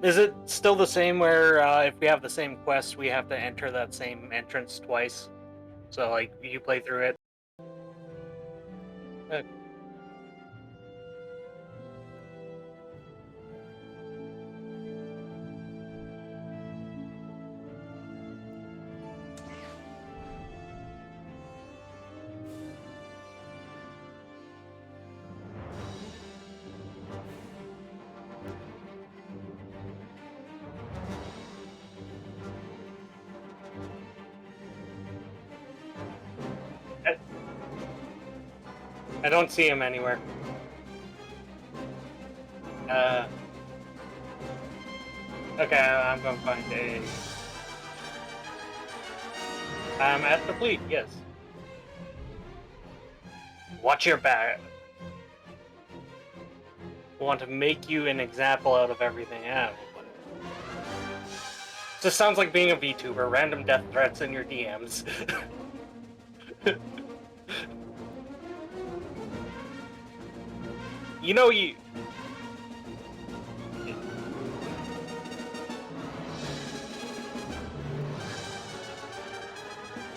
Is it still the same where if we have the same quest, we have to enter that same entrance twice? So, like, you play through it. Uh, I, I don't see him anywhere. Uh, okay, I'm gonna find a. I'm at the fleet. Yes. Watch your back. Want to make you an example out of everything. Yeah. Just sounds like being a VTuber. Random death threats in your DMs. You know you.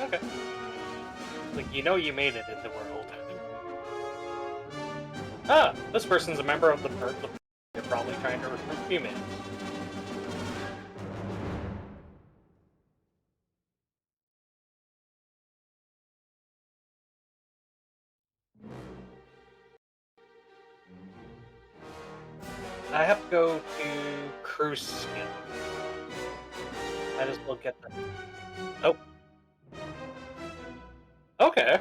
Okay. Like, you know you made it in the world. Ah, this person's a member of the They're probably trying to recruit females. I have to go to cruise skin. I just will get that. Oh. Okay.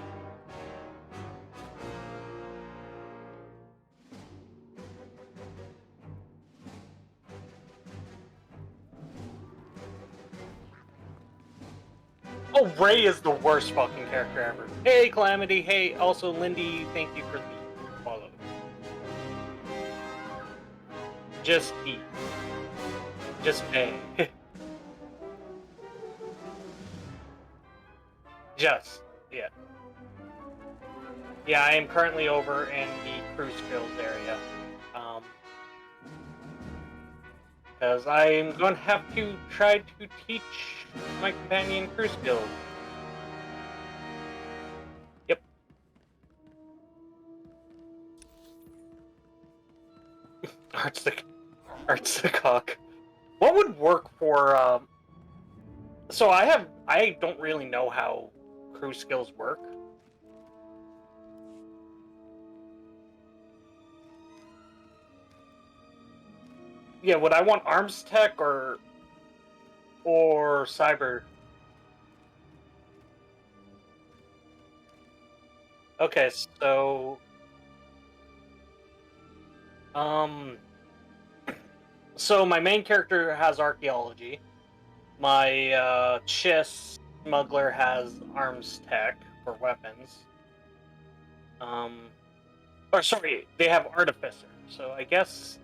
Oh, Ray is the worst fucking character ever. Hey, Calamity. Hey, also Lindy. Thank you for the follow. Just eat. Just pay. Just. Yeah. Yeah, I am currently over in the Cruise Guild area. Because I'm going to have to try to teach my companion Cruise Guild. Yep. Arts the cock. What would work for, So I don't really know how crew skills work. Yeah, would I want arms tech or cyber? Okay, so um so my main character has archaeology. My Chiss smuggler has arms tech for weapons. Or sorry, they have artificer. So I guess.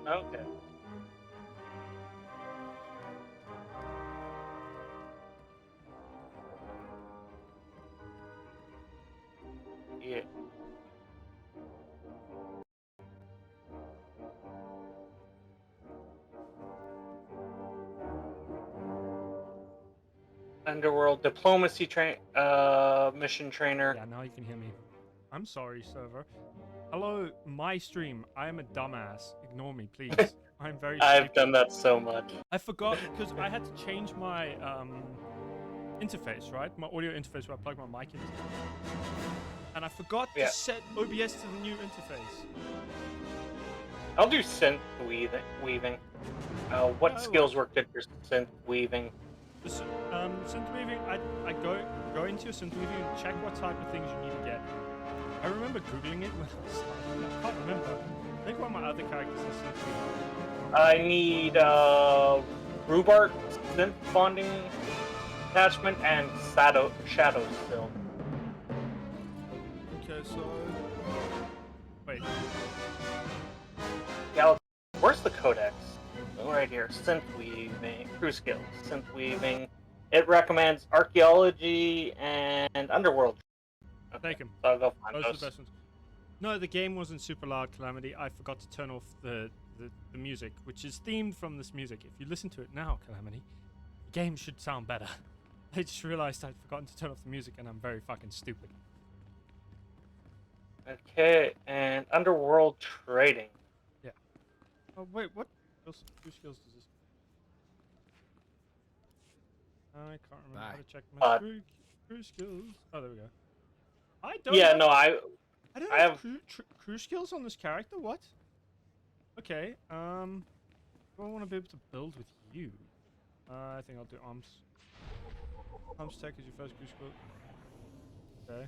Okay. Yeah. Underworld diplomacy mission trainer. Yeah, now you can hear me. I'm sorry, server. Hello, my stream. I am a dumbass. Ignore me, please. I'm very I've stupid. done that so much. I forgot because I had to change my interface, right? My audio interface where I plug my mic into. And I forgot to set OBS to the new interface. I'll do synth weaving. What skills work good for synth weaving? Synth weaving, I go into your synth weaving and check what type of things you need to get. I remember googling it when I was starting. I can't remember. I think one of my other characters is synth weaving. I need Rhubarb synth bonding attachment and shadow still. Okay, so wait. Gal, where's the codex? Oh, right here. here. Synth weaving, crew skills, synth weaving. It recommends archaeology and underworld. Okay, Take them. so I'll go find Those are those. the best ones. No, the game wasn't super loud, Calamity. I forgot to turn off the music, which is themed from this music. If you listen to it now, Calamity, the game should sound better. I just realized I'd forgotten to turn off the music, and I'm very fucking stupid. Okay, and underworld trading. Yeah. Oh, wait, what? Whose skills does this? I can't remember how to check my crew skills. Oh, there we go. I don't Yeah, have, no, I don't I have have. crew skills on this character. What? Okay. Do I want to be able to build with you? I think I'll do arms. Arms tech is your first crew skill. Okay.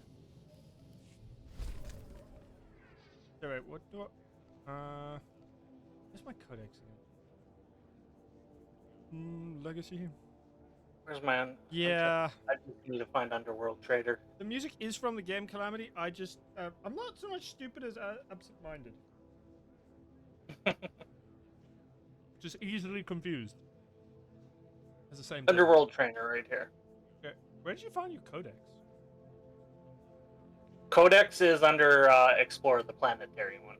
So wait, what do I? Where's my codex again? Legacy. Where's my? Yeah. I just need to find underworld trader. The music is from the game, Calamity. I just, I'm not so much stupid as absent-minded. Just easily confused. As the same thing. Underworld trainer right here. Okay. Where did you find your codex? Codex is under Explore the Planetary one.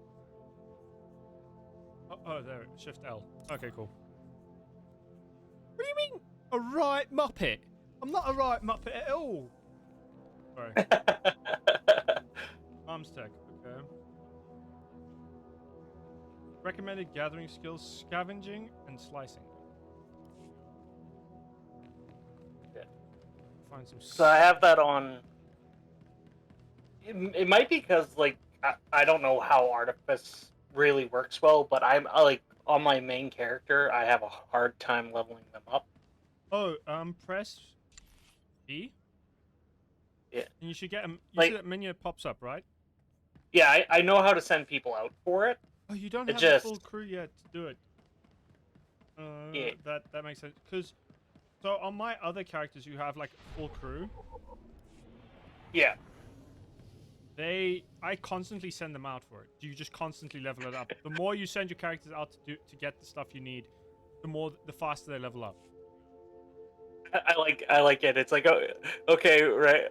Oh, there. Shift L. Okay, cool. What do you mean, a right Muppet? I'm not a right Muppet at all. Sorry. Arms tech. Okay. Recommended gathering skills: scavenging and slicing. Yeah. Find some. So I have that on. It might be because like I don't know how Artifice really works well, but I'm like on my main character, I have a hard time leveling them up. Oh, press B. Yeah. And you should get you like, see that menu pops up, right? Yeah, I know how to send people out for it. Oh, you don't It have just... a full crew yet to do it. Yeah. That makes sense. Because, so on my other characters, you have like a full crew. Yeah. I constantly send them out for it. You just constantly level it up. The more you send your characters out to get the stuff you need, the faster they level up. I like it. It's like, oh, okay, right.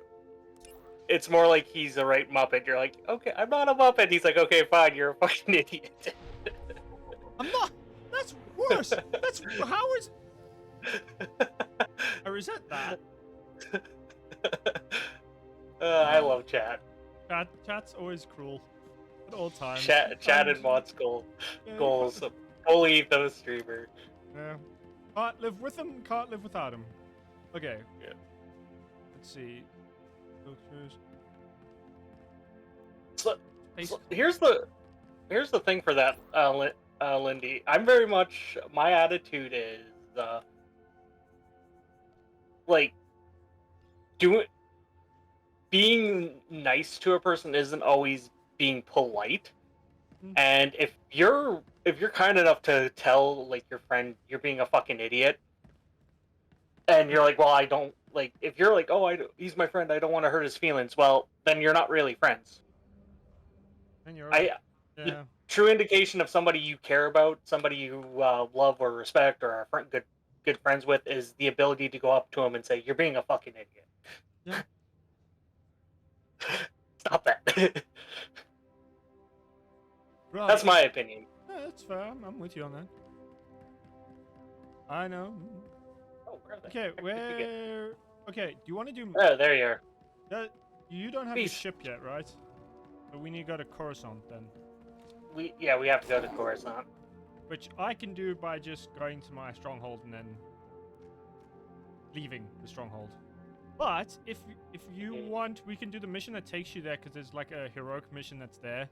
It's more like he's a right Muppet. You're like, okay, I'm not a Muppet. He's like, okay, fine, you're a fucking idiot. I'm not. That's worse. That's how is. I resent that. I love chat. Chat's always cruel at all times. Chat and mods goals. Fully the streamer. Yeah. Can't live with him, can't live without him. Okay. Yeah. Let's see. So here's the thing for that, Lindy. I'm very much, my attitude is like being nice to a person isn't always being polite. And if you're kind enough to tell like your friend you're being a fucking idiot, and you're like, well, I don't like, if you're like, oh, he's my friend, I don't want to hurt his feelings, well, then you're not really friends. And you're right. The true indication of somebody you care about, somebody you love or respect or are good friends with, is the ability to go up to him and say, you're being a fucking idiot. Yeah. Stop that. Right. That's my opinion. Yeah, that's fair. I'm with you on that. I know. Oh, okay, where... Okay, do you want to do... Oh, there you are. You don't have your ship yet, right? But we need to go to Coruscant, then. We have to go to Coruscant. Which I can do by just going to my stronghold and then leaving the stronghold. But if you want, we can do the mission that takes you there, because there's like a heroic mission that's there.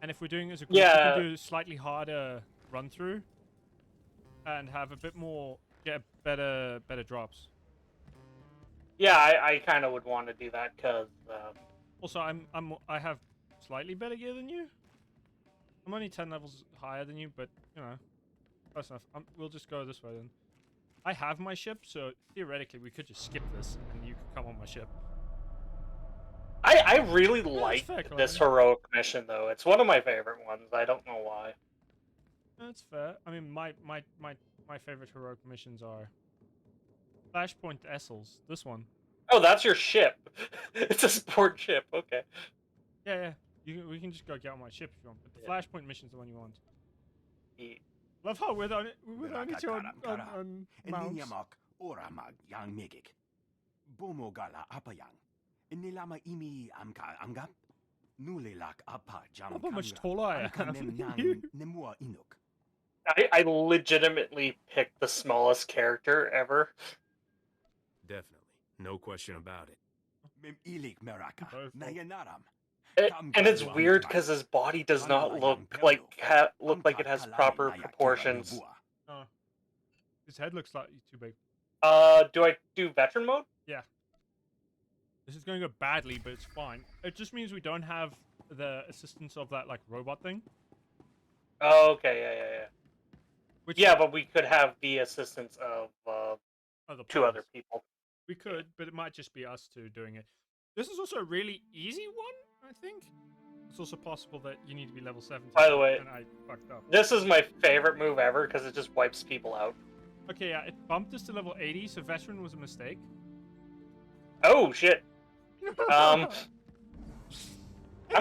And if we're doing it as a group, we can do a slightly harder run through and have a bit more, get better drops. Yeah, I kind of would want to do that because. Also, I have slightly better gear than you. I'm only 10 levels higher than you, but you know, close enough. We'll just go this way then. I have my ship, so theoretically we could just skip this and you could come on my ship. I really like this heroic mission though. It's one of my favorite ones. I don't know why. That's fair. I mean, my my favorite heroic missions are. Flashpoint Essels. This one. Oh, that's your ship. It's a sport ship. Okay. Yeah. We can just go get on my ship if you want. But the Yeah. Flashpoint mission's the one you want. Yeah. Love how we're only two on mounts. Ininyamok oramag yang migik. Bomogala apayang. Inilama imi amka angap. Nulilak apa jam Look how much taller I am than you. Nemua inuk. I legitimately picked the smallest character ever. Definitely. No question about it. Mem ilik meraka. Both. Nayanaram. And it's weird because his body does not look like it has proper proportions. Oh. His head looks slightly too big. Do I do veteran mode? Yeah. This is going to go badly, but it's fine. It just means we don't have the assistance of that like robot thing. Oh, okay, yeah. Which Yeah, but we could have the assistance of other two players. other people. We could, but it might just be us two doing it. This is also a really easy one, I think. It's also possible that you need to be level 70. By the way, and I fucked up. This is my favorite move ever because it just wipes people out. Okay, yeah, it bumped us to level 80, so veteran was a mistake. Oh shit! I'm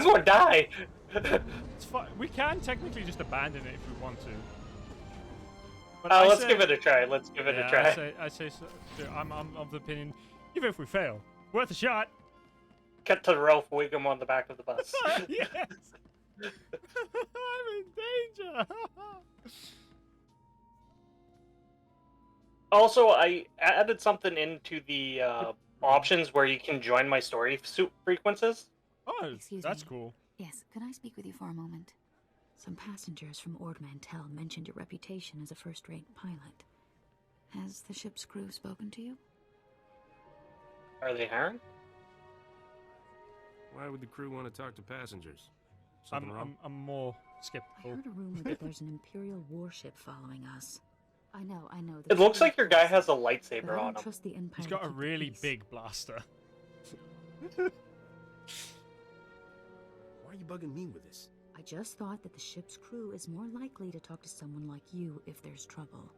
going to die. It's fine. We can technically just abandon it if we want to. But Let's give it a try. Let's give it a try. I say so. I'm of the opinion, even if we fail, worth a shot. Cut to Ralph Wiggum on the back of the bus. Yes. I'm in danger. Also, I added something into the options where you can join my story frequencies. Oh, Excuse that's me. cool. Yes, could I speak with you for a moment? Some passengers from Ord Mantell mentioned your reputation as a first-rate pilot. Has the ship's crew spoken to you? Are they hiring? Why would the crew want to talk to passengers? Something wrong? I'm more I skeptical. heard a rumor that there's an Imperial warship following us. I know. It looks like your guy has a but lightsaber I on don't him. trust the Empire. He's to got a keep the really peace. big blaster. Why are you bugging me with this? I just thought that the ship's crew is more likely to talk to someone like you if there's trouble.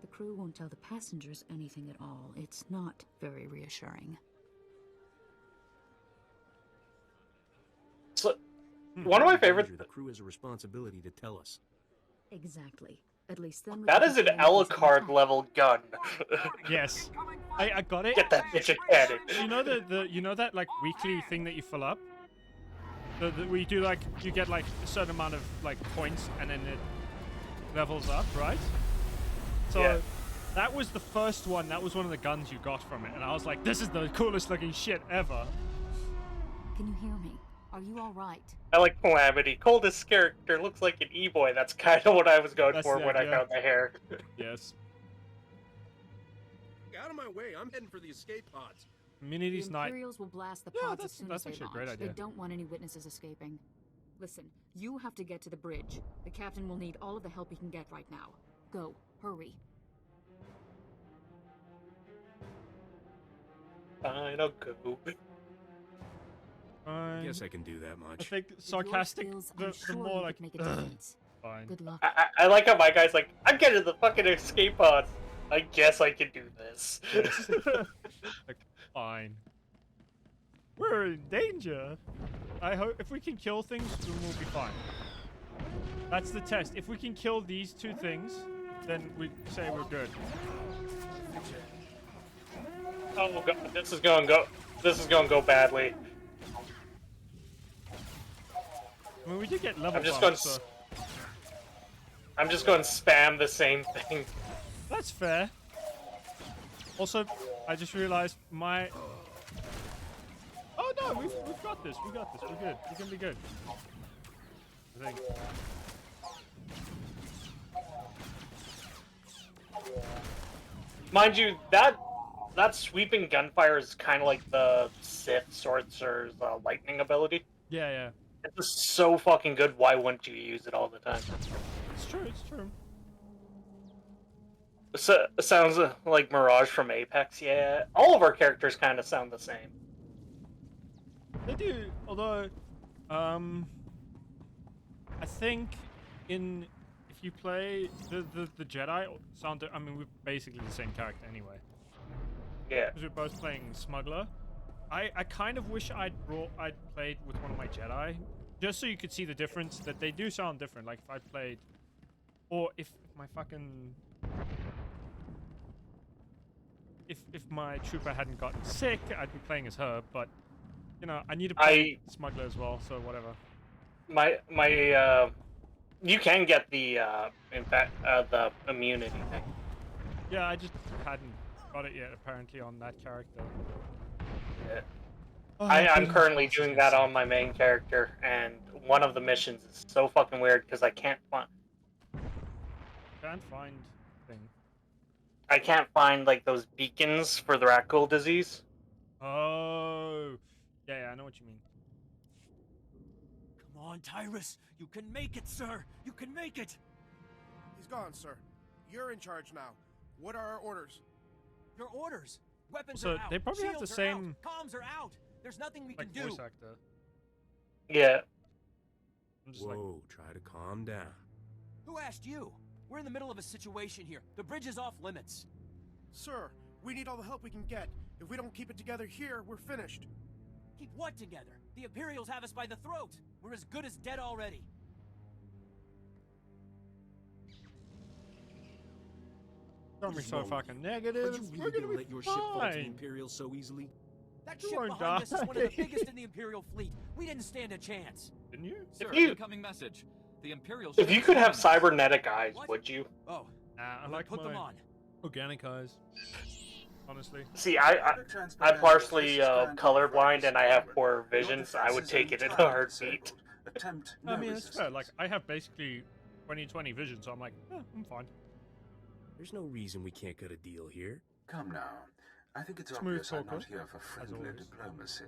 The crew won't tell the passengers anything at all. It's not very reassuring. So, one of my favorite. The crew has a responsibility to tell us. Exactly. At least then we That can is an prepare against an Alucard attack. level gun. Yes, I got it. Get that bitch a cannon. You know you know that like weekly thing that you fill up. We do like you get like a certain amount of like points and then it levels up, right? So Yeah. that was the first one. That was one of the guns you got from it, and I was like, this is the coolest looking shit ever. Can you hear me? Are you all right? I like Calamity. Coldest character looks like an e-boy. That's kind of what I was going That's for the when I idea. found the hair. Yes. Get out of my way. I'm heading for the escape pods. Immunity's The night. Imperials will blast the Yeah, pods that's- as soon that's as they actually a launch. great idea. They don't want any witnesses escaping. Listen, you have to get to the bridge. The captain will need all of the help he can get right now. Go, hurry. Fine, I'll go. I guess I can do that I much. think With your sarcastic. skills, The I'm sure more you like could make a difference. fine. Good luck. I like how my guy's like, I'm getting the fucking escape pods. I guess I can do this. Yes. Like, fine. We're in danger. I hope if we can kill things, then we'll be fine. That's the test. If we can kill these two things, then we say we're good. Oh god, this is gonna go badly. I mean, we did get level I'm just bumps, going so I'm just going to spam the same thing. that's fair. Also, I just realized my. Oh no, we've got this. We got this. We're good. We're gonna be good. I think. Mind you, that sweeping gunfire is kind of like the Sith Sorcerer's lightning ability. Yeah, yeah. It's just so fucking good. Why wouldn't you use it all the time? It's true. It's true. So, sounds like Mirage from Apex. Yeah, all of our characters kind of sound the same. They do, although, I think if you play the Jedi sound, I mean, we're basically the same character anyway. Yeah. Because we're both playing Smuggler. I kind of wish I'd played with one of my Jedi, just so you could see the difference. That they do sound different. Like if I played, or if my fucking, if my trooper hadn't gotten sick, I'd be playing as her. But you know, I need to play Smuggler as well. So whatever. You can get the the immunity thing. Yeah, I just hadn't got it yet. Apparently on that character. Yeah. Oh, I'm goodness currently gracious, doing yes. that on my main character, and one of the missions is so fucking weird because I can't find thing. I can't find like those beacons for the rat cool disease. Oh, yeah, I know what you mean. Come on, Tyrus. You can make it, sir. You can make it. He's gone, sir. You're in charge now. What are our orders? Your orders. Weapons So are out. they probably have the Shields are same out. Comms are out. There's nothing we like can do. voice actor. Yeah. I'm just like, Whoa, try to calm down. Who asked you? We're in the middle of a situation here. The bridge is off limits. Sir, we need all the help we can get. If we don't keep it together here, we're finished. Keep what together? The Imperials have us by the throat. We're as good as dead already. don't be What is so wrong with fucking you? negative. Are you We're really gonna gonna be let your ship fall to the fine. Imperials so easily? That You ship won't behind us is one of the die. biggest in the Imperial fleet. We didn't stand a chance. Didn't you? Sir, you- incoming message. The Imperial If ship you is could have joining us. cybernetic eyes, What? would you? Oh, Nah, I well, like put them my on. organic eyes. Honestly. See, I'm partially colorblind and I have poor vision, so I would take it in a heartbeat. I mean, it's fair. Like, I have basically 20/20 vision, so I'm like, I'm fine. There's no reason we can't cut a deal here. Come now. I think it's Smooth obvious I'm talker, not here for friendly always. diplomacy.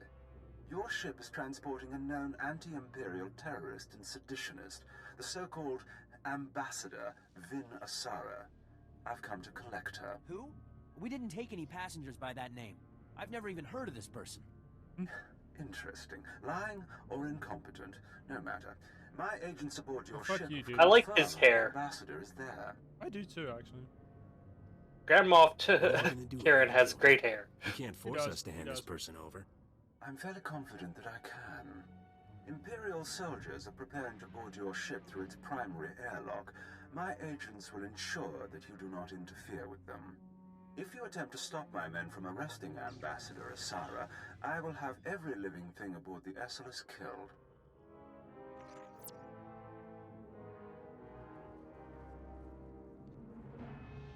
Your ship is transporting a known anti-imperial terrorist and seditionist, the so-called Ambassador Vin Asara. I've come to collect her. Who? We didn't take any passengers by that name. I've never even heard of this person. Interesting. Lying or incompetent, no matter. My agents aboard your fuck ship. you, dude. I like confirm his the hair. Ambassador is there. I do too, actually. Grand Moff What are we gonna do Karen about has it? great hair. You can't force does, us to he hand this does. person over. I'm fairly confident that I can. Imperial soldiers are preparing to board your ship through its primary airlock. My agents will ensure that you do not interfere with them. If you attempt to stop my men from arresting Ambassador Asara, I will have every living thing aboard the Esselus killed.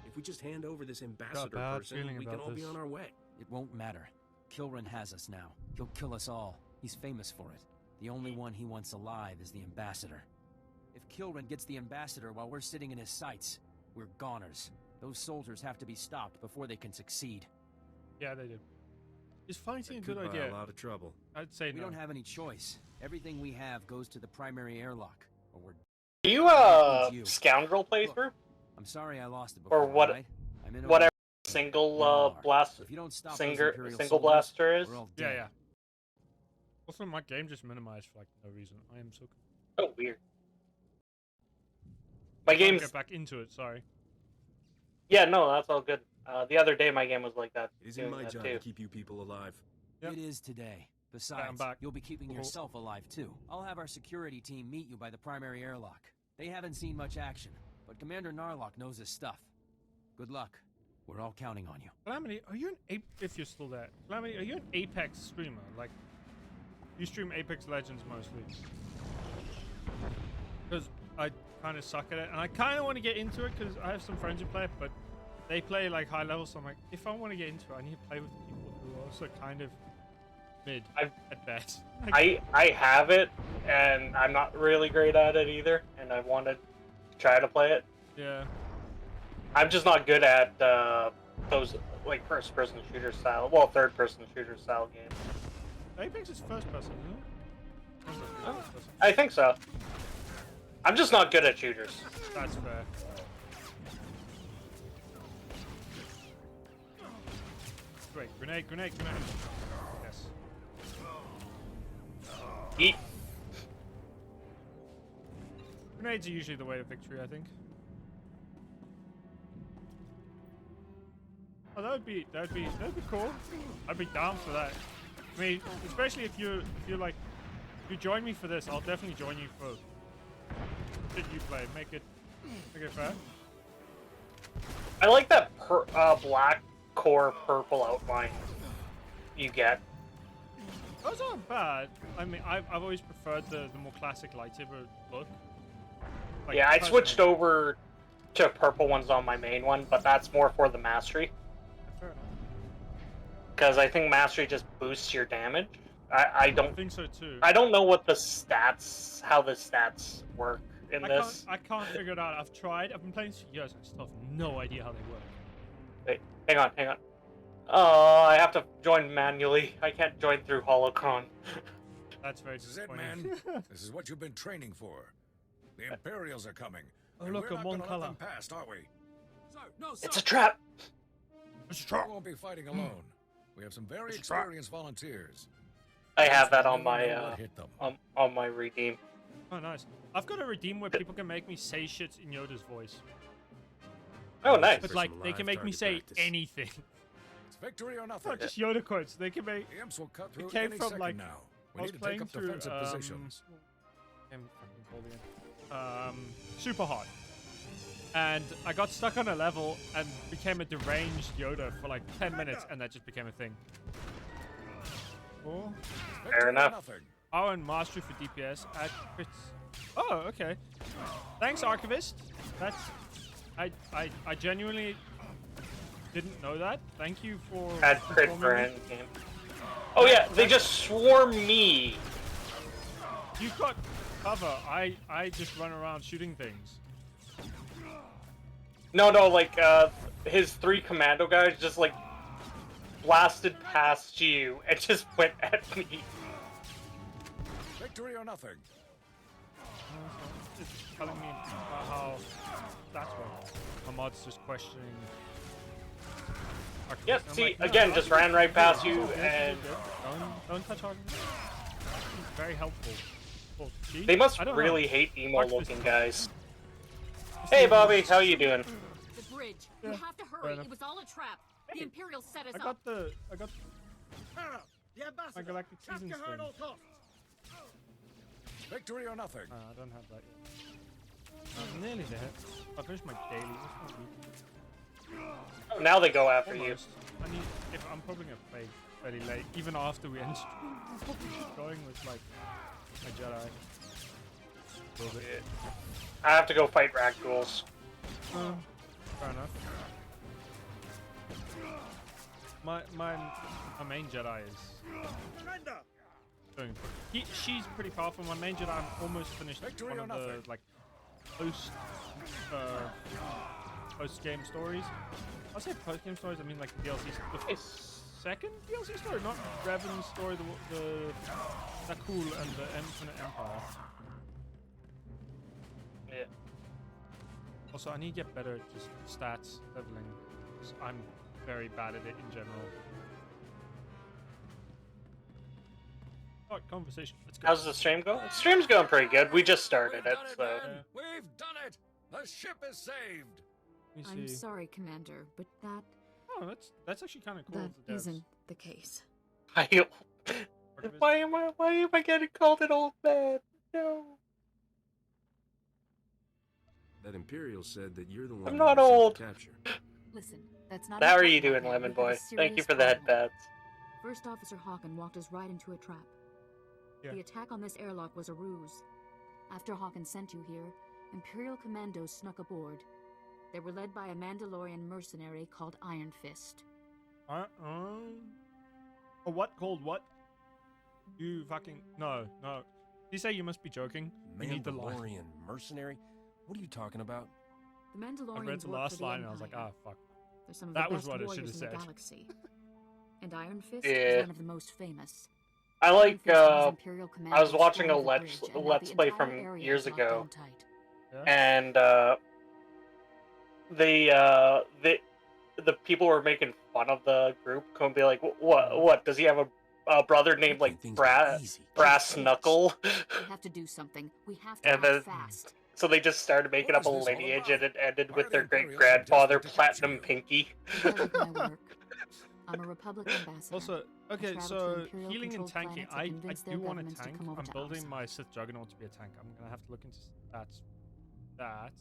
If we just hand over this ambassador bad person, feeling we can about all be this. on our way. It won't matter. Kilrin has us now. He'll kill us all. He's famous for it. The only one he wants alive is the Ambassador. If Kilrin gets the Ambassador while we're sitting in his sights, we're goners. Those soldiers have to be stopped before they can succeed. Yeah, they do. Is fighting a That good could buy idea? a lot of trouble. I'd say We no. don't have any choice. Everything we have goes to the primary airlock, or we're... Do you Includes you. scoundrel playthrough? I'm sorry I lost it before, Or what- right? I'm in Whatever over. single We all are. blast If you don't stop those single Imperial single soldiers, blaster is? we're all Yeah, dead. yeah. Also, my game just minimized for like no reason. I am so. Oh, weird. My Can't game's get back into it. Sorry. yeah, no, that's all good. The other day my game was like that. It isn't doing my that job too. to keep you people alive. Yep. It is today. Besides, back. you'll be keeping Cool. yourself alive too. I'll have our security team meet you by the primary airlock. They haven't seen much action, but Commander Narlock knows his stuff. Good luck. We're all counting on you. Calamity, are you an if you're still there? Calamity, are you an Apex streamer? Like, you stream Apex Legends mostly? Because I kind of suck at it, and I kind of want to get into it because I have some friends who play it, but they play like high level. So I'm like, if I want to get into it, I need to play with people who are also kind of mid at best. Like, I have it, and I'm not really great at it either, and I want to try to play it. yeah. I'm just not good at those like first-person shooter style, well, third-person shooter style games. Apex is first person, isn't it? Or is it first person? I think so. I'm just not good at shooters. That's fair. Wait, grenade. Yes. Eat. Grenades are usually the way to victory, I think. Oh, that'd be cool. I'd be down for that. I mean, especially if you're like, if you join me for this, I'll definitely join you for. Did you play? Make it fair. I like that black core purple outline you get. Those aren't bad. I mean, I've always preferred the more classic lightsaber look. Like, Yeah, I personally. switched over to purple ones on my main one, but that's more for the mastery. Fair enough. Because I think mastery just boosts your damage. I don't think so too. I don't know what the stats, how the stats work in this. I can't figure it out. I've tried. I've been playing for years and I still have no idea how they work. Wait, hang on. I have to join manually. I can't join through Holocron. That's very This is it, disappointing. man. This is what you've been training for. The Imperials are coming. Oh, and look, we're a not one gonna color. let them past, are we? Sir, no, sir. It's a trap. We won't be fighting alone. We have some very experienced volunteers. I have that on We'll my know what hit them. on my redeem. Oh, nice. I've got a redeem where people can make me say shit in Yoda's voice. Oh, nice. But For like, some they can live make me target say practice. anything. It's victory or nothing. Not just Yoda quotes. They can make. The imps will cut through came any from, second like, now. I We was need to take playing up through, defensive positions. And I got stuck on a level and became a deranged Yoda for like 10 minutes, and that just became a thing. Cool. Victory or enough. nothing. Oh, and mastery for DPS at crits. Oh, okay. Thanks, Archivist. That's I genuinely didn't know that. Thank you for Add crit for informing me. endgame. Oh yeah, they just swarm me. You've got cover. I just run around shooting things. No, like his 3 commando guys just like blasted past you and just went at me. Victory or nothing. It's telling me how that's what my mod's just questioning. Archivist. Yep, I'm see, like, no, again, just ran right past you, it's all good, and it's all good. Don't touch Archivist. He's very helpful. Well, she? they must I don't really know. hate emo-looking guys. It's Hey, the- Bobby, how you doing? The bridge. Yeah, We have to fair hurry. enough. It was all a trap. The Imperials set us I up. got my Galactic Seasons thing. Victory or nothing. I don't have that yet. I'm nearly there. I finished my daily. What's my weekly? Oh, now they go after you. Almost. I mean, if I'm probably gonna play fairly late, even after we end stream. I'm probably just going with like my Jedi. Build it. I have to go fight ragdolls. Fair enough. My main Jedi is doing. She's pretty powerful. My main Jedi, I'm almost finished Victory one or of the nothing. like post game stories. I'll say post game stories. I mean like the DLC. The second DLC story, not Revan's story. The Nakul and the Infinite Empire. Yeah. Also, I need to get better at just stats leveling. 'Cause I'm very bad at it in general. Alright, conversation. Let's go. How's the stream going? The stream's going pretty good. We just started We've it, done it, so. man. We've done it. The ship is saved. Let me I'm see. sorry, Commander, but Oh, that's actually kind of cool. that of the devs. isn't the case. Why am I getting called an old man? No. That Imperial said that you're the one I'm who not was sent to old. capture. Listen, that's not. How are you important doing, right now. Lemon We have a Boy? Thank you serious for the problem. headbats. First Officer Hawken walked us right into a trap. Yeah. The attack on this airlock was a ruse. After Hawken sent you here, Imperial commandos snuck aboard. They were led by a Mandalorian mercenary called Iron Fist. A what called what? You fucking no. You say you must be joking. You need the line. Mandalorian mercenary? What are you talking about? The Mandalorians I read the work last for the line and I was like, Empire. fuck. They're some of That the was best what it warriors should've in the said. galaxy. And Iron Fist Yeah. is one of the most famous. I Iron like, Fist and his Imperial I was commandos watching a stormed the let's bridge, and now let's the play entire from area years is locked ago, down tight. Yeah. and the people were making fun of the group. Come be like, what? Does he have a brother named Making like things look easy. Brass Knuckle? We have to do something. We have to And act then fast. So they just started making What up a is this all lineage, about? and it ended Why with are their the great Imperials so grandfather, desperate to capture Platinum you? Pinky. I love my work. I'm a Republic ambassador. Also, I okay, travel to so Imperial healing and controlled tanking. planets and I convince their do want a governments to tank. come over I'm to our building side. my Sith Juggernaut to be a tank. I'm gonna have to look into stats. That.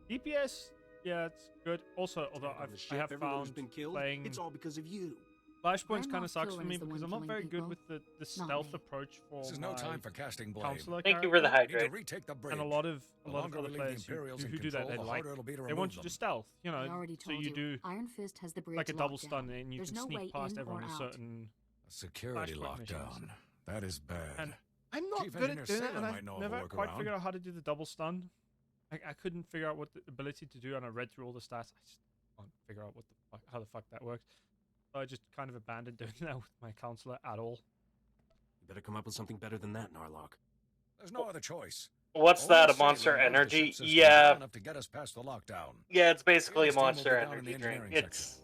DPS, yeah, it's good. Also, although I have found playing It's all because of you. Flashpoints kind Grand of sucks Moff for Kilran me is the because one I'm not killing very good people, with the not stealth me. approach for This is my no time for casting blame. counselor Thank you for the character. We need to hydrate. retake the bridge. And a lot of The other longer we leave the players Imperials in who do that, control, they the like harder it'll be to they want remove you to them. stealth, you know, I already so told you do Iron Fist has the bridge like a double locked stun down. and you There's can no way sneak past in everyone or a out. certain. A security Flashpoint missions. lockdown. That is bad. And I'm not Chief good at Engineer doing that, Sailor and might I've know of a never quite workaround. figured out how to do the double stun. I couldn't figure out what the ability to do, and I read through all the stats. I just can't figure out how the fuck that works. So I just kind of abandoned doing that with my counselor at all. You better come up with something better than that, Narlock. There's no other choice. What's Only that? A Sailor Monster knows the ship Energy? system Yeah, well enough to get us past the lockdown. yeah. It's basically a Sailor's team will Monster be down in Energy the drink. engineering It's section.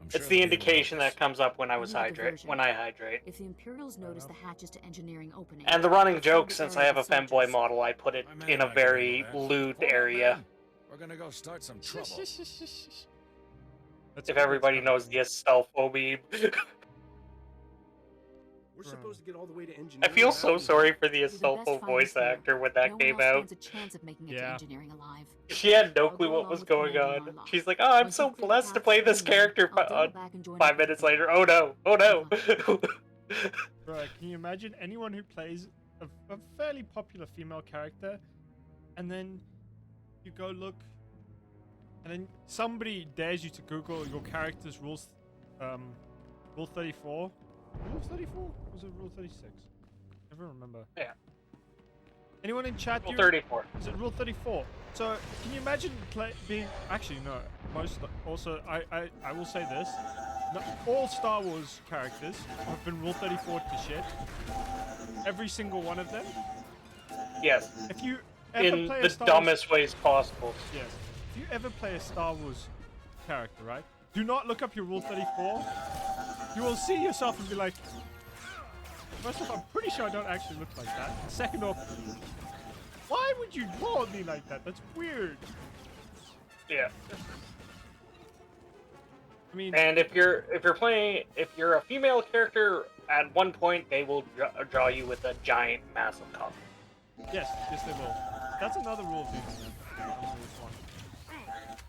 I'm it's sure the they'll be indication aware of that comes up when I We was need a hydrate. diversion. When I hydrate. If the Imperials notice the hatches to engineering opening, And the running they'll flood joke, the since area I have a with femboy soldiers. model, I put it this. My man in a and I can handle very that. lewd Form up, area. men. We're gonna go start some trouble. If everybody knows the Astolfo meme. We're supposed to get all the way to I engineering. feel so sorry for the You're the best Astolfo fighters voice here. actor when that No came one else out. stands a chance of making it to Yeah. engineering alive. She had no I'll clue go what along was with going Commander on. Marlock. She's like, "Oh, I'm Once so you clear the blessed to path play to this engineering, character." I'll double back and join 5 up with minutes you. later, oh no, oh no. Right, can you imagine anyone who plays a fairly popular female character, and then you go look, and then somebody dares you to Google your character's rules, rule 34? Rule 34? Was it rule 36? Never remember. Yeah. Anyone in chat? Rule 34. Is it rule 34? So, can you imagine being... Actually, no. Also, I will say this. All Star Wars characters have been rule 34 to shit. Every single one of them. Yes. If you ever In play the a Star dumbest ways possible. Yes. If you ever play a Star Wars character, right? Do not look up your rule 34. You will see yourself and be like, first off, I'm pretty sure I don't actually look like that. Second off, why would you draw me like that? That's weird. Yeah. I mean, And if you're a female character, at one point they will draw you with a giant, massive cock. yes, they will. That's another rule of the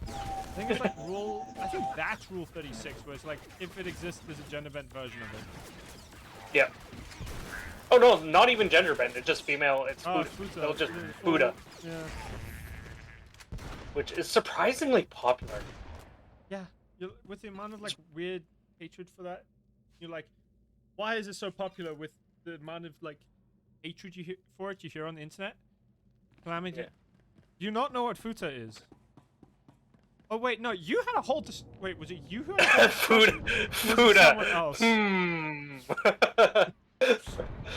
I think it's like I think that's rule 36, where it's like, if it exists, there's a gender bent version of it. Yeah. Oh no, not even gender bent. It's just female. It's Oh, Fuda. Fuda. They'll just Yeah. Fuda, Yeah. which is surprisingly popular. Yeah. With the amount of like weird hatred for that, you're like, why is it so popular with the amount of like hatred you hear on the internet? Calamity. Yeah. Do you not know what Futa is? Oh wait, no, you had a whole wait, was it you who had a whole Fuda. Fuda. Someone else?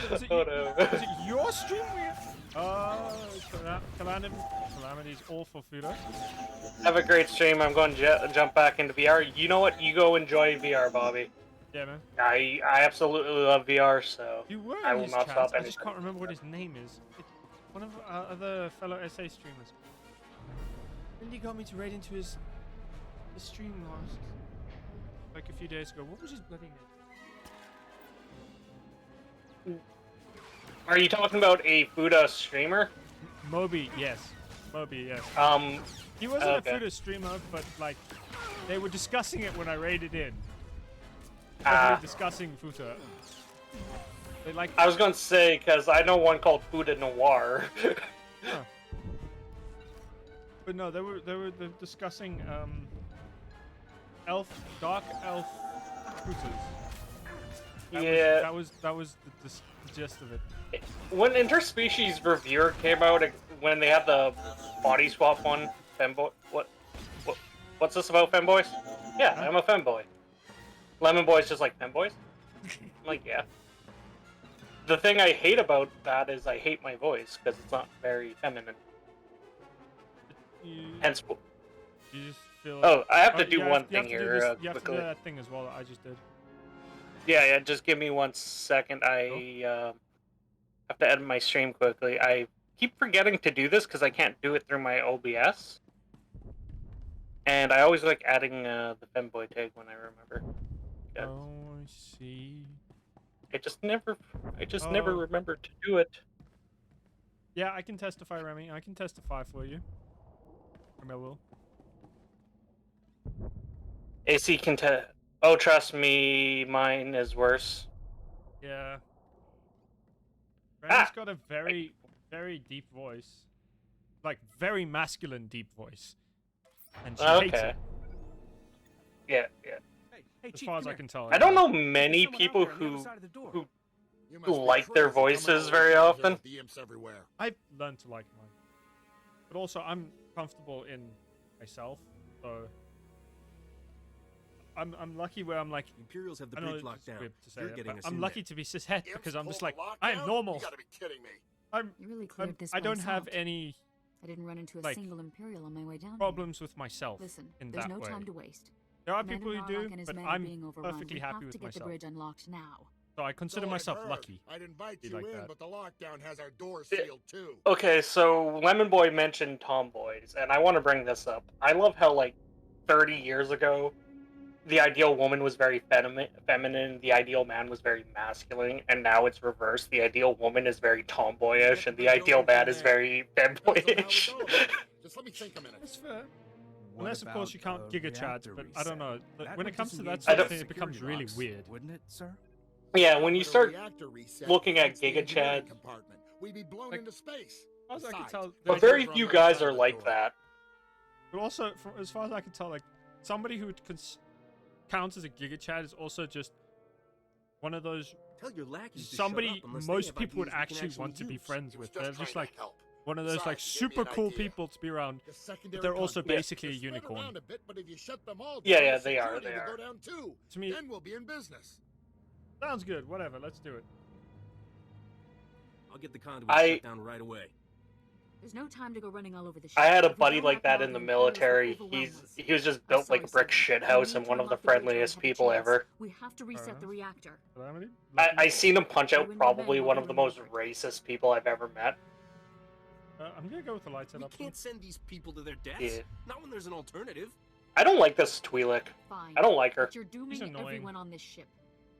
Was it, Oh no. was it your stream? Calamity's all for Fuda. Have a great stream. I'm going to jump back into VR. You know what? You go enjoy VR, Bobby. Yeah, man. I absolutely love VR, so You were I in will his not chat. stop I anything. just can't remember what his name is. It's one of our other fellow SA streamers. Lindy got me to raid into his stream like a few days ago. What was his bloody name? Are you talking about a Fuda streamer? Moby, yes. Moby, yes. He wasn't okay. a Fuda streamer, but like they were discussing it when I raided in. Ah. Heavily discussing Fuda. They like. I was going to say, because I know one called Fuda Noir. Huh. But no, they were discussing dark elf Futas. Yeah. That was the gist of it. When Interspecies Reviewer came out, when they had the body swap one, femboy. What's this about femboys? Yeah, I'm a femboy. Lemon Boy's just like femboys. I'm like, yeah. The thing I hate about that is I hate my voice because it's not very feminine. Hence. You just feel. Oh, I have to do you one you thing have to do here this- you have to quickly. do that thing as well that I just did. Yeah, just give me 1 second. I have to edit my stream quickly. I keep forgetting to do this because I can't do it through my OBS. And I always like adding the femboy tag when I remember. Oh, I see. I just never remember to do it. Yeah, I can testify, Remy. I can testify for you. I will. AC can Oh, trust me, mine is worse. Yeah. Remy's got a very, very deep voice. Like, very masculine deep voice. And she hates it. Yeah. Hey, As far as I can tell. I don't know many people who like their voices very often. I've learned to like mine. But also, I'm comfortable in myself, so... I'm lucky where I'm like... Imperials have the I know bridge it's locked down. weird to say You're it, getting but us I'm in lucky there. to be cishet because I'm just like, I am normal. You gotta be kidding me. You really cleared this I don't place have out. any I didn't run into a like, single Imperial on my way down problems with myself. Listen, in there's that no way. time to waste. There are Commander people who do, Narlock and his but men are being I'm overrun. perfectly We happy have with to get myself. the bridge unlocked now. So I consider So I've myself heard. lucky. I'd invite Be you like in, that. but the lockdown has our doors sealed too. Okay, so Lemon Boy mentioned tomboys, and I want to bring this up. I love how, like, 30 years ago, the ideal woman was very feminine, the ideal man was very masculine, and now it's reversed. The ideal woman is very tomboyish, and the ideal man is very femboyish. Just let me think a minute. That's fair. What Unless, of course, you about can't a Giga Chad, reactor but I don't know. reset? When it would comes to that disengage sort of the thing, it becomes security really locks, weird. wouldn't it, sir? Yeah, when you But a start reactor reset looking at affects the Giga engineering Chad, compartment. We'd be blown Like, into space. as far as I can Besides, tell, but there's very on few the other guys side are of the like door. that. But also, as far as I can tell, like somebody who counts as a Giga Chad is also just one of those Tell your lackeys to somebody shut up unless they most have people would ideas we can actually want to be use. friends He was with. They're just trying like to help. one of those like Besides, he gave me super an cool idea. people to be around. The secondary But they're also conduit. basically a Just spread unicorn. around a bit, but if you shut them all Yeah, down, yeah, the they are, security they will are. go down too. To me, Then we'll be in business. sounds good. Whatever, let's do it. I'll get the conduit I- shut down right away. There's no time to go running all over the ship. I had a If we buddy don't like act that now, in the the Imperials will military. overwhelm us. He was just I'm built like a sorry, brick sir. shit We house need and to one of the unlock bridge or friendliest have a people chance. ever. We have to reset the reactor. Calamity? I seen him punch out When your probably men will one be of the most remembered. racist people I've ever met. I'm gonna go with the light We setup. can't send these people to their deaths. Yeah. Not when there's an alternative. I don't like this Twi'lek. Fine. I don't like her. But you're dooming She's annoying. everyone on this ship.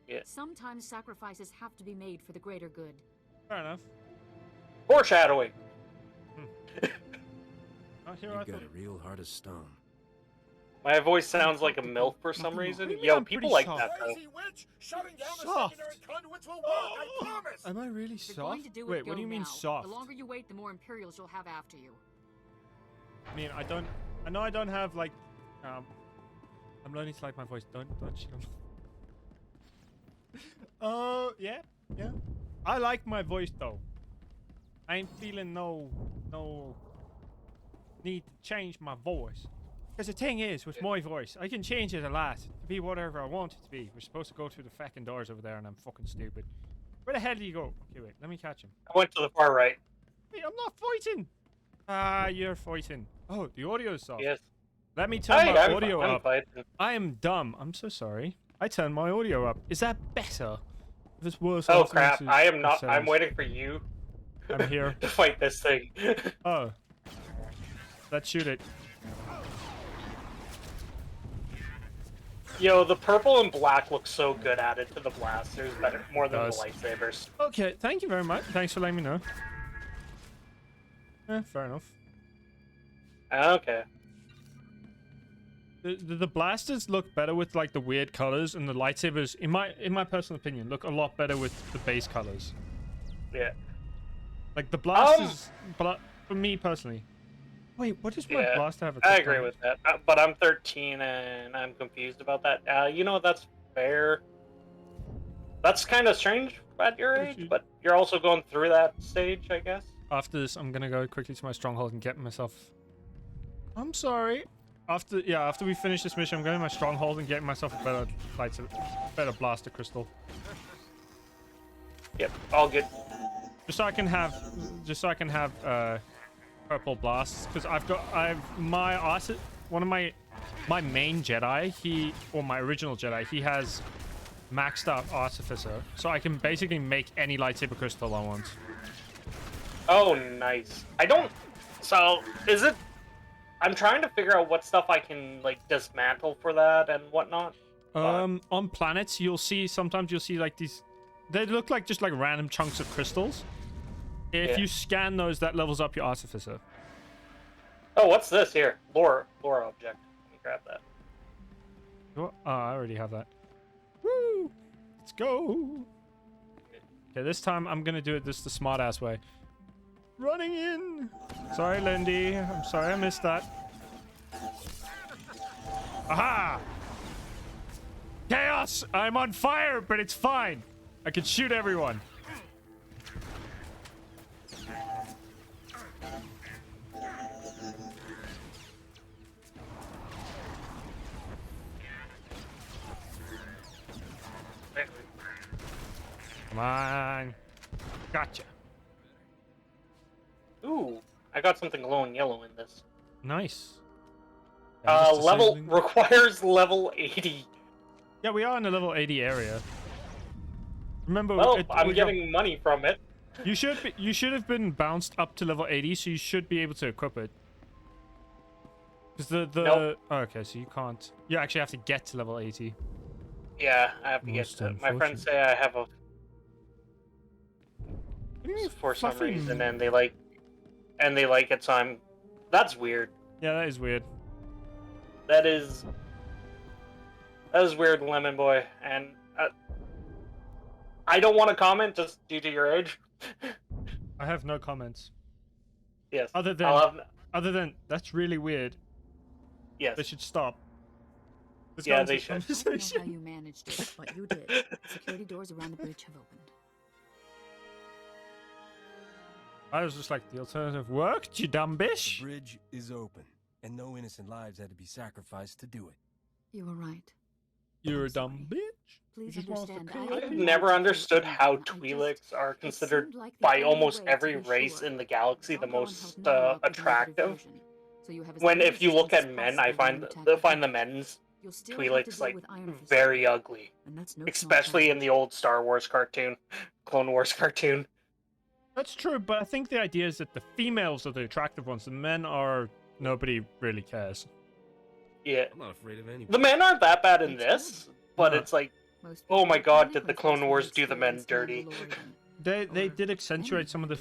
Yeah. Sometimes sacrifices have to be made for the greater good. Fair enough. Foreshadowing. Oh, here You've I got thought. a real heart of stone. My voice sounds like a MILF for some reason. What do you mean Yo, I'm people pretty like soft? that though. Crazy witch! Shutting down the Soft. secondary conduits will work, I promise! Am I really If you're soft? going to do it, Wait, go what do you mean now. soft? The longer you wait, the more Imperials you'll have after you. I mean, I know I don't have like, I'm learning to like my voice. Don't shit on. Oh yeah. I like my voice though. I ain't feeling no need to change my voice. Because the thing is, with my voice, I can change it a lot to be whatever I want it to be. We're supposed to go through the fucking doors over there, and I'm fucking stupid. Where the hell do you go? Okay, wait, let me catch him. I went to the far right. Hey, I'm not fighting. Ah, you're fighting. Oh, the audio is soft. Yes. Let me turn my I'm audio I'm up. fighting. I am dumb. I'm so sorry. I turned my audio up. Is that better? If it's worse, Oh I'll have to crap! into I am not. settings. I'm waiting for you I'm here. to fight this thing. Oh. Let's shoot it. Yo, the purple and black look so good added to the blasters, better more than the Does. lightsabers. Okay, thank you very much. Thanks for letting me know. Fair enough. Okay. The blasters look better with like the weird colors, and the lightsabers, in my personal opinion, look a lot better with the base colors. Yeah. Like the blasters, for me personally. Wait, what does my Yeah, blaster have? I agree with that, but I'm 13 and I'm confused about that. You know, that's fair. That's kind of strange at your age, but you're also going through that stage, I guess. After this, I'm gonna go quickly to my stronghold and get myself. I'm sorry. After we finish this mission, I'm going to my stronghold and getting myself a better better blaster crystal. Yep, all good. Just so I can have purple blasts, because one of my main Jedi, my original Jedi, he has maxed out Artificer, so I can basically make any lightsaber crystal I want. Oh, nice. I don't. So is it? I'm trying to figure out what stuff I can like dismantle for that and whatnot. On planets, sometimes you'll see like these. They look like just like random chunks of crystals. If you scan those, that levels up your artificer. Oh, what's this here? Lore object. Let me grab that. Oh, I already have that. Woo! Let's go. Okay, this time I'm gonna do it the smart ass way. Running in. Sorry, Lindy. I'm sorry I missed that. Aha! Chaos! I'm on fire, but it's fine. I can shoot everyone. Come on. Gotcha. Ooh, I got something glowing yellow in this. Nice. Level requires level 80. Yeah, we are in a level 80 area. Remember, well, I'm getting money from it. You should have been bounced up to level 80, so you should be able to equip it. Because Nope. Oh, okay, so you can't. You actually have to get to level 80. Yeah, I have to get to it. My friends say I have a for some reason, and they like it, so I'm. That's weird. Yeah, that is weird. That is weird, Lemon Boy, and I don't want to comment just due to your age. I have no comments. Yes. Other than that's really weird. Yes. They should stop. Yeah, they should. I don't know how you managed it, but you did. Security doors around the bridge have opened. I was just like, the alternative worked, you dumb bitch. The bridge is open, and no innocent lives had to be sacrificed to do it. You were right. You're a dumb bitch. Please You just want understand. to I've never understood how Twi'leks are considered by almost every race in the galaxy the most attractive. When if you look at men, I find the men's Twi'leks like very ugly, especially in the old Star Wars cartoon, Clone Wars cartoon. That's true, but I think the idea is that the females are the attractive ones. The men are nobody really cares. Yeah, I'm not afraid of anybody. The men aren't that bad in this, but it's like, oh my god, did the Clone Wars do the men dirty? They did accentuate some of the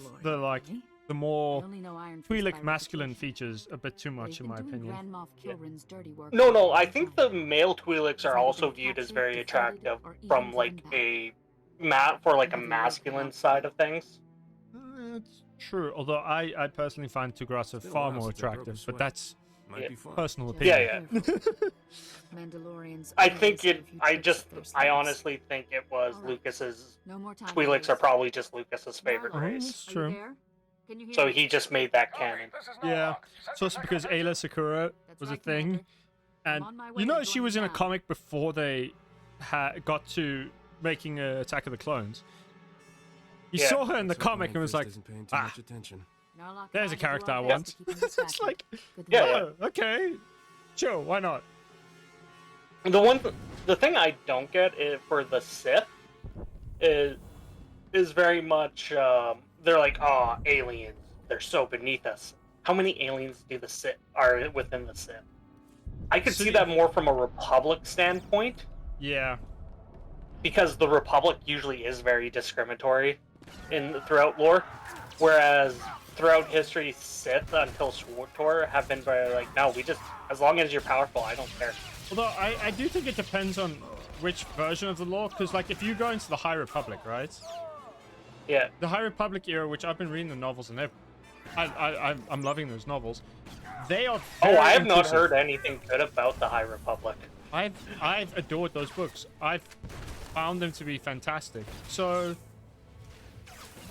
more Twi'lek masculine features a bit too much, in my opinion. No, I think the male Twi'leks are also viewed as very attractive from like a masculine side of things. It's true, although I personally find Tugrasa far more attractive, but that's personal opinion. Yeah. I honestly think it was Lucas's. Twi'leks are probably just Lucas's favorite race. It's true. So he just made that canon. Yeah, it's also because Ayla Sakura was a thing, and you know she was in a comic before they got to making Attack of the Clones. You saw her in the comic and was like, there's a character I want. It's like, okay, sure, why not? The thing I don't get is for the Sith is very much they're like, oh, aliens, they're so beneath us. How many aliens do the Sith are within the Sith? I could see that more from a Republic standpoint. Yeah. Because the Republic usually is very discriminatory throughout lore, whereas throughout history, Sith until SWTOR have been very like, no, we just, as long as you're powerful, I don't care. Although I do think it depends on which version of the lore, because like if you go into the High Republic, right? Yeah. The High Republic era, which I've been reading the novels, and I'm loving those novels. They are. I have not heard anything good about the High Republic. I've adored those books. I've found them to be fantastic. So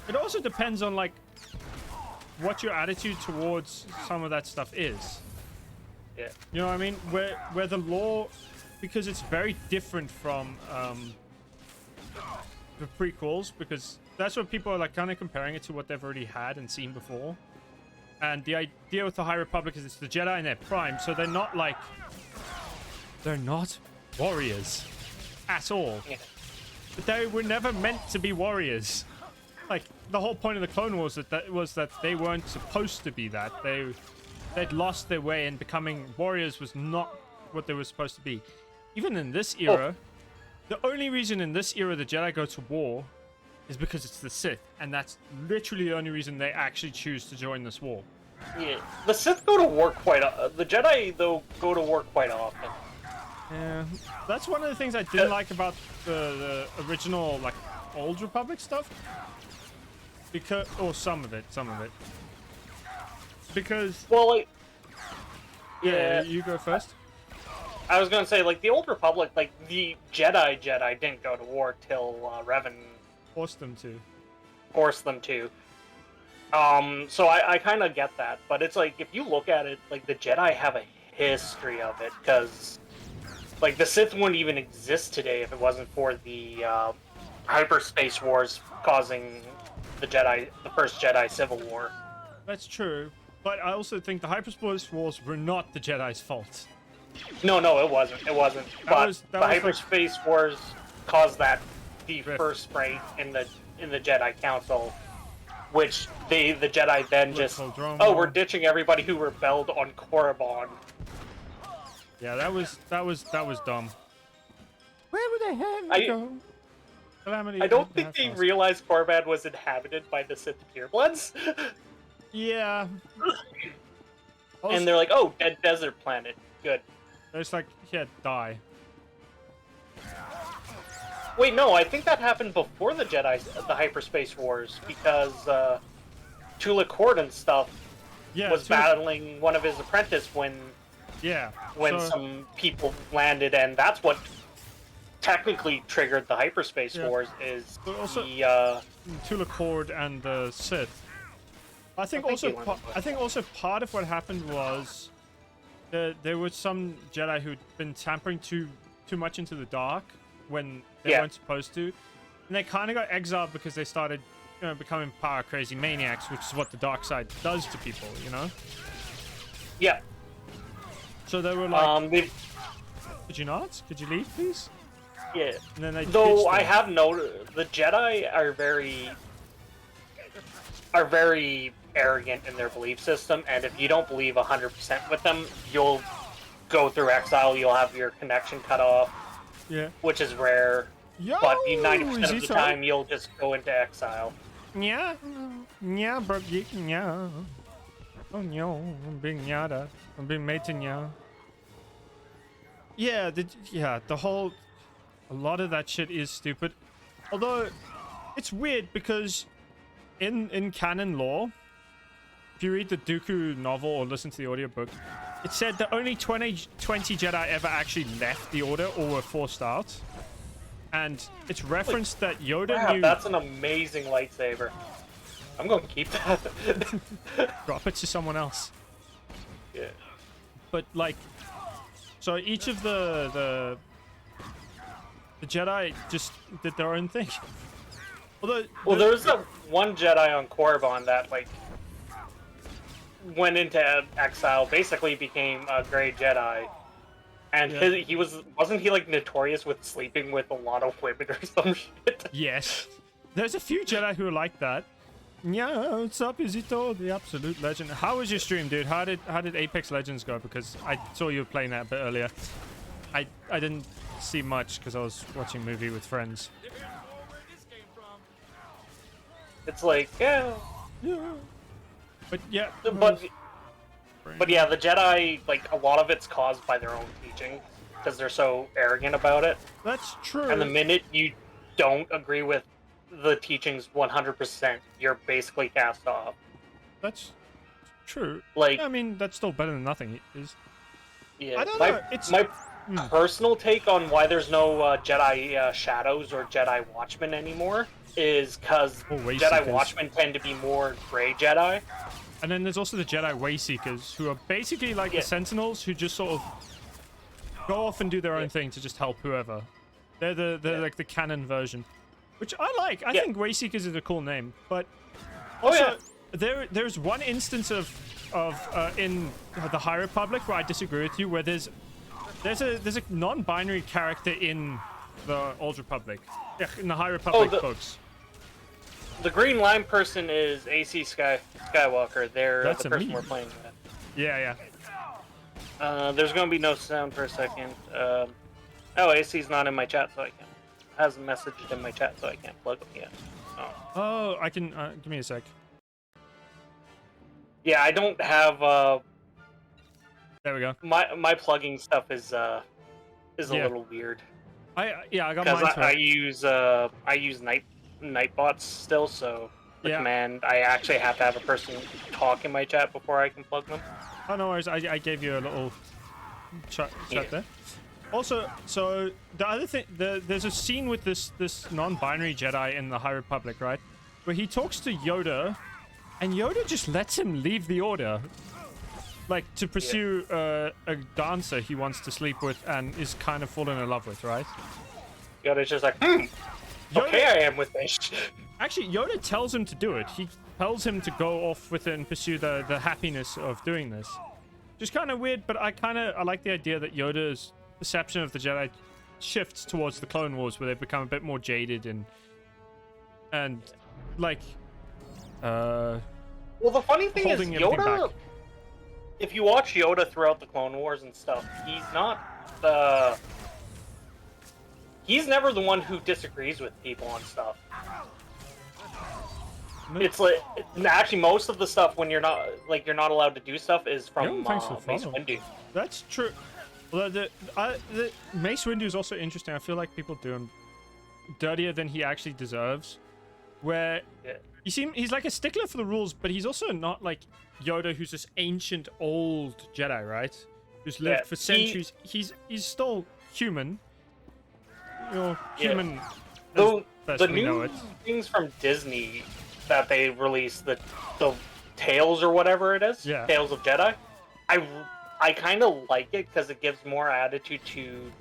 it also depends on like what your attitude towards some of that stuff is. Yeah. You know what I mean? Where the lore, because it's very different from the prequels, because that's what people are like kind of comparing it to what they've already had and seen before. And the idea with the High Republic is it's the Jedi in their prime, so they're not warriors at all. Yeah. But they were never meant to be warriors. Like, the whole point of the Clone Wars was that they weren't supposed to be that. They'd lost their way, and becoming warriors was not what they were supposed to be. Even in this era, the only reason in this era the Jedi go to war is because it's the Sith, and that's literally the only reason they actually choose to join this war. Yeah, the Sith go to war the Jedi though go to war quite often. Yeah, that's one of the things I didn't like about the original, like, Old Republic stuff. Because, or some of it. Because, well, like, yeah, you go first. I was gonna say, like, the Old Republic, like, the Jedi didn't go to war till Revan forced them to. So I kind of get that, but it's like, if you look at it, like, the Jedi have a history of it, because, like, the Sith wouldn't even exist today if it wasn't for the hyperspace wars causing the first Jedi Civil War. That's true, but I also think the hyperspace wars were not the Jedi's fault. No, it wasn't. But the hyperspace wars caused the first break in the Jedi Council, which the Jedi then just we're ditching everybody who rebelled on Korriban. Yeah, that was dumb. Where would they have to go? Calamity, I don't think they realized Korriban was inhabited by the Sith purebloods. Yeah. And they're like, oh, dead desert planet. Good. It's like, yeah, die. Wait, no, I think that happened before the hyperspace wars, because Tula Cord and stuff was battling one of his apprentices when some people landed, and that's what technically triggered the hyperspace wars. Is also the Tula Cord and the Sith. I think also part of what happened was there was some Jedi who'd been tampering too much into the dark when they weren't supposed to, and they kind of got exiled because they started, becoming power crazy maniacs, which is what the dark side does to people, Yeah. So they were like, could you not? Could you leave, please? Yeah. And then though I have noticed the Jedi are very arrogant in their belief system, and if you don't believe 100% with them, you'll go through exile. You'll have your connection cut off. Yeah. Which is rare. But 90% of the time, you'll just go into exile. Yeah, bro, yeah. Oh no, I'm being yada. I'm being made to nya. Yeah, a lot of that shit is stupid. Although, it's weird because in canon lore, if you read the Dooku novel or listen to the audiobook, it said that only 20 Jedi ever actually left the Order or were forced out. And it's referenced that Yoda knew... That's an amazing lightsaber. I'm going to keep that. Drop it to someone else. Yeah. But, like... So each of the Jedi just did their own thing. Although... Well, there was that one Jedi on Korriban that, like, went into exile, basically became a Grey Jedi. And wasn't he like notorious with sleeping with a lot of women or some shit? Yes. There's a few Jedi who are like that. Yeah, what's up, Izito? The absolute legend. How was your stream, dude? How did Apex Legends go? Because I saw you were playing that a bit earlier. I didn't see much because I was watching a movie with friends. It's like, yeah. But yeah. But yeah, the Jedi, like, a lot of it's caused by their own teaching, because they're so arrogant about it. That's true. And the minute you don't agree with the teachings 100%, you're basically cast off. That's true. Like, I mean, that's still better than nothing. Yeah, I don't know. My personal take on why there's no Jedi Shadows or Jedi Watchmen anymore is because Jedi Watchmen tend to be more Grey Jedi. And then there's also the Jedi Wayseekers, who are basically like the Sentinels, who just sort of go off and do their own thing to just help whoever. They're like the canon version, which I like. I think Wayseekers is a cool name, but also there's one instance of in the High Republic where I disagree with you, where there's a non-binary character in the Old Republic, in the High Republic books. the green line person is AC Skywalker. They're That's the a person meme. we're playing with. Yeah. There's gonna be no sound for a second. Oh, AC's not in my chat, so I can't. Hasn't messaged in my chat, so I can't plug him yet. Oh, I can. Give me a sec. Yeah, I don't have. There we go. My plugging stuff is a Yeah. little weird. I got Because mine. I use Nightbots still, so the Yeah. command I actually have to have a person talk in my chat before I can plug them. Oh no worries. I gave you a little chat there. Also, so the other thing, there's a scene with this non-binary Jedi in the High Republic, right? Where he talks to Yoda, and Yoda just lets him leave the Order, like to pursue a dancer he wants to sleep with and is kind of falling in love with, right? Yoda's just like, Yoda, okay, I am with this. Actually, Yoda tells him to do it. He tells him to go off with it and pursue the happiness of doing this. Just kind of weird, but I like the idea that Yoda's perception of the Jedi shifts towards the Clone Wars, where they've become a bit more jaded and like Well, the funny thing is holding everything Yoda. back. If you watch Yoda throughout the Clone Wars and stuff, he's not the. He's never the one who disagrees with people on stuff. It's like actually most of the stuff when you're not allowed to do stuff is from Mace Windu. That's true. Well, the Mace Windu is also interesting. I feel like people do him dirtier than he actually deserves. Where he's like a stickler for the rules, but he's also not like Yoda, who's this ancient old Jedi, right? Who's lived for centuries. He's still human. You know, human. The new things from Disney that they released, the Tales or whatever it is, Tales of Jedi. I kind of like it because it gives more attitude to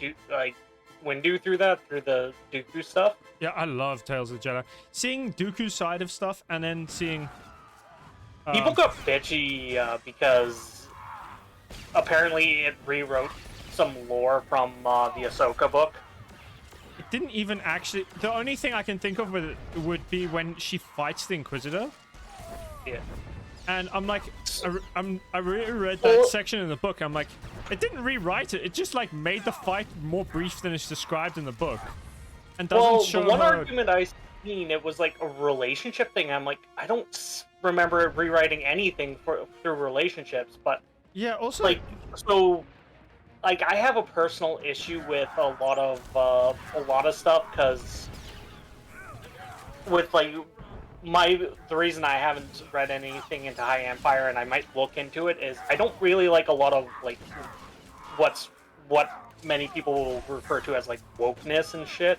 Windu through the Dooku stuff. Yeah, I love Tales of the Jedi. Seeing Dooku's side of stuff and then seeing people got bitchy because apparently it rewrote some lore from the Ahsoka book. It didn't even actually. The only thing I can think of with it would be when she fights the Inquisitor. Yeah. And I'm like, I reread that section in the book. I'm like, it didn't rewrite it. It just like made the fight more brief than it's described in the book, and doesn't show the one her... argument I seen, it was like a relationship thing. I'm like, I don't remember it rewriting anything through relationships, but yeah, also like I have a personal issue with a lot of stuff because with like. The reason I haven't read anything into High Empire and I might look into it is I don't really like a lot of like what many people will refer to as like wokeness and shit,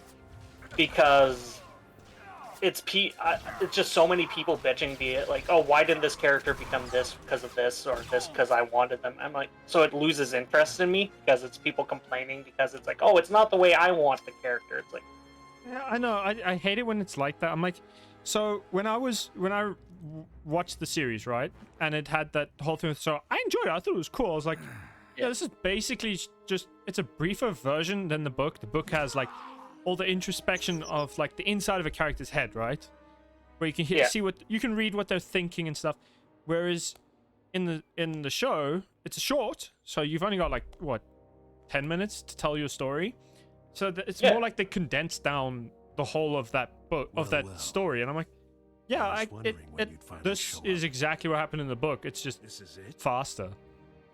because it's just so many people bitching, be it like, oh, why didn't this character become this because of this, or this because I wanted them. I'm like, so it loses interest in me because it's people complaining because it's like, oh, it's not the way I want the character. It's like, yeah, I know. I hate it when it's like that. I'm like, so when I watched the series, right, and it had that whole thing, so I enjoyed it. I thought it was cool. I was like, yeah, this is basically just, it's a briefer version than the book. The book has like all the introspection of like the inside of a character's head, right, where you can see what you can read what they're thinking and stuff. Whereas in the show, it's a short, so you've only got like what 10 minutes to tell your story. So it's more like they condensed down the whole of that book, of that story, and I'm like, yeah, this is exactly what happened in the book. It's just faster.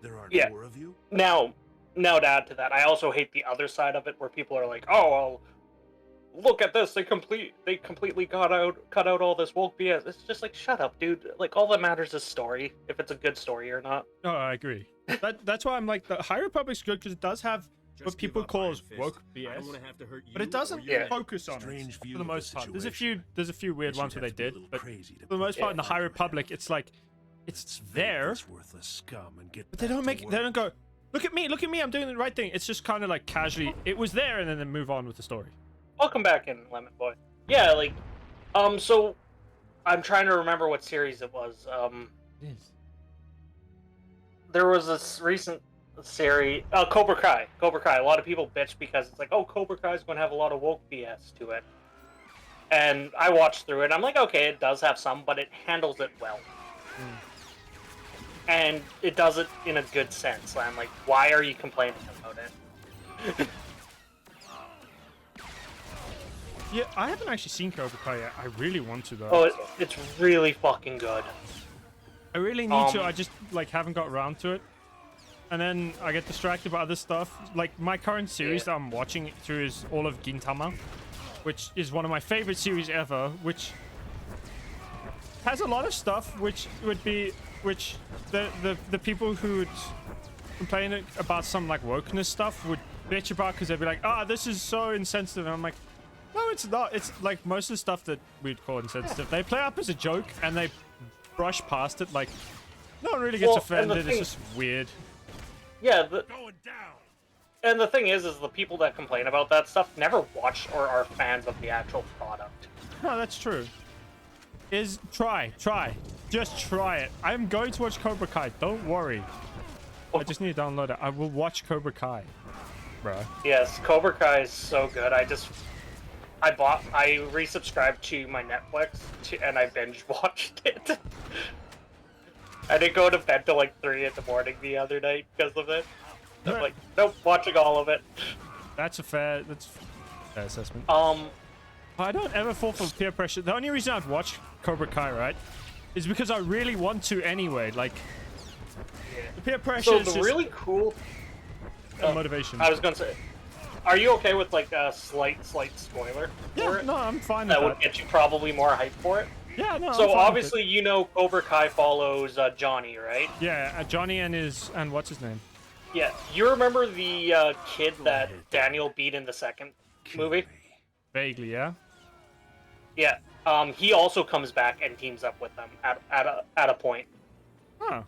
There are more of you? Now to add to that, I also hate the other side of it where people are like, oh, well, look at this, they completely cut out all this woke BS. It's just like, shut up, dude. Like, all that matters is story, if it's a good story or not. Oh, I agree. That's why I'm like, the High Republic's good because it does have what people call as woke BS, but it doesn't focus on it for the most part. There's a few weird ones where they did, but for the most part in the High Republic, it's like, it's there, but they don't go, look at me, I'm doing the right thing. It's just kind of like casually, it was there, and then they move on with the story. Welcome back in, Lemon Boy. Yeah, like, so I'm trying to remember what series it was. There was this recent series, Cobra Kai. A lot of people bitch because it's like, oh, Cobra Kai is going to have a lot of woke BS to it. And I watched through it. I'm like, okay, it does have some, but it handles it well. And it does it in a good sense. I'm like, why are you complaining about it? Yeah, I haven't actually seen Cobra Kai yet. I really want to though. Oh, it's really fucking good. I really need to. I just like haven't got around to it. And then I get distracted by other stuff. Like my current series that I'm watching through is all of Gintama, which is one of my favorite series ever, which has a lot of stuff which would be the people who would complain about some like wokeness stuff would bitch about, because they'd be like, this is so insensitive. And I'm like, no, it's not. It's like most of the stuff that we'd call insensitive, they play up as a joke and they brush past it. Like no one really gets offended. It's just weird. Yeah, going down. And the thing is the people that complain about that stuff never watch or are fans of the actual product. No, that's true. Just try it. I'm going to watch Cobra Kai. Don't worry. I just need to download it. I will watch Cobra Kai, bro. Yes, Cobra Kai is so good. I resubscribed to my Netflix and I binge watched it. I didn't go to bed till like 3 in the morning the other night because of it. I'm like, nope, watching all of it. That's fair assessment. I don't ever fall for peer pressure. The only reason I'd watch Cobra Kai, right, is because I really want to anyway. Like, the peer pressure is just really cool motivation. I was gonna say, are you okay with like a slight spoiler for it? No, I'm fine with that. That would get you probably more hype for it? Yeah, no. So obviously you know Cobra Kai follows Johnny, right? Yeah, Johnny and what's his name? Yeah, you remember the kid that Daniel beat in the second movie? Vaguely, yeah. Yeah, he also comes back and teams up with them at a point. Huh.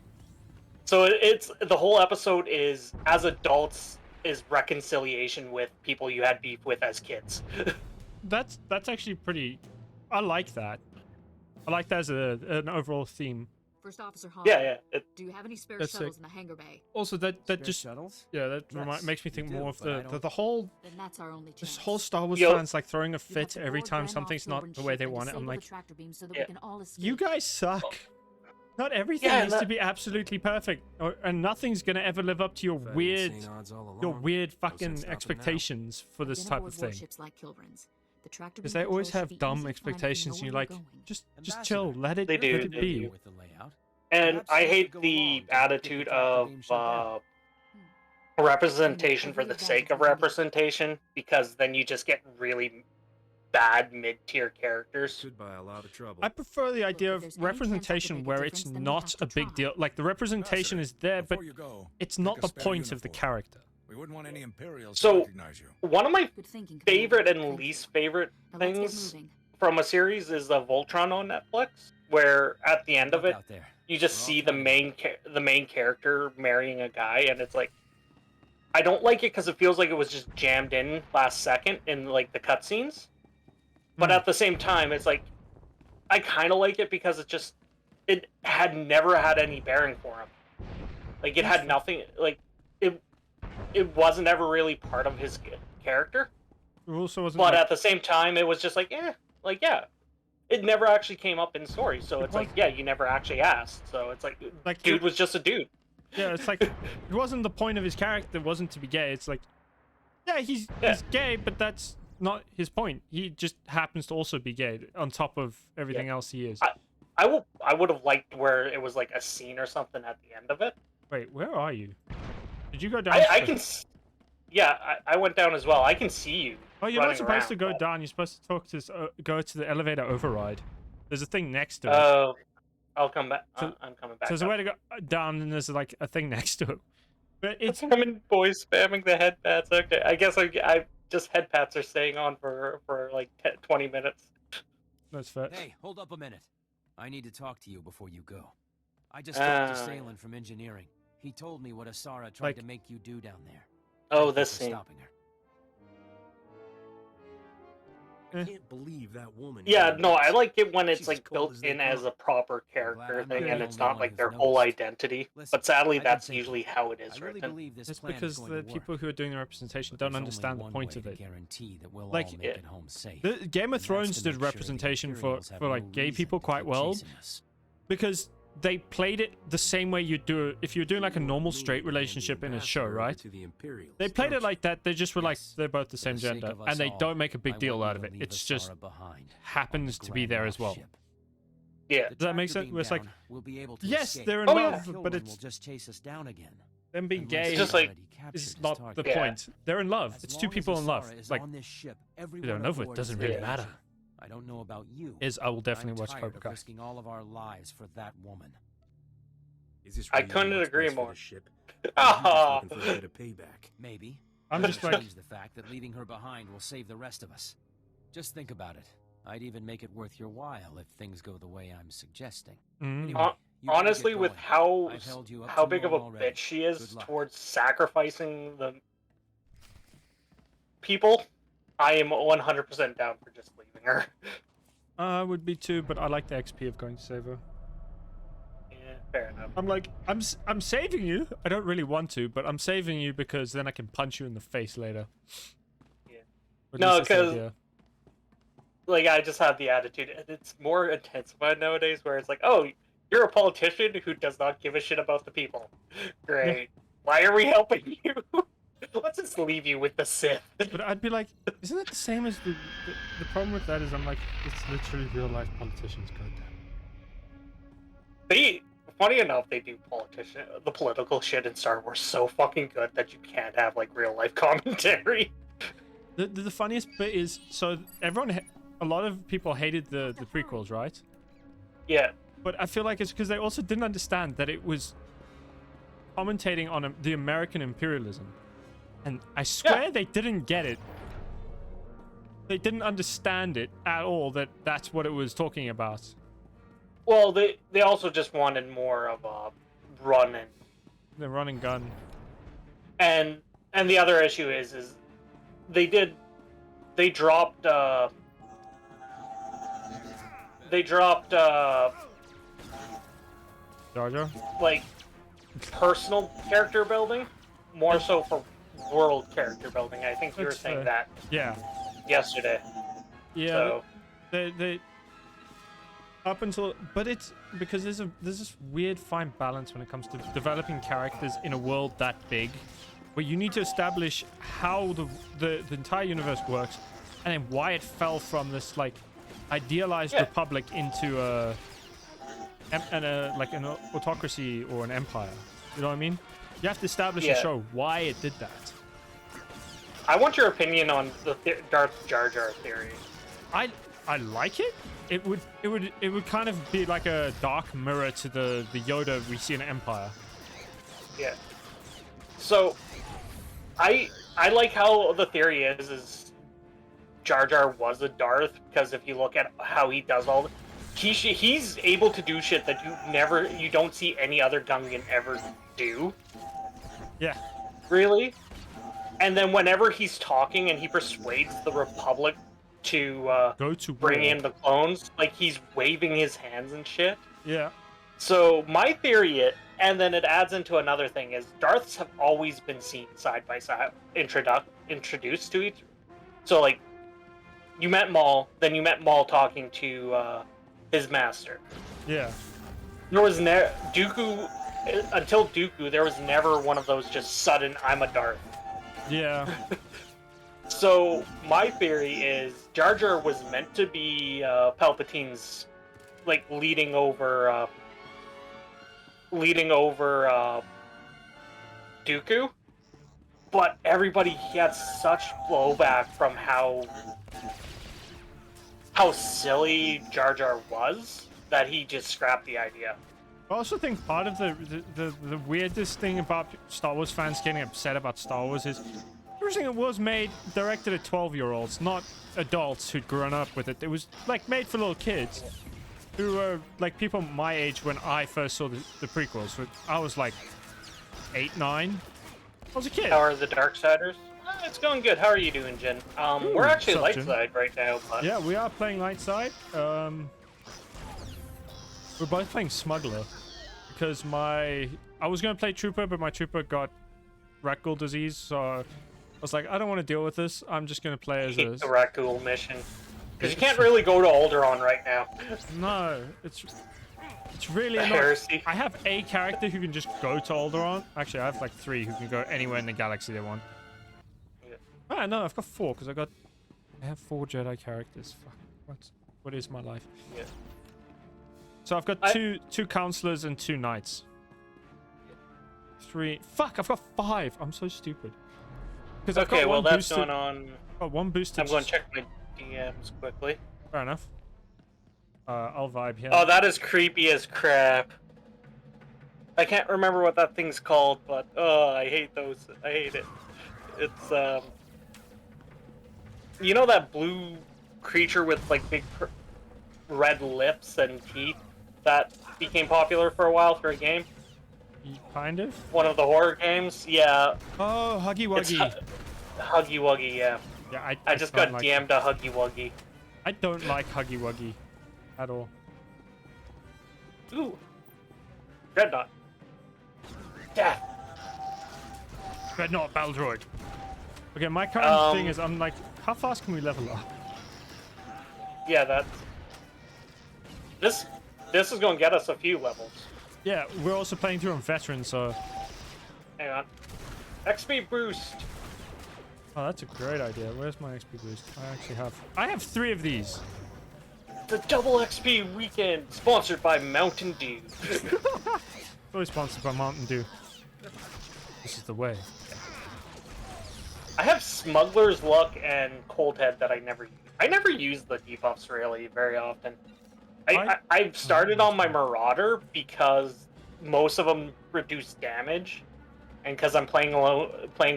So it's the whole episode is as adults is reconciliation with people you had beef with as kids. That's actually pretty. I like that. I like that as an overall theme. First Officer Hall. Yeah. Do you have any spare That's shuttles sick. in the hangar bay? Also, that just shuttles? yeah, that makes me think more of the whole. Then that's our only chance. This whole Star Wars fans like throwing a fit every time something's not the way they want it. I'm like, you guys suck. Not everything needs to be absolutely perfect, and nothing's gonna ever live up to your weird fucking expectations for this type of thing. Because they always have dumb expectations, and you're like, just chill, let it be. And I hate the attitude of representation for the sake of representation, because then you just get really bad mid-tier characters. Could buy a lot of trouble. I prefer the idea of representation where it's not a big deal. Like the representation is there, but it's not the point of the character. We wouldn't want any Imperials to recognize you. One of my favorite and least favorite things from a series is the Voltron on Netflix, where at the end of it, you just see the main character marrying a guy, and it's like, I don't like it because it feels like it was just jammed in last second in like the cutscenes. But at the same time, it's like, I kind of like it because it had never had any bearing for him. Like, it had nothing, like, it wasn't ever really part of his character. It also wasn't. But at the same time, it was just like, it never actually came up in story. So it's like, you never actually asked. So it's like dude was just a dude. Yeah, it's like, it wasn't the point of his character, wasn't to be gay. It's like, he's gay, but that's not his point. He just happens to also be gay on top of everything else he is. I would have liked where it was like a scene or something at the end of it. Wait, where are you? Did you go down? I can. Yeah, I went down as well. I can see you. Oh, you're not supposed to go down. You're supposed to go to the elevator override. There's a thing next to it. Oh, I'll come back. I'm coming back. So there's a way to go down, and there's like a thing next to it. But it's boys spamming the head pats. Okay, I guess I just head pats are staying on for like 20 minutes. That's fair. Hey, hold up a minute. I need to talk to you before you go. I just talked to Salen from engineering. He told me what Asara tried to make you do down there. Oh, this scene. Stopping her. Eh. I can't believe that woman. Yeah, did no, I this. like it when it's She's like as cold built as they in as come. a proper glad character I'm thing, not and the it's only not one like who's their whole noticed. identity. Listen, But sadly, I can that's say usually for- how it is I really written. believe this It's plan because is going the to people work. who are doing the representation But don't there's only understand the one point way of to it. guarantee that we'll Like, all make Yeah. it home safe. The Game of And that's Thrones to did make sure the representation for Imperials have like no gay reason people to quite keep well chasing us. because they played it the same way you do it if you're doing like a You normal want me straight to hand the relationship in a show, ambassador over right? to the Imperials, They played don't it like that. They just were like Yes. they're both the For same sake gender, of us and they all, don't make a I big want deal you out to of it. leave It's Asara just behind happens on the to be there Grand as well. ship. Yeah. The Does that make tractor sense? being It's like down, we'll be able to yes, escape. they're in Oh, love, yeah. but Kilrin it's will just chase us down again. them being Unless gay he's just like- already captured is his not the target. Yeah. point. They're in love. As It's two long as people in love. Asara is Like on this ship, they're everyone in love with aboard doesn't is really in matter. danger. I don't know about you. Is I will but definitely I'm watch tired Cobra of Kai. risking all of our lives for that woman. Is this I really couldn't what's agree best for more. the ship? Ah. Looking for a bit of payback. Maybe. I'm But just it like- change the fact that leaving her behind will save the rest of us. Just think about it. I'd even make it worth your while if things go the way I'm suggesting. Mm. Anyway, you better Honestly, get with going. how I've held you up how too big of a long already. bitch she is Good luck. towards sacrificing the people, I am 100% down for just leaving her. I would be too, but I like the XP of going to save her. Yeah, fair enough. I'm like, I'm saving you. I don't really want to, but I'm saving you because then I can punch you in the face later. Yeah. At No, least that's the 'cause- idea. Like, I just have the attitude, and it's more intensified nowadays, where it's like, oh, you're a politician who does not give a shit about the people. Great. Why are we helping you? Let's just leave you with the Sith. But I'd be like, isn't it the same as the problem with that is I'm like, it's literally real life politicians, goddamn. Funny enough, they do the political shit in Star Wars so fucking good that you can't have, like, real life commentary. The funniest bit is, so a lot of people hated the prequels, right? Yeah. But I feel like it's because they also didn't understand that it was commentating on the American imperialism. And I swear they didn't get it. They didn't understand it at all, that that's what it was talking about. Well, they also just wanted more of a run and... The run and gun. And the other issue is they dropped Jar Jar? like personal character building more so for world character building. I think you were That's saying fair. that Yeah. yesterday. Yeah. So They up until, but it's because there's this weird fine balance when it comes to developing characters in a world that big, where you need to establish how the entire universe works, and then why it fell from this like idealized republic into like an autocracy or an empire. You know what I mean? You have to establish and show why it did that. I want your opinion on the Darth Jar Jar theory. I like it. It would kind of be like a dark mirror to the Yoda we see in Empire. Yeah. So, I like how the theory is Jar Jar was a Darth, because if you look at how he does all, he's able to do shit that you don't see any other Gungan ever do. Yeah. Really? And then whenever he's talking and he persuades the Republic to go to bring war. in the clones, like he's waving his hands and shit. Yeah. So my theory, and then it adds into another thing, is Darths have always been seen side by side, introduced to each. So like, you met Maul, then you met Maul talking to his master. Yeah. There was Dooku until Dooku. There was never one of those just sudden I'm a Darth. Yeah. So my theory is Jar Jar was meant to be Palpatine's, like, leading over Dooku, but he had such blowback from how silly Jar Jar was that he just scrapped the idea. I also think part of the weirdest thing about Star Wars fans getting upset about Star Wars is everything was directed at 12-year-olds, not adults who'd grown up with it. It was like made for little kids who were like people my age when I first saw the prequels. I was like 8, 9. I was a kid. How are the Darksiders? It's going good. How are you doing, Jen? We're actually sup, light Jen? side right now, but Yeah, we are playing light side. We're both playing smuggler because I was gonna play trooper, but my trooper got Rakghoul disease, so I was like, I don't want to deal with this. I'm just gonna play I as hate is. the Rakghoul mission because you can't really go to Alderaan right now. No, it's really annoying. Heresy. I have a character who can just go to Alderaan. Actually, I have like 3 who can go anywhere in the galaxy they want. Yeah. Ah, no, I've got 4 because I have 4 Jedi characters. Fuck, what is my life? Yeah. So I've got two counselors and 2 knights. 3. Fuck, I've got 5. I'm so stupid. Okay, well that's going on. Oh, 1 boosted. I'm going to check my DMs quickly. Fair enough. I'll vibe here. Oh, that is creepy as crap. I can't remember what that thing's called, but I hate those. I hate it. It's you know that blue creature with like big red lips and teeth that became popular for a while for a game? Kind of. One of the horror games? Yeah. Oh, Huggy Wuggy. Huggy Wuggy, yeah. Yeah, I just got DM'd a Huggy Wuggy. I don't like Huggy Wuggy at all. Ooh. Dreadnought. Death. Dreadnought Battle Droid. Okay, my current thing is I'm like, how fast can we level up? Yeah, that's... This is going to get us a few levels. Yeah, we're also playing through on veteran, so... Hang on. XP boost. Oh, that's a great idea. Where's my XP boost? I have 3 of these. The double XP weekend, sponsored by Mountain Dew. Fully sponsored by Mountain Dew. This is the way. I have Smuggler's Luck and Cold Head that I never use the debuffs really very often. I've started on my Marauder because most of them reduce damage, and because I'm playing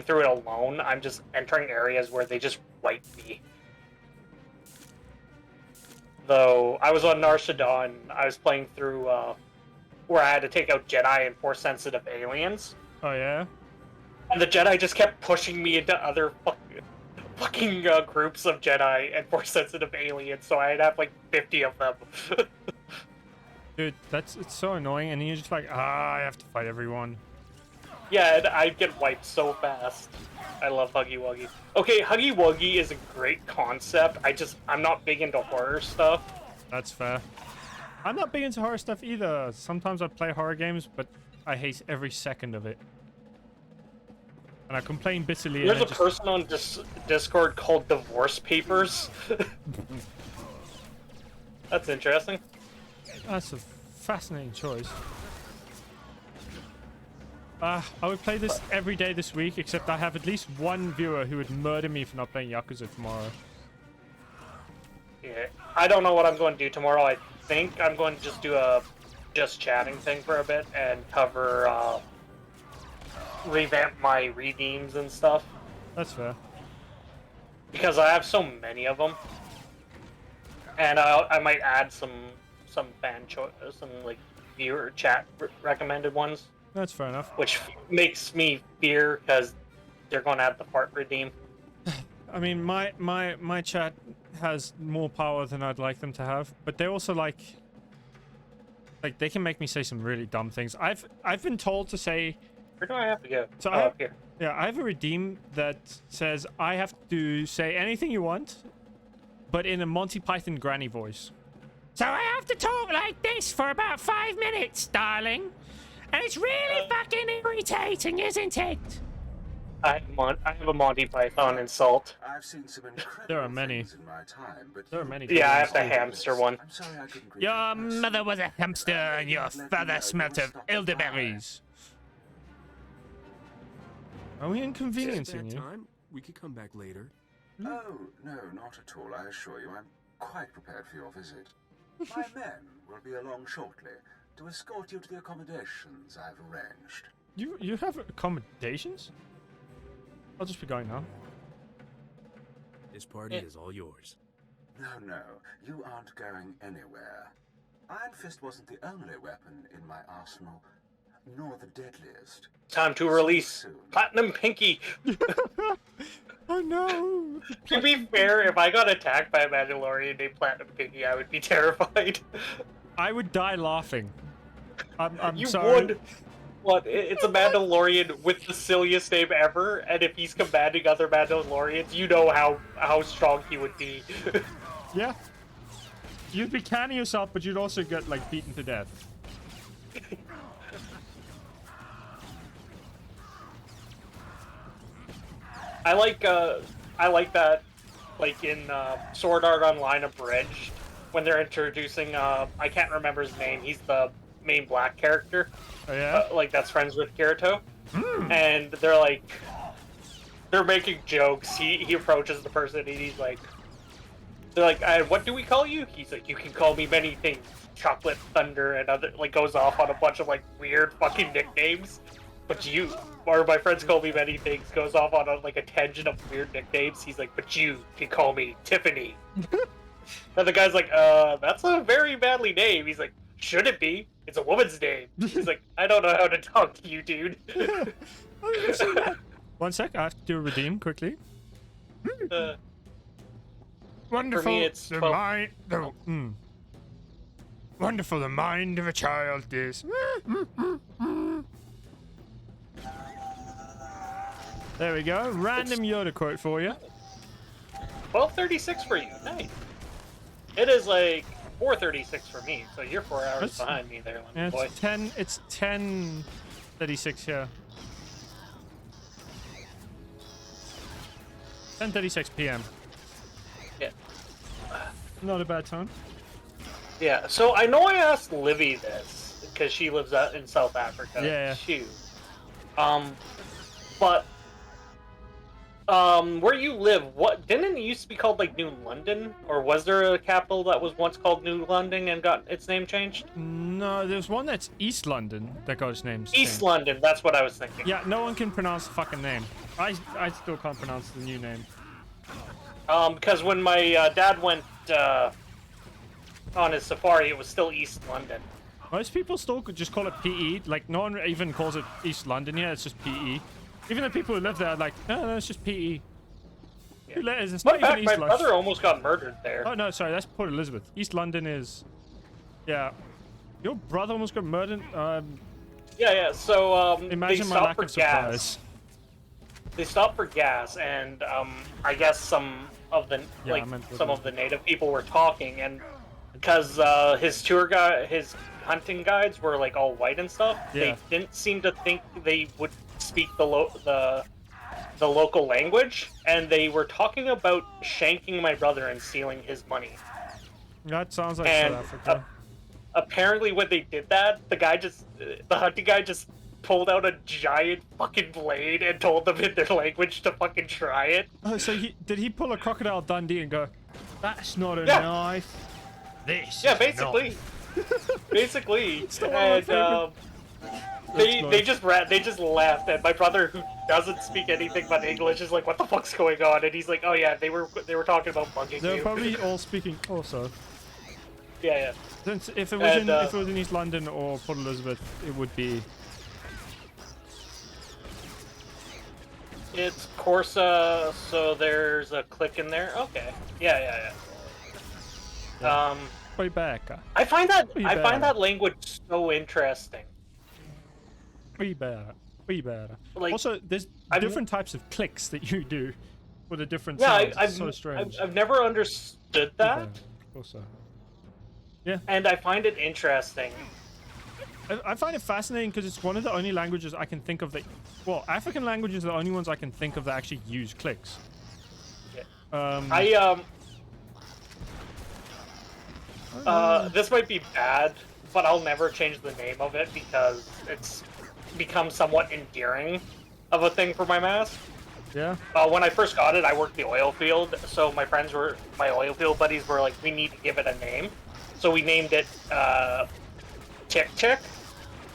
through it alone, I'm just entering areas where they just wipe me. Though I was on Nar Shaddaa, I was playing through where I had to take out Jedi and Force-sensitive aliens. Oh yeah? And the Jedi just kept pushing me into other fucking groups of Jedi and Force-sensitive aliens, so I'd have like 50 of them. Dude, it's so annoying, and you're just like, I have to fight everyone. Yeah, and I'd get wiped so fast. I love Huggy Wuggy. Okay, Huggy Wuggy is a great concept. I'm not big into horror stuff. That's fair. I'm not big into horror stuff either. Sometimes I play horror games, but I hate every second of it. And I complain bitterly. There's a person on Discord called Divorce Papers. That's interesting. That's a fascinating choice. I would play this every day this week, except I have at least one viewer who would murder me for not playing Yakuza tomorrow. Yeah, I don't know what I'm going to do tomorrow. I think I'm going to just do a just chatting thing for a bit and cover, revamp my redeems and stuff. That's fair. Because I have so many of them. And I might add some fan choice, some like viewer chat recommended ones. That's fair enough. Which makes me fear because they're going to have the fart redeem. I mean, my chat has more power than I'd like them to have, but they also like they can make me say some really dumb things. I've been told to say. Where do I have to go? So up here. Yeah, I have a redeem that says I have to say anything you want, but in a Monty Python granny voice. So I have to talk like this for about 5 minutes, darling. And it's really fucking irritating, isn't it? I have a Monty Python insult. I've seen some incredible There are many. things in my time, but There are many. Yeah, I have the hamster one. I'm sorry I couldn't greet Your you in mother was a hamster and your father smelt of elderberries. Are we inconveniencing That you? time, we could come back later. Oh, no, not at all, I assure you. I'm quite prepared for your visit. My men will be along shortly to escort you to the accommodations I've arranged. You have accommodations? I'll just be going now. This party is all yours. No, you aren't going anywhere. Iron Fist wasn't the only weapon in my arsenal, nor the deadliest. Time to release Platinum Pinky. Oh no! To be fair, if I got attacked by a Mandalorian named Platinum Piggy, I would be terrified. I would die laughing. I'm You sorry. would. What? It's a Mandalorian with the silliest name ever, and if he's commanding other Mandalorians, you know how strong he would be. Yeah. You'd be canning yourself, but you'd also get like beaten to death. I like that, like in Sword Art Online Abridged, when they're introducing I can't remember his name. He's the main black character. Oh yeah. Like that's friends with Kirito, and they're making jokes. He approaches the person and he's like, they're like, what do we call you? He's like, you can call me many things, Chocolate Thunder, and other, like goes off on a bunch of like weird fucking nicknames. But you, or my friends call me many things, goes off on like a tangent of weird nicknames. He's like, but you can call me Tiffany. And the guy's like, that's a very badly name. He's like, should it be? It's a woman's name. He's like, I don't know how to talk to you, dude. 1 sec, I have to do a redeem quickly. Wonderful. For me, it's the 12. mind. Wonderful, the mind of a child is. There we go. Random Yoda quote for you. 12:36 for you. Nice. It is like 4:36 for me, so you're 4 hours behind me there, Yeah, boy. it's 10:36 here. 10:36 p.m. Yeah. Not a bad time. Yeah. So I know I asked Livy this because she lives out in South Africa. Yeah. Shoot. But where you live, what didn't it used to be called like New London, or was there a capital that was once called New London and got its name changed? No, there's one that's East London that got its name changed. East London. That's what I was thinking. Yeah, no one can pronounce the fucking name. I still can't pronounce the new name. Because when my dad went on his safari, it was still East London. Most people still could just call it PE. Like, no one even calls it East London yet. It's just PE. Even the people who live there are like, no, it's just PE. Yeah. Two letters. It's In not even fact, East my London. brother almost got murdered there. Oh, no, sorry. That's Port Elizabeth. East London is... Yeah. Your brother almost got murdered? Yeah. So, Imagine they my stopped lack for of gas. surprise. They stopped for gas, and I guess some of the native people were talking, and because his his hunting guides were like all white and stuff, Yeah. they didn't seem to think they would speak the local language, and they were talking about shanking my brother and stealing his money. That sounds like And South Africa. apparently, when they did that, the hunting guy just pulled out a giant fucking blade and told them in their language to fucking try it. Oh, so did he pull a Crocodile Dundee and go, that's not a Yeah. knife. This Yeah, is a basically. knife." Basically. Still one of my And favorite. they just left, and my brother, who doesn't speak anything but English, is like, what the fuck's going on? And he's like, oh yeah, they were talking about bugging They're you. probably all speaking also. Yeah. Since if it was And, if it was in East London or Port Elizabeth, it would be. It's Corsa, so there's a click in there. Okay. Yeah. Way back. I find Pretty bad. that language so interesting. Way better. Way better. Like, Also, there's different types of clicks that you do for the different Yeah, sounds. It's so strange. I've never understood that, Also. Yeah. and I find it interesting. I find it fascinating because it's one of the only languages I can think of that... Well, African languages are the only ones I can think of that actually use clicks. Yeah. This might be bad, but I'll never change the name of it because it's become somewhat endearing of a thing for my mask. Yeah? When I first got it, I worked the oil field, so my oil field buddies were like, we need to give it a name. So we named it, Tick,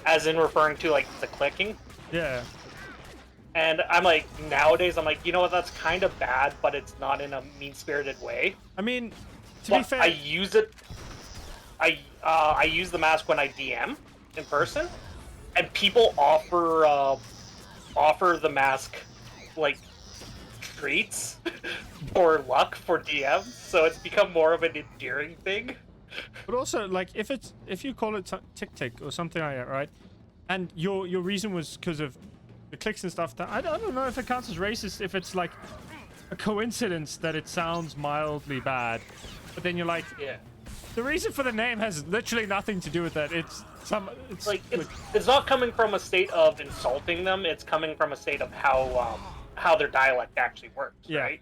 as in referring to, like, the clicking. Yeah. And I'm like, nowadays, I'm like, you know what, that's kind of bad, but it's not in a mean-spirited way. I mean, to be fair... I use it... I use the mask when I DM in person, and people offer the mask, like, treats or luck for DMs, so it's become more of an endearing thing. But also, like, if you call it tick tick or something like that, right? And your reason was because of the clicks and stuff. That I don't know if it counts as racist. If it's like a coincidence that it sounds mildly bad, but then you're like, Yeah. the reason for the name has literally nothing to do with that. It's it's not coming from a state of insulting them. It's coming from a state of how their dialect actually works, yeah. right?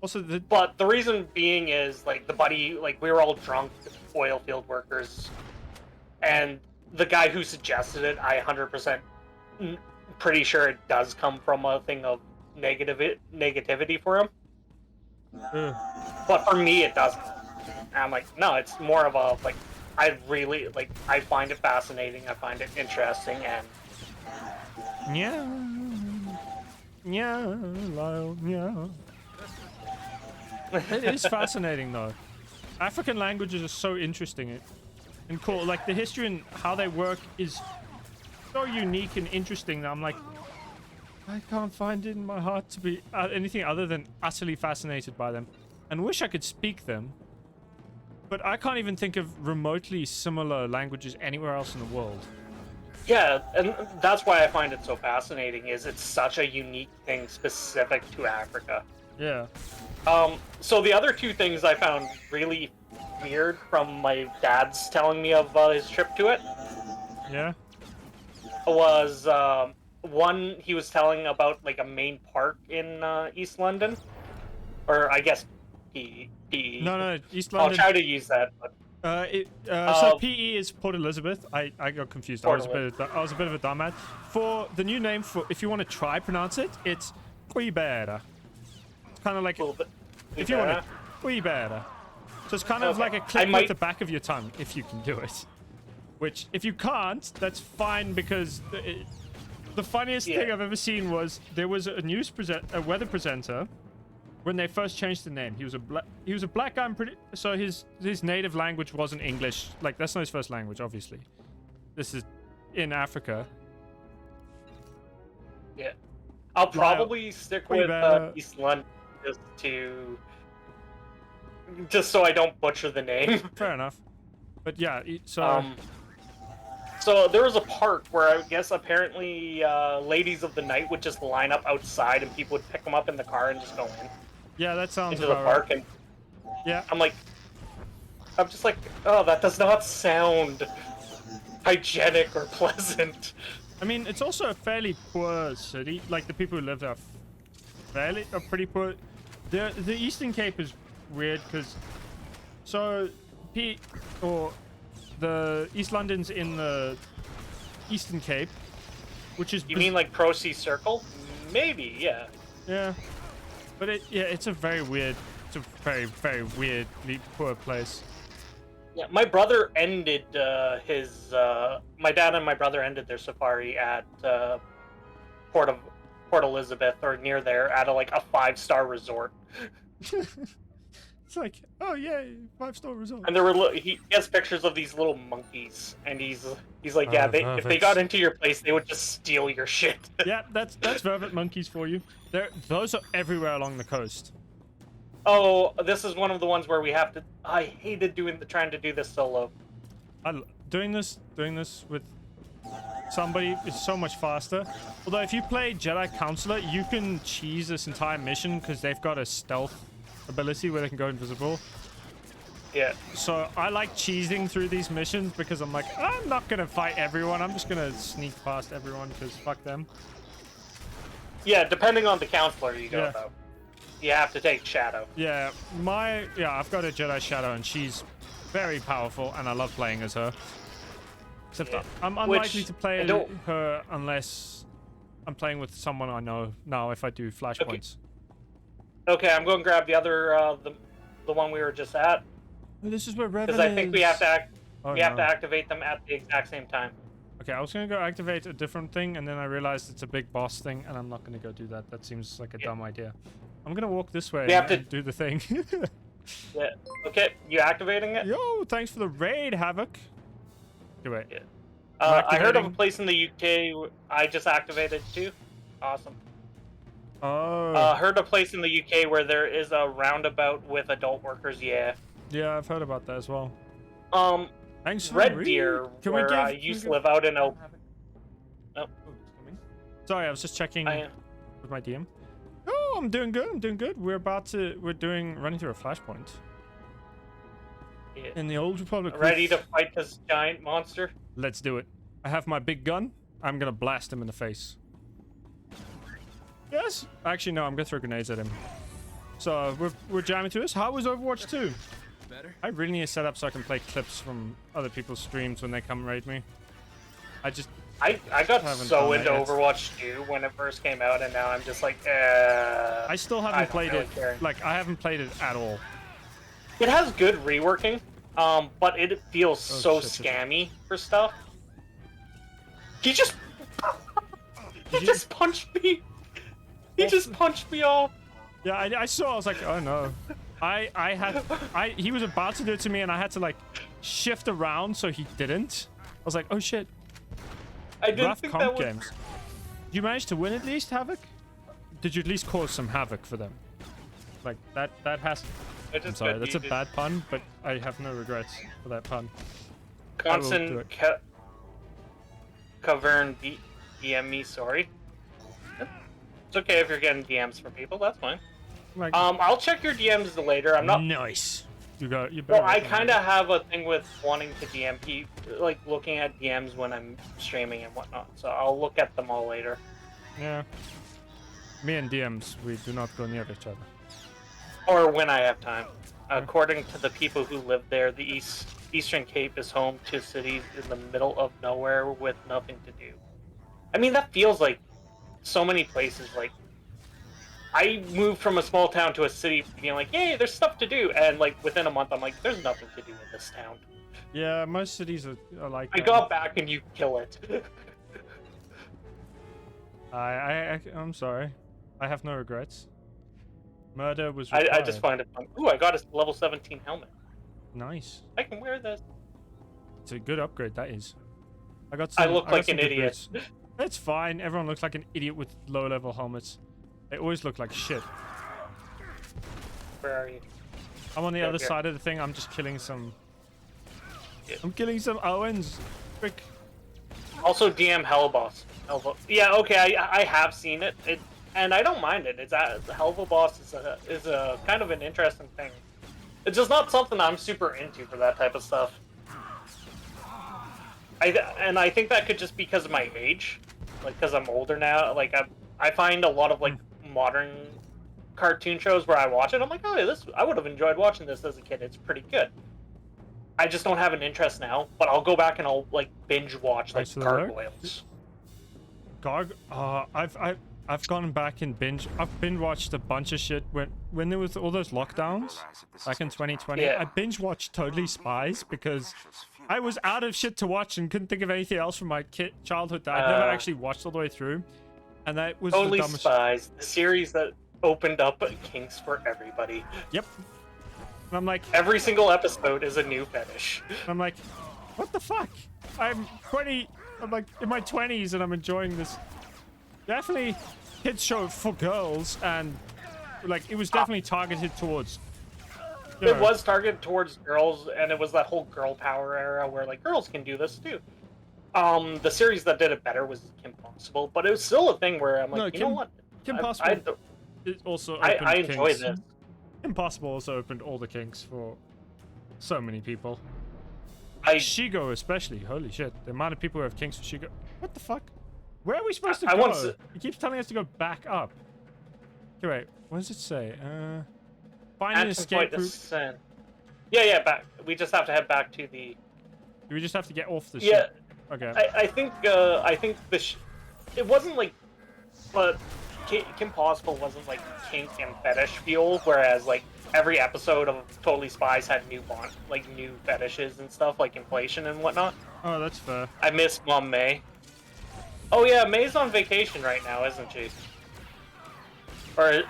Also, but the reason being is like the buddy, like we were all drunk oil field workers, and the guy who suggested it, I 100% pretty sure it does come from a thing of negativity for him. But for me, it doesn't. And I'm like, no, it's more of a like. I really like. I find it fascinating. I find it interesting, and yeah, Lyle, yeah. It is fascinating though. African languages are so interesting and cool. Like the history and how they work is so unique and interesting that I'm like, I can't find it in my heart to be anything other than utterly fascinated by them, and wish I could speak them. But I can't even think of remotely similar languages anywhere else in the world. Yeah, and that's why I find it so fascinating. Is it's such a unique thing specific to Africa. Yeah. So the other two things I found really weird from my dad's telling me of his trip to it. Yeah. Was one he was telling about like a main park in East London, or I guess PE. No, East London. I'll try to use that. But... so PE is Port Elizabeth. I got confused. I was a bit of a dumbass. For the new name, for if you want to try pronounce it, it's Quibera. It's kind of like if you want to Quibera. So it's kind of like a click with the back of your tongue if you can do it. Which, if you can't, that's fine, because the funniest thing I've ever seen was there was a weather presenter when they first changed the name. He was a black guy. So his native language wasn't English. Like, that's not his first language, obviously. This is in Africa. Yeah, I'll probably stick with East London just so I don't butcher the name. Fair enough. But yeah, so. So there was a park where I guess apparently ladies of the night would just line up outside and people would pick them up in the car and just go in. Yeah, that sounds into the park, right. And yeah, I'm just like, oh, that does not sound hygienic or pleasant. I mean, it's also a fairly poor city. Like, the people who live there are pretty poor. The Eastern Cape is weird because the East London's in the Eastern Cape, which is... You mean like Pro-C Circle? Maybe, yeah. Yeah. But it's a very weird... It's a very, very weirdly poor place. Yeah, my brother ended my dad and my brother ended their safari at Port Elizabeth, or near there, at a 5-star resort. It's like, oh yeah, 5-star resort. And there were he has pictures of these little monkeys, and he's like, yeah, if they got into your place, they would just steal your shit. Yeah, that's vervet monkeys for you. Those are everywhere along the coast. Oh, this is one of the ones where we have to. I hated trying to do this solo. Doing this with somebody is so much faster. Although if you play Jedi Counselor, you can cheese this entire mission because they've got a stealth ability where they can go invisible. Yeah. So I like cheesing through these missions because I'm like, I'm not gonna fight everyone. I'm just gonna sneak past everyone because fuck them. Yeah, depending on the counselor you go though. You have to take Shadow. Yeah, I've got a Jedi Shadow and she's very powerful and I love playing as her. Except I'm unlikely to play her unless I'm playing with someone I know now if I do flashpoints. Okay, I'm going to grab the other, the one we were just at. This is where Revan is. Because I think we have to activate them at the exact same time. Okay, I was going to go activate a different thing, and then I realized it's a big boss thing, and I'm not going to go do that. That seems like a dumb idea. I'm going to walk this way and do the thing. Yeah. Okay, you activating it? Yo, thanks for the raid, Havoc. Do it. Yeah. I heard of a place in the UK I just activated too. Awesome. Oh. Heard a place in the UK where there is a roundabout with adult workers. Yeah. Yeah, I've heard about that as well. Thanks for Red read. Deer, Can we where give? I used to live out in Oh, Sorry, I was just checking with my DM. Oh, I'm doing good. I'm doing good. We're running through a flashpoint. yeah. In the Old Republic. Ready to fight this giant monster? Let's do it. I have my big gun. I'm gonna blast him in the face. Yes. Actually, no. I'm gonna throw grenades at him. So we're jamming through this. How was Overwatch 2? Better? I really need to set up so I can play clips from other people's streams when they come raid me. I got haven't so done into that yet. Overwatch 2 when it first came out, and now I'm just like, I still haven't played really it. care. Like, I haven't played it at all. It has good reworking, but it feels so shit. scammy for stuff. He just punched me. He just punched me off. Yeah, I saw. I was like, oh no. He was about to do it to me, and I had to like shift around so he didn't. I was like, oh shit. I didn't Rough think comp that was... games. Did you manage to win at least, Havoc? Did you at least cause some havoc for them? Like that has. I'm sorry, that's a bad pun, but I have no regrets for that pun. Constant Cavern DM me, sorry. It's okay if you're getting DMs from people, that's fine. Like, I'll check your DMs later. I'm not. Nice. You better. Well, I kind of have a thing with wanting to DM like looking at DMs when I'm streaming and whatnot. So I'll look at them all later. Yeah. Me and DMs, we do not go near each other. Or when I have time. According to the people who live there, the Eastern Cape is home to cities in the middle of nowhere with nothing to do. I mean, that feels like so many places. Like, I moved from a small town to a city being like, yay, there's stuff to do. And, like, within a month, I'm like, there's nothing to do in this town. Yeah, most cities are like that. I got back and you kill it. I'm sorry. I have no regrets. Murder was I just find it fun. Ooh, I got a level 17 helmet. Nice. I can wear this. It's a good upgrade, that is. I look like an idiot. It's fine. Everyone looks like an idiot with low-level helmets. They always look like shit. Where are you? I'm on the other side of the thing. I'm just killing some... I'm killing some Owens. Quick. Also, DM Hellboss. Yeah, okay, I have seen it. And I don't mind it. It's Hellboss is a kind of an interesting thing. It's just not something I'm super into for that type of stuff. I think that could just be because of my age, like because I'm older now. Like I find a lot of like modern cartoon shows where I watch it, I'm like, oh yeah, I would have enjoyed watching this as a kid. It's pretty good. I just don't have an interest now, but I'll go back and I'll like binge watch like Gargoyles. I've gone back and I've binge watched a bunch of shit when there was all those lockdowns back in 2020. Yeah. I binge watched Totally Spies because I was out of shit to watch and couldn't think of anything else from my childhood that I'd never actually watched all the way through. And that was Totally the dumbest. Spies, the series that opened up kinks for everybody. Yep. And I'm like, every single episode is a new fetish. I'm like, what the fuck? I'm like in my 20s and I'm enjoying this. Definitely kids show for girls, and like it was definitely targeted towards. It was targeted towards girls, and it was that whole girl power era where like girls can do this too. The series that did it better was Kim Possible, but it was still a thing where I'm like, you know what? Kim Possible also opened I enjoy kinks. this. Kim Possible also opened all the kinks for so many people. Shigo especially. Holy shit! The amount of people who have kinks for Shigo. What the fuck? Where are we supposed to go? He keeps telling us to go back up. Okay, wait. What does it say? Find an escape route. Yeah, back. We just have to head back to the... Do we just have to get off the ship? Okay. I think this... It wasn't like... But Kim Possible wasn't like kink and fetish fuel, whereas like every episode of Totally Spies had new fetishes and stuff, like inflation and whatnot. Oh, that's fair. I miss Mom May. Oh yeah, May's on vacation right now, isn't she? Or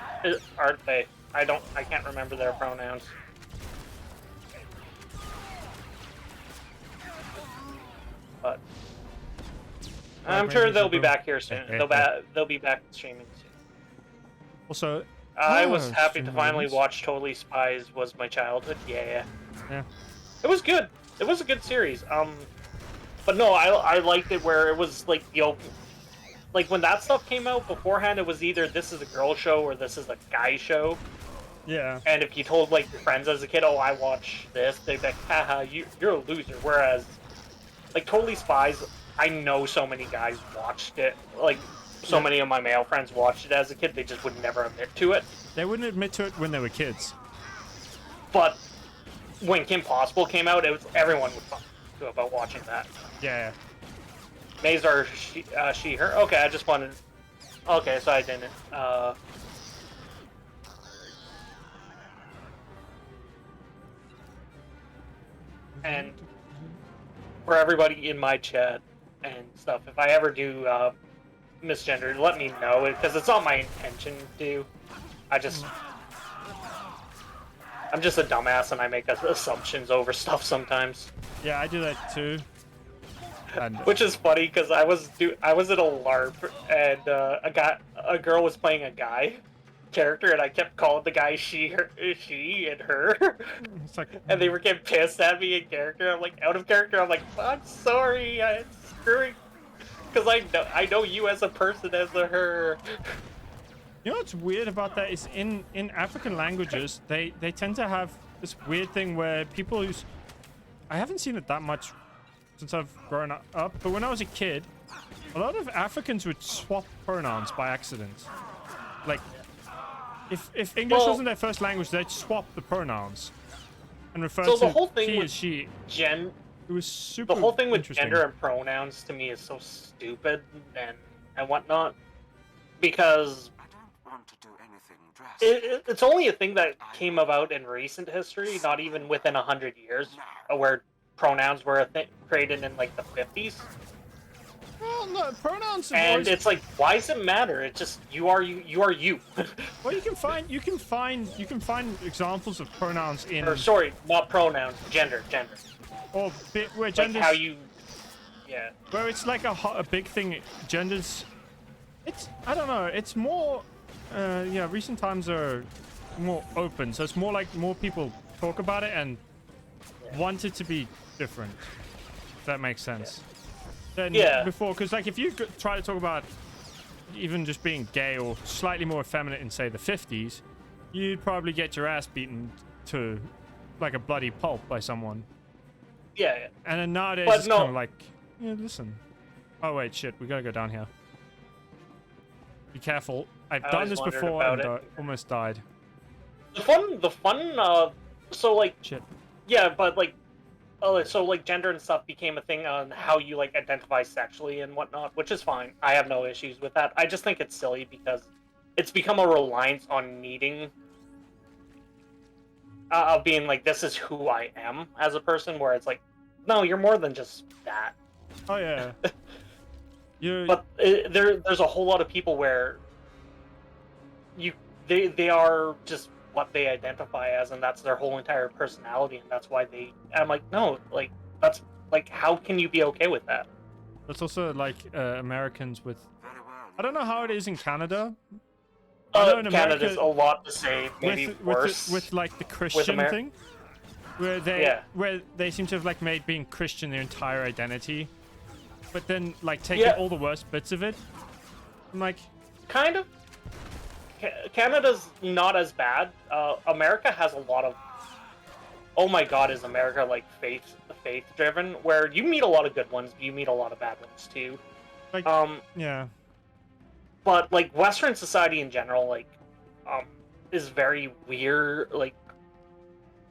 aren't they? I can't remember their pronouns. But I'm sure they'll be back here soon. They'll be back streaming soon. Also, I was happy to stream finally release. watch Totally Spies. Was my childhood. Yeah. Yeah. It was good. It was a good series. But no, I liked it where it was like like when that stuff came out beforehand, it was either this is a girl show or this is a guy show. Yeah. And if you told like your friends as a kid, oh, I watch this, they'd be like, haha, you're a loser. Whereas, like Totally Spies, I know so many guys watched it. Like so many of my male friends watched it as a kid. They just would never admit to it. They wouldn't admit to it when they were kids. But when Kim Possible came out, it was everyone would talk to about watching that. Yeah. Mazar, she, her. Okay, I just wanted. Okay, so I didn't. And for everybody in my chat and stuff, if I ever do misgender, let me know because it's not my intention to. I'm just a dumbass and I make assumptions over stuff sometimes. Yeah, I do that too. And, Which is funny because I was at a LARP and a girl was playing a guy character and I kept calling the guy she and her. It's like, and they were getting pissed at me in character. I'm like out of character. I'm like, I'm sorry, I'm screwing because I know you as a person as a her. You know what's weird about that is in African languages they tend to have this weird thing where people use. I haven't seen it that much since I've grown up, but when I was a kid, a lot of Africans would swap pronouns by accident. Like, if English wasn't their first language, they'd swap the pronouns and refer So to the whole thing he with as she. It was super. The whole thing with interesting. gender and pronouns to me is so stupid and whatnot because it's only a thing that came about in recent history, not even within 100 years, where pronouns were a thing created in like the 50s. Well, no, pronouns. And always... it's like, why does it matter? It's just you are you. You are you. Well, you can find examples of pronouns in. Or sorry, not pronouns. Gender. Or where genders. Like how you. Yeah. Where it's like a big thing. Genders. It's I don't know. It's more. Yeah, recent times are more open, so it's more like more people talk about it and want it to be different. If that makes sense. Than before, because like if you try to talk about even just being gay or slightly more effeminate in say the 50s, you'd probably get your ass beaten to like a bloody pulp by someone. Yeah. And then nowadays it's kind of like, yeah, listen. Oh wait, shit, we gotta go down here. Be careful. I've done this before and almost died. The fun. So like. Shit. Yeah, but like. So like gender and stuff became a thing on how you like identify sexually and whatnot, which is fine. I have no issues with that. I just think it's silly because it's become a reliance on needing of being like this is who I am as a person, where it's like, no, you're more than just that. Oh yeah. But there's a whole lot of people where they are just what they identify as, and that's their whole entire personality, and that's why I'm like, no, like that's like, how can you be okay with that? That's also like Americans with. I don't know how it is in Canada. Canada's a lot the same, maybe worse. With like the Christian thing, where they seem to have like made being Christian their entire identity, but then like taking all the worst bits of it. I'm like, kind of. Canada's not as bad. America has a lot of. Oh my God, is America like faith driven? Where you meet a lot of good ones, but you meet a lot of bad ones too. Like, yeah. But like Western society in general, like, is very weird. Like,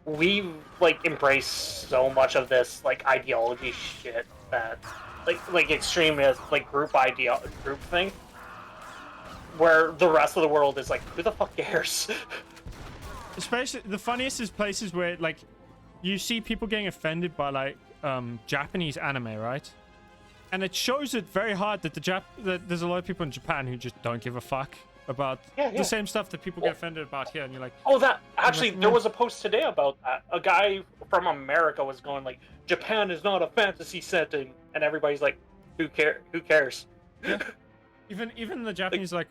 we've like embraced so much of this like ideology shit that like extremist like group thing. Where the rest of the world is like, who the fuck cares? Especially the funniest is places where like you see people getting offended by like Japanese anime, right? And it shows it very hard that that there's a lot of people in Japan who just don't give a fuck about the same stuff that people get offended about here, and you're like, oh, that actually there was a post today about that. A guy from America was going like, Japan is not a fantasy setting, and everybody's like, who cares? Yeah. Even the Japanese like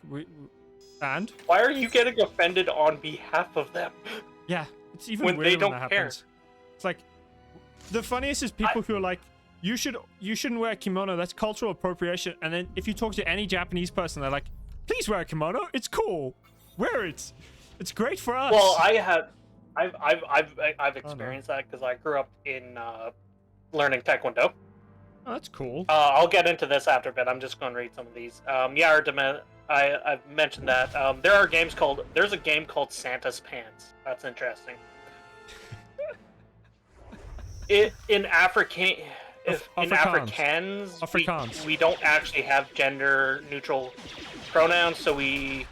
And? Why are you getting offended on behalf of them? Yeah, it's even When weirder they when don't that care. happens. It's like, the funniest is people who are like, you shouldn't wear a kimono, that's cultural appropriation. And then if you talk to any Japanese person, they're like, please wear a kimono, it's cool. Wear it. It's great for us. Well, I've experienced that because I grew up in learning Taekwondo. Oh, that's cool. I'll get into this after a bit. I'm just going to read some of these. I've mentioned that. There's a game called Santa's Pants. That's interesting. In Afrikaans, we don't actually have gender neutral pronouns, so we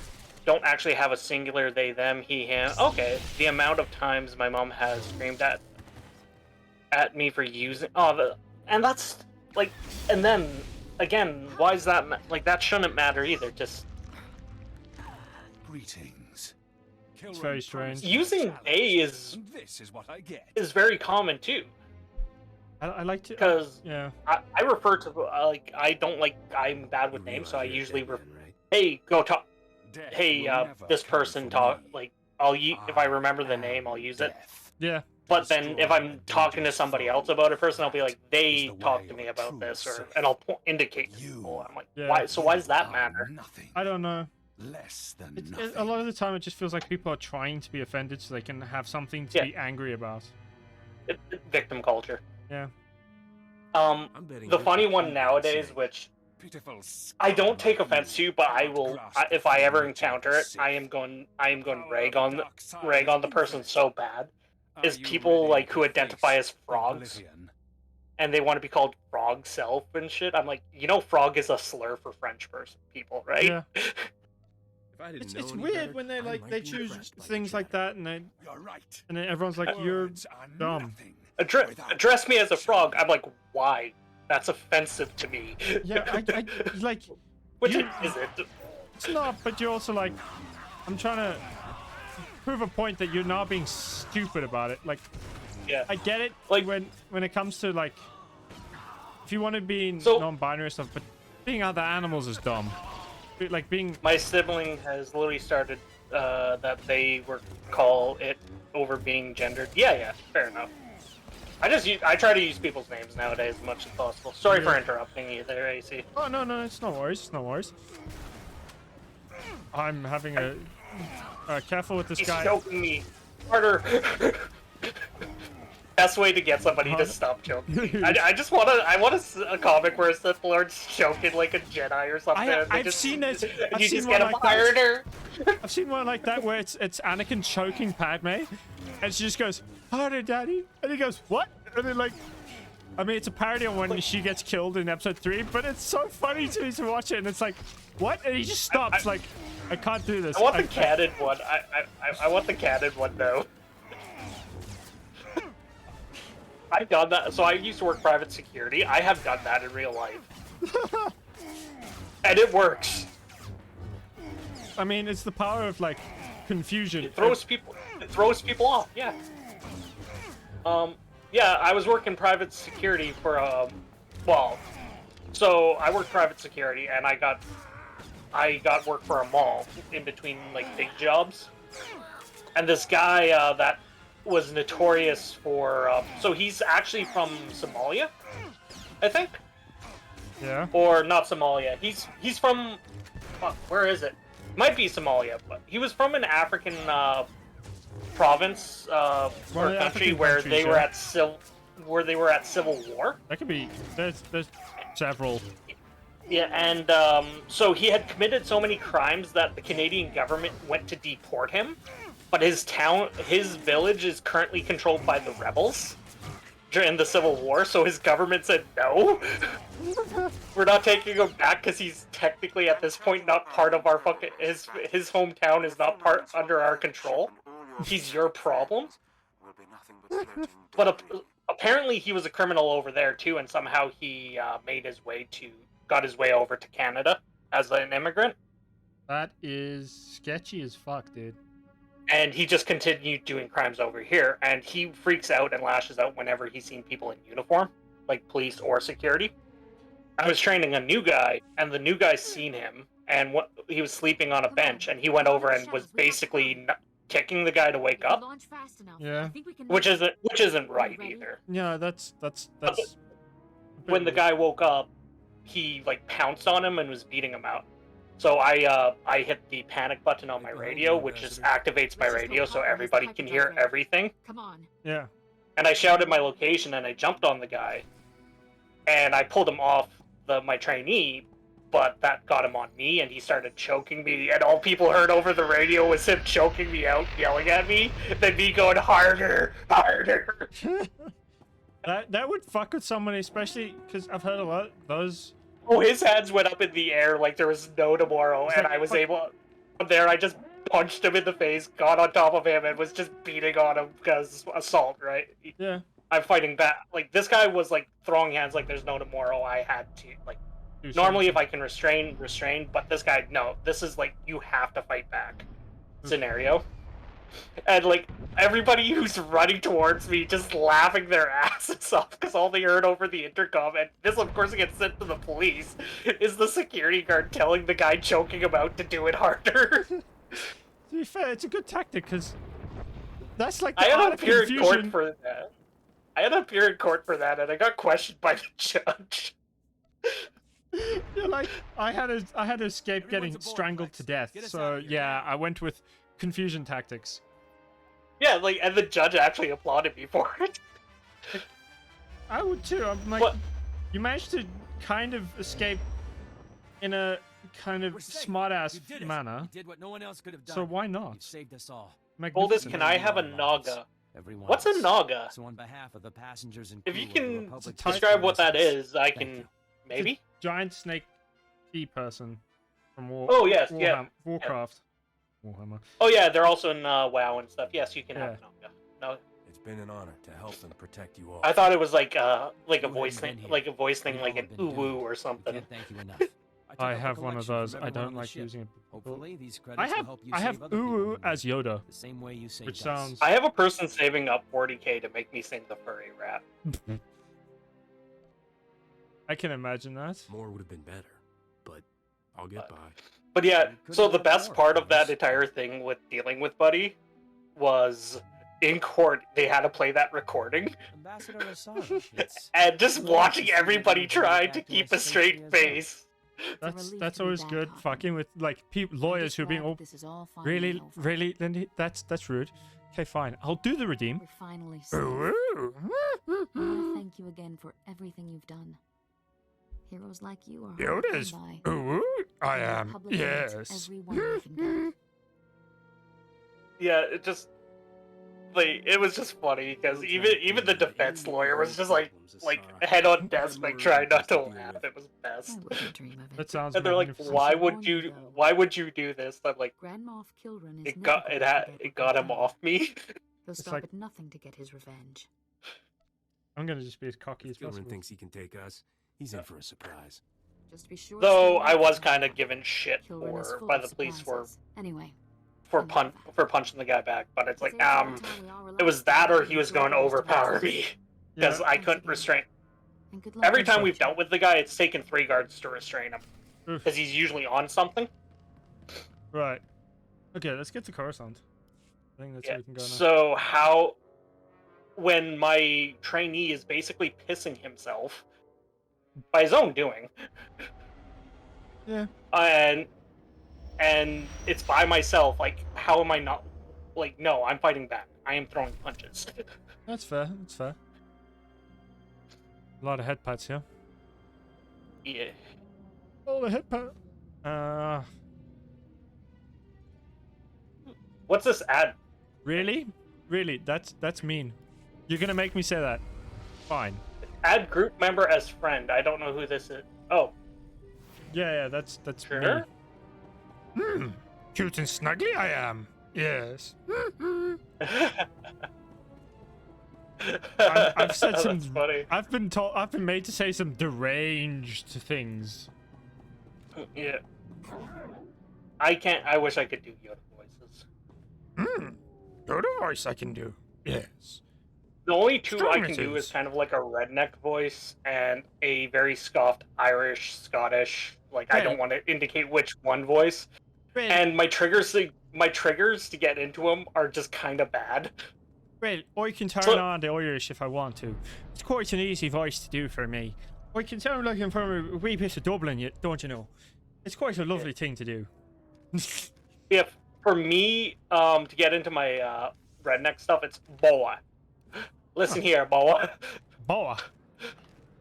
don't actually have a singular they, them, he, him. Okay, the amount of times my mom has screamed at me for using and that's like, and then again, why is that like that shouldn't matter either? Just Greetings. It's very strange. Using they is what I get. Is very common too. I like to because yeah. I refer to like I'm bad with names, so I usually hey, go talk. Hey, this person talk like if I remember the name, I'll use it. Yeah. But then if I'm talking to somebody else about a person, I'll be like, they talked to me about this, and I'll indicate to people. I'm like, why? So why does that matter? I don't know. Less than a lot of the time, it just feels like people are trying to be offended so they can have something to be angry about. Victim culture. Yeah. The funny one nowadays, which I don't take offense to, but I will, if I ever encounter it, I am going to rag on the person so bad, is people like who identify as frogs, and they want to be called frog self and shit. I'm like, frog is a slur for French people, right? Yeah. It's weird when they choose things like that, and then everyone's like, you're dumb. Address me as a frog. I'm like, why? That's offensive to me. Yeah, I like. Which is it? It's not, but you're also like, I'm trying to prove a point that you're not being stupid about it. Like, yeah, I get it. Like when it comes to like, if you want to be non-binary stuff, but being other animals is dumb. Like being. My sibling has literally started that they call it over being gendered. Yeah, fair enough. I try to use people's names nowadays as much as possible. Sorry for interrupting you there, AC. Oh no, it's no worries. It's no worries. I'm having a careful with this guy. He's choking me harder. Best way to get somebody to stop choking. I just want a comic where it's the Lord's choking like a Jedi or something. I've seen it. You just get him harder. I've seen one like that where it's Anakin choking Padme, and she just goes, "Harder, Daddy," and he goes, "What?" And then like, I mean, it's a parody on when she gets killed in episode 3, but it's so funny to me to watch it, and it's like, what? And he just stops. Like, I can't do this. I want the canon one. I want the canon one though. I've done that. So I used to work private security. I have done that in real life. And it works. I mean, it's the power of, like, confusion. It throws people off, yeah. Yeah, I was working private security for, so I worked private security, and I got work for a mall in between, like, big jobs. And this guy, that was notorious for so he's actually from Somalia, I think. Yeah. Or not Somalia. He's from where is it? Might be Somalia, but he was from an African province or country where they were at civil war. That could be. There's several. Yeah, and so he had committed so many crimes that the Canadian government went to deport him. But his village is currently controlled by the rebels during the Civil War, so his government said, no, we're not taking him back because he's technically at this point not part of our fucking, his hometown is not under our control. He's your problem. But apparently he was a criminal over there too, and somehow he got his way over to Canada as an immigrant. That is sketchy as fuck, dude. And he just continued doing crimes over here, and he freaks out and lashes out whenever he's seen people in uniform, like police or security. I was training a new guy, and the new guy's seen him, and he was sleeping on a bench, and he went over and was basically kicking the guy to wake up. Yeah. Which isn't right either. Yeah, that's When the guy woke up, he like pounced on him and was beating him out. So I hit the panic button on my radio, which just activates my radio so everybody can hear everything. Come on. Yeah. And I shouted my location and I jumped on the guy, and I pulled him off my trainee, but that got him on me, and he started choking me, and all people heard over the radio was him choking me out, yelling at me, then me going harder, harder. That would fuck with someone, especially because I've heard a lot of those. Oh, his hands went up in the air like there was no tomorrow, and I was able. From there, I just punched him in the face, got on top of him, and was just beating on him because assault, right? Yeah. I'm fighting back. Like, this guy was like throwing hands like there's no tomorrow. I had to like. Normally, if I can restrain, but this guy, no. This is like you have to fight back scenario. And like everybody who's running towards me just laughing their asses off because all they heard over the intercom, and this of course gets sent to the police, is the security guard telling the guy choking him out to do it harder. To be fair, it's a good tactic because that's like I the had art to of appear in court confusion. for that. And I got questioned by the judge. You're like, I had to escape getting strangled to death. So yeah, I went with confusion tactics. Yeah, like, and the judge actually applauded me for it. I would too. I'm like, What? you managed to kind of escape in a kind of smart-ass manner. You did what no one else could have done. So why not? You saved us all. Coldest, Magnificent. can I have a naga? Everyone What's a else. naga? So on behalf of the passengers and If you crew of the can Republic describe what that Airways, is, I thank can you. maybe. Giant snake tea person from Oh, yes, yeah. Warcraft. Warhammer. Oh yeah, they're also in WoW and stuff. Yes, you can have a naga. No, It's been an honor to help and protect you all. I thought it was like a You voice haven't been thing, here. like a voice thing, We like all an have been uwu doomed. or We something. can't thank you enough. I took up a have one of collection those. from I everyone don't on the like ship. using it. Hopefully, these credits I will have help you I save have other people Uwu in as need. Yoda, The same way you saved which us. sounds. I have a person saving up 40k to make me sing the furry rap. I can imagine that. More would have been better, but I'll get by. But yeah, could've so the done best more, part of that Coldest. entire thing with dealing with Buddy was in court they had to play that recording, Ambassador Asada, it's and just It's watching nice to see everybody that you try back to to keep us a straight safely as well. face. relief That's to be always back, good. Hawkeye. Fucking with like lawyers who are being all This is all finally really, over. really. Lindy, that's rude. Okay, fine. I'll do the redeem. We're finally safe. Ooh. I want to thank you again for everything you've done. Heroes like you are hard to Yoda's. come by. Ooh, I and the am. Republic needs Yes. everyone we can get. Yeah, it just like it was just funny because even the defense lawyer was just like head on desk, like trying not to laugh. It was I best. wouldn't dream of it. That sounds. And they're like, magnificent. "Why should would warn you? you, though. Why would you do this?" I'm like, Grand Moff Kilran is "It got never it going to had forget it what got we've him done. off me." He'll stop like- at nothing to get his revenge. I'm gonna just be as cocky as If Gilran possible. thinks he can take us, he's in for a surprise. Just be sure. Though to stay I was away kind of from given shit Kilran is full by of the police surprises. Anyway, for enough. punching the guy back, but it's like Saves every time we all it was relax that or together he and was enjoy going to the rest of overpower ours. me because Yeah. I couldn't restrain. And good luck Every with time that. we've dealt with the guy, it's taken 3 guards to restrain him Oof. because he's usually on something. Right. Okay, let's get to Coruscant. I think that's Yeah. where we can go now. So how, when my trainee is basically pissing himself by his own doing, Yeah. and it's by myself, like how am I not? Like no, I'm fighting back. I am throwing punches. That's fair. That's fair. A lot of head pats here. Yeah. Oh, the head pat. What's this ad? Really? Really? That's mean. You're gonna make me say that. Fine. Add group member as friend. I don't know who this is. Oh, Yeah, that's sure. me. Cute and snuggly I am. Yes. I've said some. That's funny. I've been made to say some deranged things. Yeah. I can't. I wish I could do Yoda voices. Yoda voice I can do. Yes. The only two Strong I can do is misses. kind of like a redneck voice and a very scoffed Irish, Scottish. Like I Well, don't want to indicate which one voice. well, And my triggers to get into them are just kind of bad. well, I can turn So on the Irish if I want to. It's quite an easy voice to do for me. I can sound like I'm from a wee bit of Dublin, don't you know? It's quite a lovely thing to do. yeah, for me, to get into my redneck stuff, it's boa. Listen here, boa. Boa.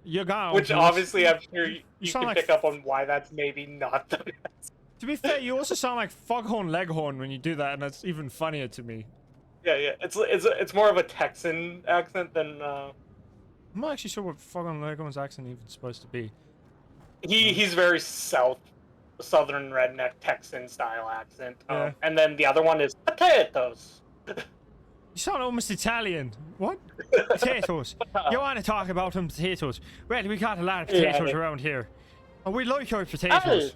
You're gone. Which obviously I'm sure you sound can like pick up on why that's maybe not the best. To be fair, you also sound like Foghorn Leghorn when you do that, and that's even funnier to me. Yeah. It's more of a Texan accent than. I'm not actually sure what Foghorn Leghorn's accent even supposed to be. He's very southern redneck Texan style accent. Yeah. And then the other one is potatoes. You sound almost Italian. What? Potatoes. You want to talk about them potatoes? Well, we got a lot of potatoes around here. And we like our potatoes.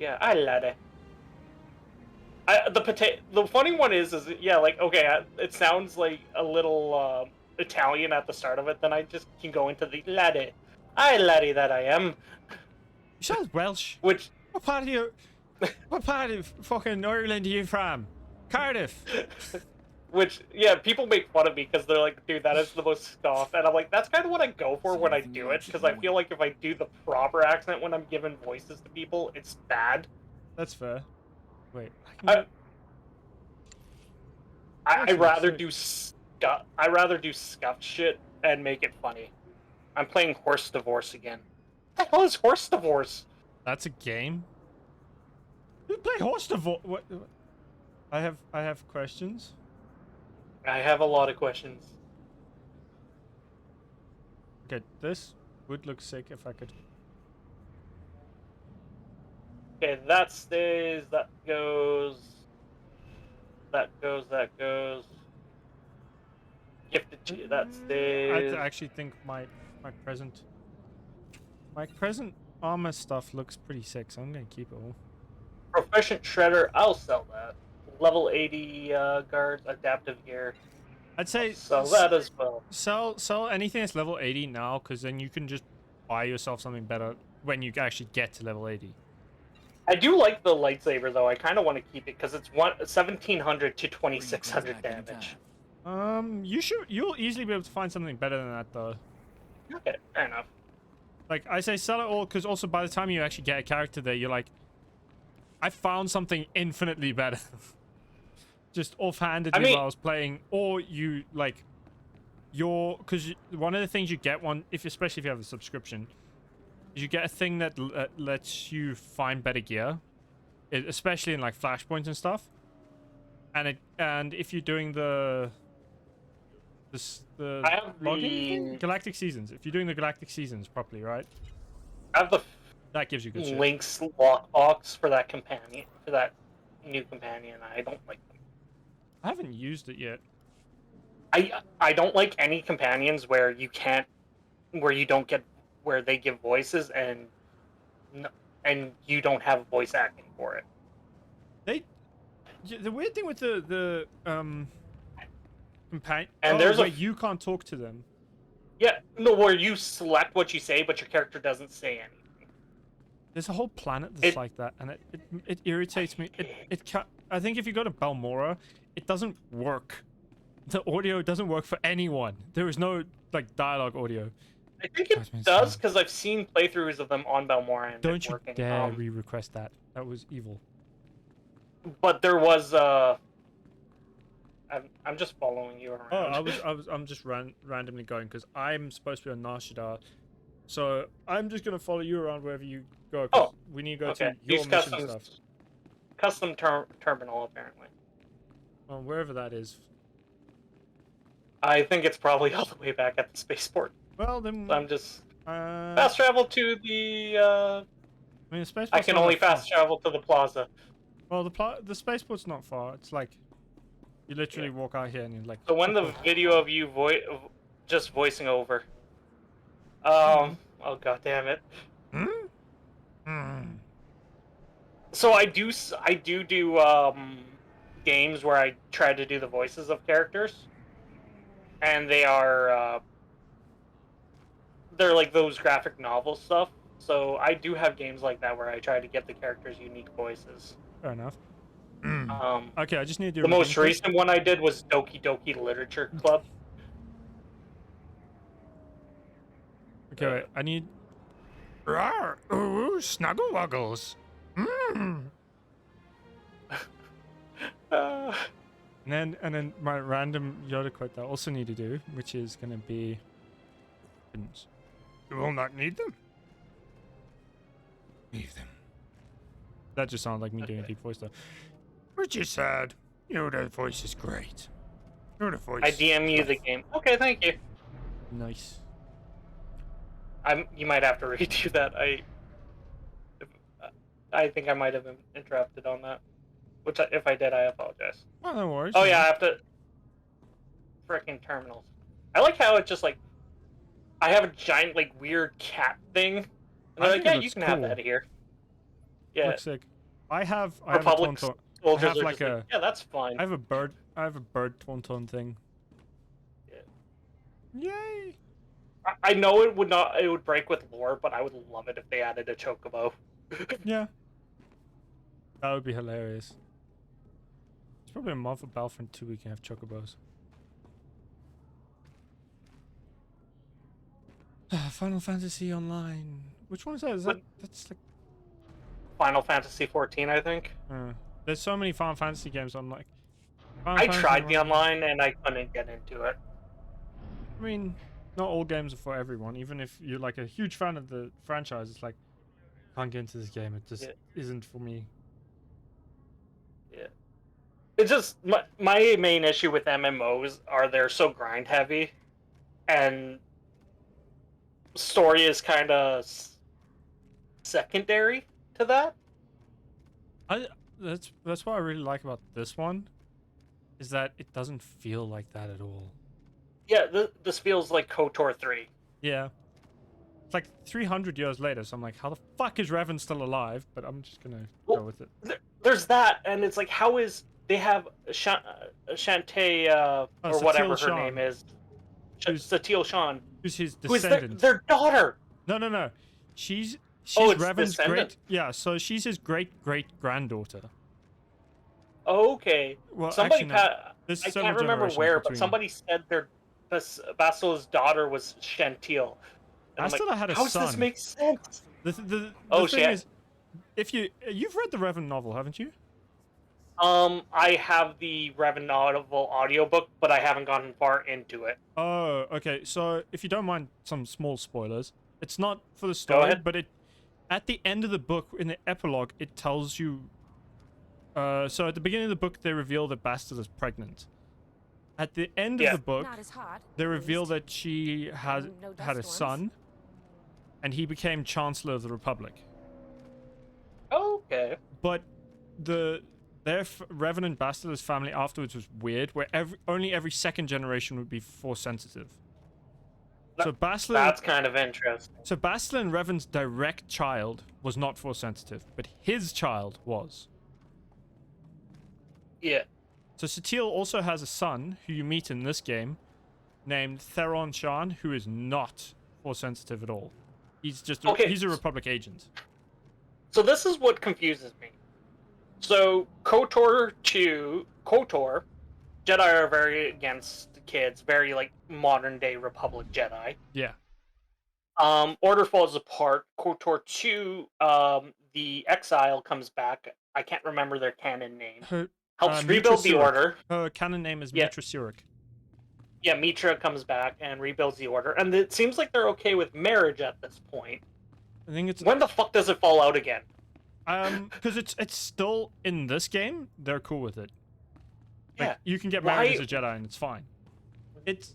I love it. The funny one is yeah, like, okay, it sounds like a little Italian at the start of it, then I just can go into the laddie. Laddie that I am. You sound Welsh. Which... What part of fucking Ireland are you from? Cardiff. Which, yeah, people make fun of me because they're like, dude, that is the most scoff. And I'm like, that's kind of what I go for when I do it, because I feel like if I do the proper accent when I'm giving voices to people, it's bad. That's fair. Wait. I'd rather do scuffed shit and make it funny. I'm playing Horse Divorce again. What the hell is Horse Divorce? That's a game? You play Horse Divorce? What? I have questions. I have a lot of questions. Okay, this would look sick if I could. Okay, that stays, that goes. That goes. Gifted, that stays. I actually think my present armor stuff looks pretty sick, so I'm gonna keep it all. Proficient Shredder, I'll sell that. Level 80 guards, adaptive gear. I'd say sell that as well. Sell anything that's level 80 now, because then you can just buy yourself something better when you actually get to level 80. I do like the lightsaber though. I kind of want to keep it because it's 1700 to 2600 damage. You'll easily be able to find something better than that though. Okay, fair enough. Like I say, sell it all because also by the time you actually get a character there, you're like, I found something infinitely better. Just offhandedly while I was playing, or you like, because one of the things you get especially if you have a subscription, is you get a thing that lets you find better gear, especially in like flashpoints and stuff. And if you're doing the Galactic Seasons, if you're doing the Galactic Seasons properly, right? I have the that gives you good shit. Link's lockbox for that companion, for that new companion. I don't like them. I haven't used it yet. I don't like any companions where you don't get where they give voices and you don't have voice acting for it. The weird thing with the companion, and there's you can't talk to them. Yeah, no, where you select what you say, but your character doesn't say anything. There's a whole planet that's like that, and it irritates me. I think if you go to Balmora, it doesn't work. The audio doesn't work for anyone. There is no like dialogue audio. I think it does because I've seen playthroughs of them on Balmora and don't it's you working. dare re-request that. That was evil. But there was I'm just following you around. I'm just randomly going because I'm supposed to be on Nashidar, so I'm just gonna follow you around wherever you go. Oh, we need to go okay. to your Use mission stuff. Custom terminal apparently. Well, wherever that is. I think it's probably all the way back at the spaceport. Well, then so I'm just fast travel to the. I mean, the spaceport's I can only fast travel to the plaza. Well, the spaceport's not far. It's like you literally walk out here and you're like. So when the video of you just voicing over. Oh god damn it. So I do games where I try to do the voices of characters. and they're like those graphic novel stuff. So I do have games like that where I try to get the characters' unique voices. Fair enough. Okay, I just need to do the most recent one I did was Doki Doki Literature Club. Okay, wait, I need... Rawr! Ooh, snuggle wuggles! And then my random Yoda quote that I also need to do, which is gonna be... You will not need them. Leave them. That just sounded like me doing a deep voice though. Which is sad. Yoda voice is great. Yoda voice. I DM you the game. Okay, thank you. Nice. You might have to redo that. I think I might have been interrupted on that. Which, if I did, I apologize. Oh, no worries. Oh yeah, I have to. Frickin' terminals. I like how it's just like I have a giant like weird cat thing, and they're like, yeah, you can have that here. Yeah. Looks sick. I have Republic I soldiers have are like just a like, yeah, that's fine. I have a bird tauntaun thing. Yeah. Yay! I know it would break with lore, but I would love it if they added a chocobo. Yeah. That would be hilarious. It's probably a month of Battlefront 2 we can have chocobos. Final Fantasy Online. Which one is that? That's like Final Fantasy 14, I think. There's so many Final Fantasy games. I'm like, I tried the online and I couldn't get into it. I mean, not all games are for everyone. Even if you're like a huge fan of the franchise, it's like, can't get into this game. It just isn't for me. Yeah. It's just my main issue with MMOs are they're so grind heavy, and story is kind of secondary to that. That's what I really like about this one, is that it doesn't feel like that at all. Yeah, this feels like KOTOR 3. Yeah. It's like 300 years later, so I'm like, how the fuck is Revan still alive? But I'm just gonna go with it. There's that, and it's like, how is... They have Shantae, or whatever her name is. Satele Shan. Who's his descendant. Who's their daughter! No. She's it's Revan's descendant? Yeah, so she's his great-great-granddaughter. Okay. Well, somebody actually, I can't remember where, but somebody said Bastil's daughter was Shantae. Bastila had a son. How does this make sense? The thing is, if you've read the Revan novel, haven't you? I have the Revan novel audiobook, but I haven't gotten far into it. Oh, okay. So if you don't mind some small spoilers, it's not for the story, but at the end of the book, in the epilogue, it tells you. So at the beginning of the book, they reveal that Bastila is pregnant. At the end of the book, they reveal that she had a son, and he became Chancellor of the Republic. Okay. But Revan and Bastila's family afterwards was weird, where only every second generation would be Force sensitive. So Bastila... That's kind of interesting. So Bastila and Revan's direct child was not Force sensitive, but his child was. Yeah. So Satele also has a son, who you meet in this game, named Theron Shan, who is not Force sensitive at all. He's just he's a Republic agent. So this is what confuses me. So KOTOR, Jedi are very against kids, very like modern day Republic Jedi. Yeah. Order falls apart. KOTOR 2, the Exile comes back. I can't remember their canon name. Helps rebuild the Order. Her canon name is Mitra Surik. Yeah, Mitra comes back and rebuilds the Order, and it seems like they're okay with marriage at this point. I think it's... When the fuck does it fall out again? Because it's still in this game, they're cool with it. Like, Yeah. you can get married as a Jedi and it's fine.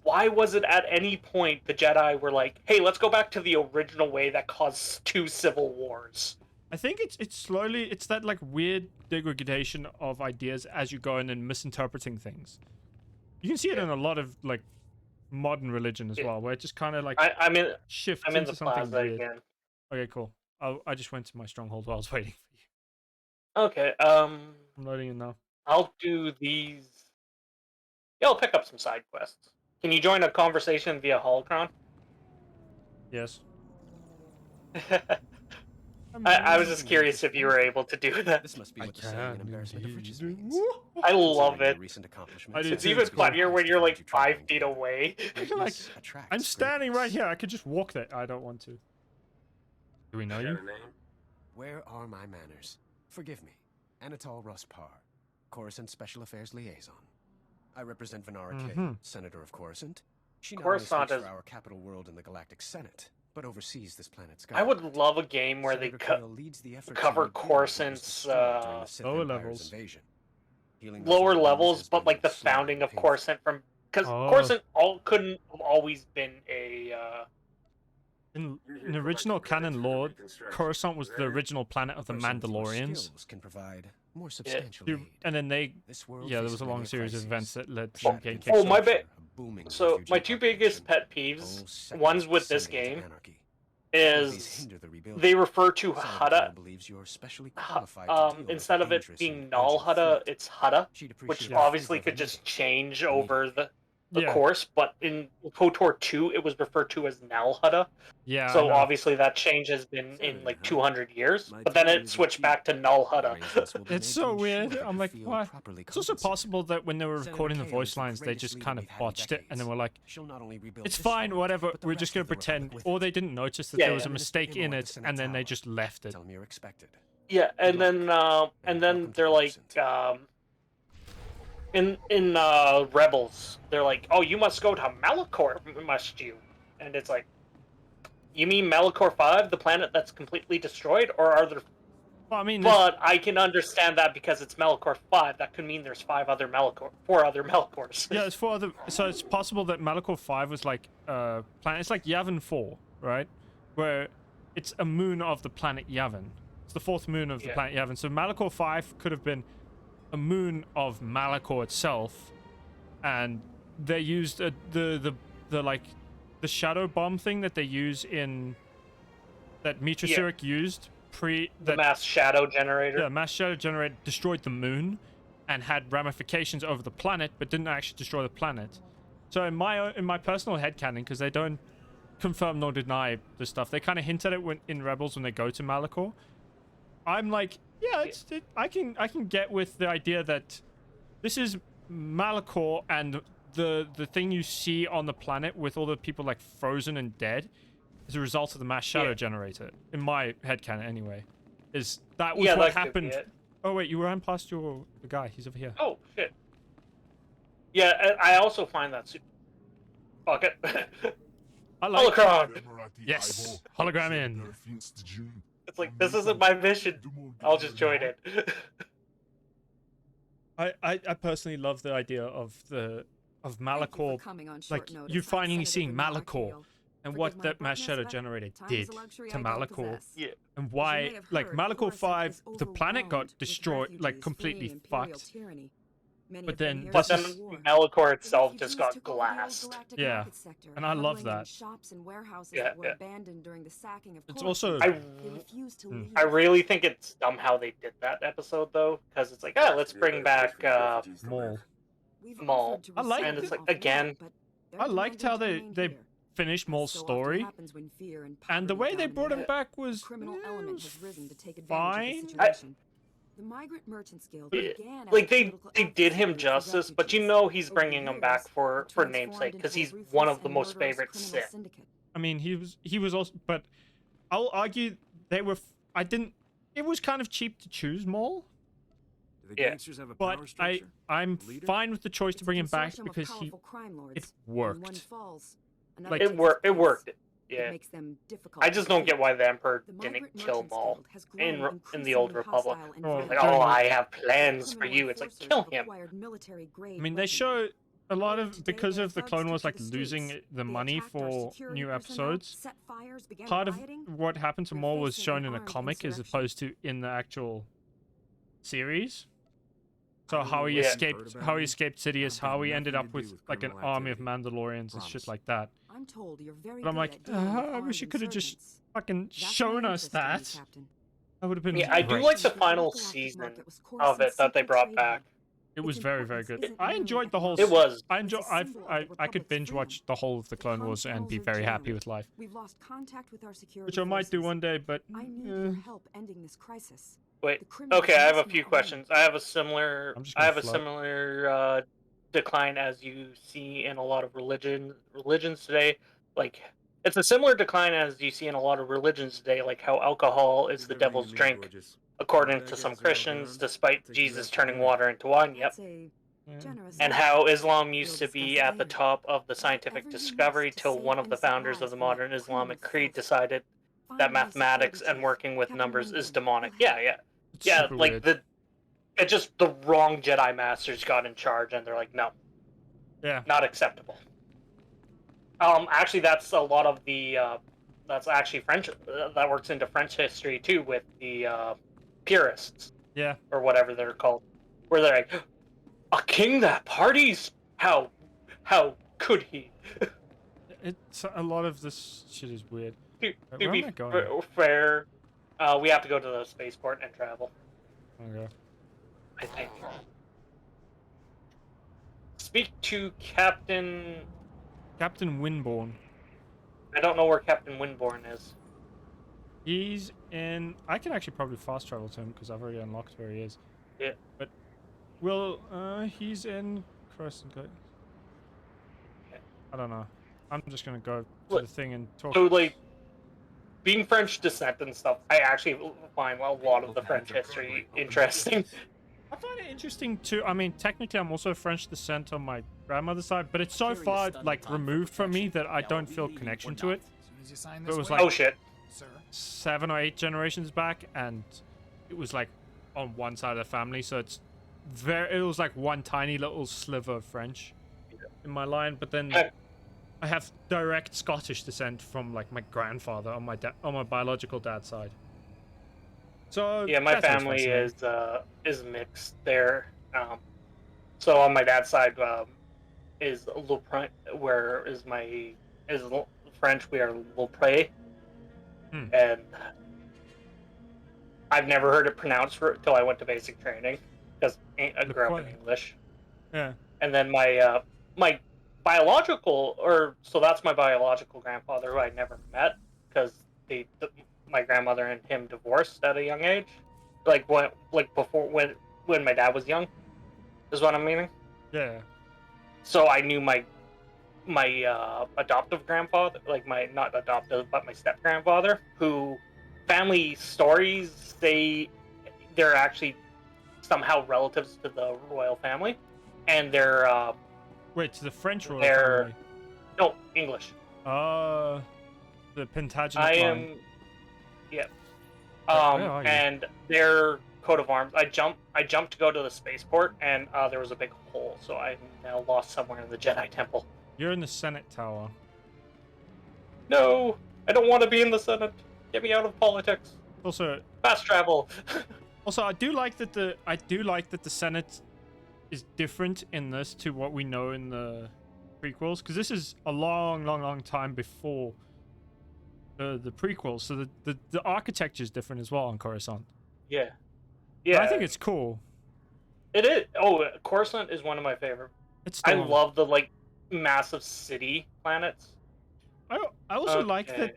Why was it at any point the Jedi were like, hey, let's go back to the original way that caused 2 civil wars? I think it's slowly, it's that like weird degradation of ideas as you go in and misinterpreting things. You can see it in a lot of like modern religion as well, where it just kind of like shifts into something weird. Again. Okay, cool. I just went to my stronghold while I was waiting for you. Okay, I'm loading in now. I'll do these. Yeah, I'll pick up some side quests. Can you join a conversation via holocron? Yes. I was just curious if you were able to do that. This must be I what the saying an can embarrassment of riches indeed. means. I love Considering it. your recent accomplishments, I do It's too, even it's cool. funnier when you're like You 5 traveling feet together. away. Like, Greatness attracts I'm standing right greatness. here. I could just walk there. I don't want to. Do we know you? Got a name? Where are my manners? Forgive me. Anatol Ruspar, Coruscant Special Affairs Liaison. I represent Venara Kay, Senator of Coruscant. She not only Coruscant speaks is- for our capital world in the Galactic Senate, but oversees this planet's I government. would love a game where they Senator Kale leads the effort to cover rebuild what was Coruscant's destroyed during the Sith lower Empire's levels. invasion. Healing those lower wounds levels, has but been like the slow and founding of painful. Coruscant from because Oh. Coruscant couldn't have always been a. In original canon lore, Coruscant was the original planet of the Persons with Mandalorians. skills can provide more substantial You- aid. and then they, This world yeah, there faces was a long many series of crises. events that led to Trapped getting infrastructure, kicked my off. bad. a booming So refugee my two biggest population, pet peeves, whole sectors ones with this descending into game, anarchy. All of these is hinder the rebuilding. they refer to Senator Hutta. Kale believes you're specially qualified to deal with Instead the of it dangerous being and null urgent Hutta, threat. it's Hutta, She'd which appreciate a obviously favor could from just me. change over the Yeah. course. But in KOTOR 2, it was referred to as Nal Hutta. Yeah, I So know. obviously that change has been in like 200 years, but then it switched back to Null Hutta. Arrangements will be It's made so to weird. ensure that I'm you like, feel what? properly It's also compensated. possible that when they were Senator recording the Kale voice is the lines, they greatest just leader kind of we've had in botched it, and then decades. were like, She'll not only rebuild it's this fine, world, whatever, but the we're just rest going of to the pretend. Republic with Or it. they didn't notice that Yeah, there was yeah. a mistake in Ignore it, the Senate and then they tower. just left it. Tell them you're expected. Yeah, and Good then luck, and and then welcome to they're like Coruscant. in Rebels, they're like, oh, you must go to Malachor, must you? And it's like, you mean Malachor 5, the planet that's completely destroyed, or are there? Well, I mean, But I can understand that because it's Malachor 5. That could mean there's 4 other Malachors. yeah, it's 4 other. So it's possible that Malachor 5 was like planet. It's like Yavin 4, right? Where it's a moon of the planet Yavin. It's the 4th moon of the Yeah. planet Yavin. So Malachor 5 could have been a moon of Malachor itself, and they used the like the shadow bomb thing that they use in that Mitra Yeah. Sirik used The that mass shadow generator. yeah, mass shadow generator destroyed the moon and had ramifications over the planet, but didn't actually destroy the planet. So in my personal headcanon, because they don't confirm nor deny the stuff, they kind of hint at it in Rebels when they go to Malachor. I'm like, yeah, I can get with the idea that this is Malachor, and the thing you see on the planet with all the people like frozen and dead is a result of the mass shadow generator. In my headcanon, anyway, is that was Yeah, what that could be happened. it. Oh wait, you ran past the guy. He's over here. Oh shit. Yeah, and I also find that super. Fuck it. I like Holocron. Yes, hologram in. It's like, this isn't my mission. I'll just join it. I personally love the idea of Malachor, coming on like short notice. you I'm finally Senator seeing Denmark Malachor Kale. and Forgive what my that mass abruptness, shadow but generator time did is a luxury to I don't Malachor, possess. Yeah. and As you why may have like heard, Malachor Coruscant 5, is the planet overwhelmed got with destroyed, like refugees completely fleeing imperial fucked. tyranny. Many But have been then here But this then since the war. Malachor The itself refugees just got took over the old glassed. galactic Yeah, market sector, and I love huddling in that. shops and warehouses Yeah, that were yeah. abandoned during the sacking of It's Coruscant. also They refused to leave. I really think it's dumb how they did that episode, though, because it's like, let's bring back Maul. We've Maul. offered to I like And it's resettle like, them again, off-world, but they're I liked how demanding to they remain here. finished Maul's So often story, happens when fear and and the poverty way they brought him dominate. back was The criminal element was has risen to take advantage fine. of the situation. The Migrant Merchants Guild began as like a they political did him advocacy group for justice, but you refugees. know he's Over bringing the him back years, for it transformed namesake because into a he's one ruthless of the and most murderous favorite criminal Sith. syndicate. I mean, he was also, but I'll argue they were. I didn't. It was kind of cheap to choose Maul, Do the Yeah. gangsters have a but power structure? I'm Leader? fine with the choice to It's a bring him back consortium of because powerful crime lords. it When one worked. falls, another Like- takes It its worked. It place. worked. It Yeah. makes them difficult I to just don't defeat. get why the Emperor The didn't Migrant kill Merchants Maul Guild has in grown the Old increasingly Republic. hostile and Oh, Like, violent. during oh, the- I have plans for Criminal you. It's like, enforcers kill have him. acquired military-grade I mean, they weaponry. show a lot Today, of because their of the thugs Clone took Wars, to like the losing streets. the They money attacked our for security new personnel, episodes. set fires, began Part of rioting. what happened to They're Maul was facing shown an in a armed comic as insurrection. opposed to in the actual series. So I don't how know he what you've escaped, heard about how he me, escaped but Sidious, I've how got he ended nothing up to do with with like an criminal army of activity. Mandalorians and Promise. shit like that. I'm told you're very But I'm good like, at dealing with I wish you armed could have just insurgents. fucking That's my shown us interest in you, that. Captain. That would have been Yeah, I do great. like the The final galactic season market was of it Coruscant's that they secret brought trade back. hub. It was very, very good. isn't I merely enjoyed the whole. It was. I enjoy. It's a symbol of the I could Republic's binge freedom. watch the whole of the Clone Wars and be very happy with life, We've lost contact with our security which I might do forces. one day. But I need your help ending this crisis. Wait. The criminals Okay, I have a must few not win. questions. I have a similar. I'm just I gonna have a float. similar decline as you see in a lot of religions today. Like, it's a similar decline as you see in a lot of religions today. Like how alcohol is the devil's drink, according to some Christians, despite Jesus turning water into wine. Yep. That's a generous And offer. how Islam We'll used to discuss be it at the later. top of the scientific Whatever you discovery must to till save one of the innocent founders of lives the from that modern Islamic criminal creed filth. decided Find that my mathematics security and chief, working with Captain numbers is Lincoln. demonic. He'll Yeah, yeah. It's Yeah, super like weird. it's just the wrong Jedi Masters got in charge, and they're like, no, Yeah. not acceptable. Actually, that's a lot of the. That's actually French. That works into French history too, with the purists Yeah. or whatever they're called, where they're like, a king that parties. How could he? It's a lot of this shit is weird. To Where be am I going? fair, we have to go to the spaceport and travel. Okay. I think. Speak to Captain. Captain Winborn. I don't know where Captain Winborn is. He's in. I can actually probably fast travel to him because I've already unlocked where he is. Yeah. But he's in Crescent Gate. I don't know. I'm just gonna go to the thing and talk. So, like, being French descent and stuff, I actually find a lot of the French history interesting. I find it interesting too. I mean, technically, I'm also French descent on my grandmother's side, but it's so far like removed from me that I don't feel connection to it. It was like Oh shit! 7 or 8 generations back, and it was like on one side of the family, so it's very. It was like one tiny little sliver of French in my line, but then I have direct Scottish descent from like my grandfather on my biological dad's side. So Yeah, my that's what's family fascinating. is mixed there. So on my dad's side is Lopre, where is French. We are Lopre, and I've never heard it pronounced until I went to basic training because I grew up in English. Yeah. And then my my biological, so that's my biological grandfather who I never met because my grandmother and him divorced at a young age, before when my dad was young, is what I'm meaning. Yeah. So I knew my adoptive grandfather, like my not adoptive but my step grandfather, who family stories they're actually somehow relatives to the royal family, and they're wait, to the French royal they're family? no English. The Plantagenet I line. am. Yeah. Where are you? And their coat of arms. I jumped to go to the spaceport, and there was a big hole, so I'm now lost somewhere in the Jedi Temple. You're in the Senate Tower. No, I don't want to be in the Senate. Get me out of politics. Also, fast travel. Also, I do like that the Senate is different in this to what we know in the prequels, because this is a long time before the prequels. So the architecture is different as well on Coruscant. Yeah. But I think it's cool. It is. Oh, Coruscant is one of my favorite. I love the massive city planets. I also like that.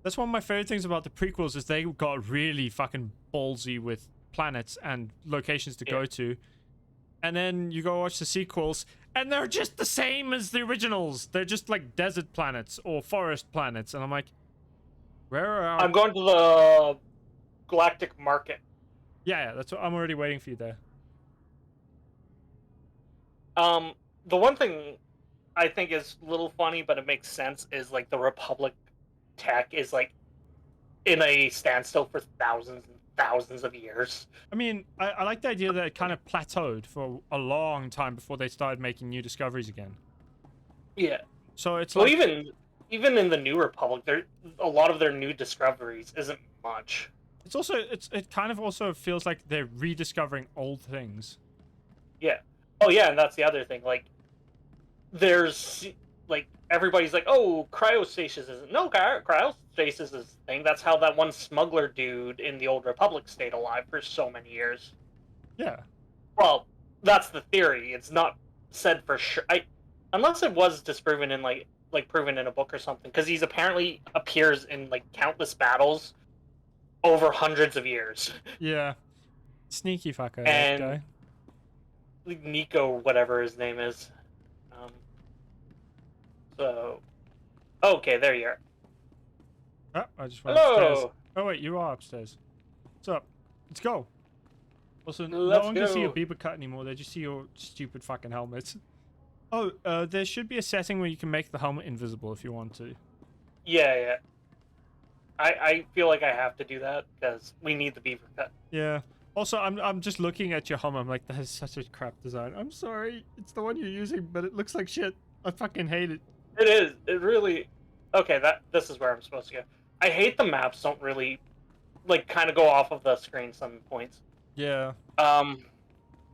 That's one of my favorite things about the prequels is they got really fucking ballsy with planets and locations to go to. And then you go watch the sequels, and they're just the same as the originals. They're just like desert planets or forest planets. And I'm like, where are our... I'm going to the Galactic Market. Yeah, that's what I'm already waiting for you there. The one thing I think is a little funny, but it makes sense, is like the Republic tech is like in a standstill for thousands and thousands of years. I mean, I like the idea that it kind of plateaued for a long time before they started making new discoveries again. Yeah. So it's like even in the New Republic, a lot of their new discoveries isn't much. It's also it kind of also feels like they're rediscovering old things. Yeah. Oh yeah, and that's the other thing. Like, there's like everybody's like, oh, cryostasis isn't. No, cryostasis is a thing. That's how that one smuggler dude in the Old Republic stayed alive for so many years. Yeah. Well, That's the theory. It's not said for sure. Unless it was disproven in like proven in a book or something, because he's apparently appears in like countless battles over hundreds of years. Yeah. Sneaky fucker, that And guy. Nico, whatever his name is. So, okay, there you are. Oh, I just went Hello. upstairs. Oh wait, you are upstairs. What's up? Let's go. Also, no Let's one can see your go. beaver cut anymore. They just see your stupid fucking helmet. Oh, there should be a setting where you can make the helmet invisible if you want to. Yeah. I feel like I have to do that because we need the beaver cut. Yeah. Also, I'm just looking at your helmet. I'm like, that is such a crap design. I'm sorry, it's the one you're using, but it looks like shit. I fucking hate it. It is. It really. Okay, this is where I'm supposed to go. I hate the maps. Don't really, like, kind of go off of the screen some points. Yeah.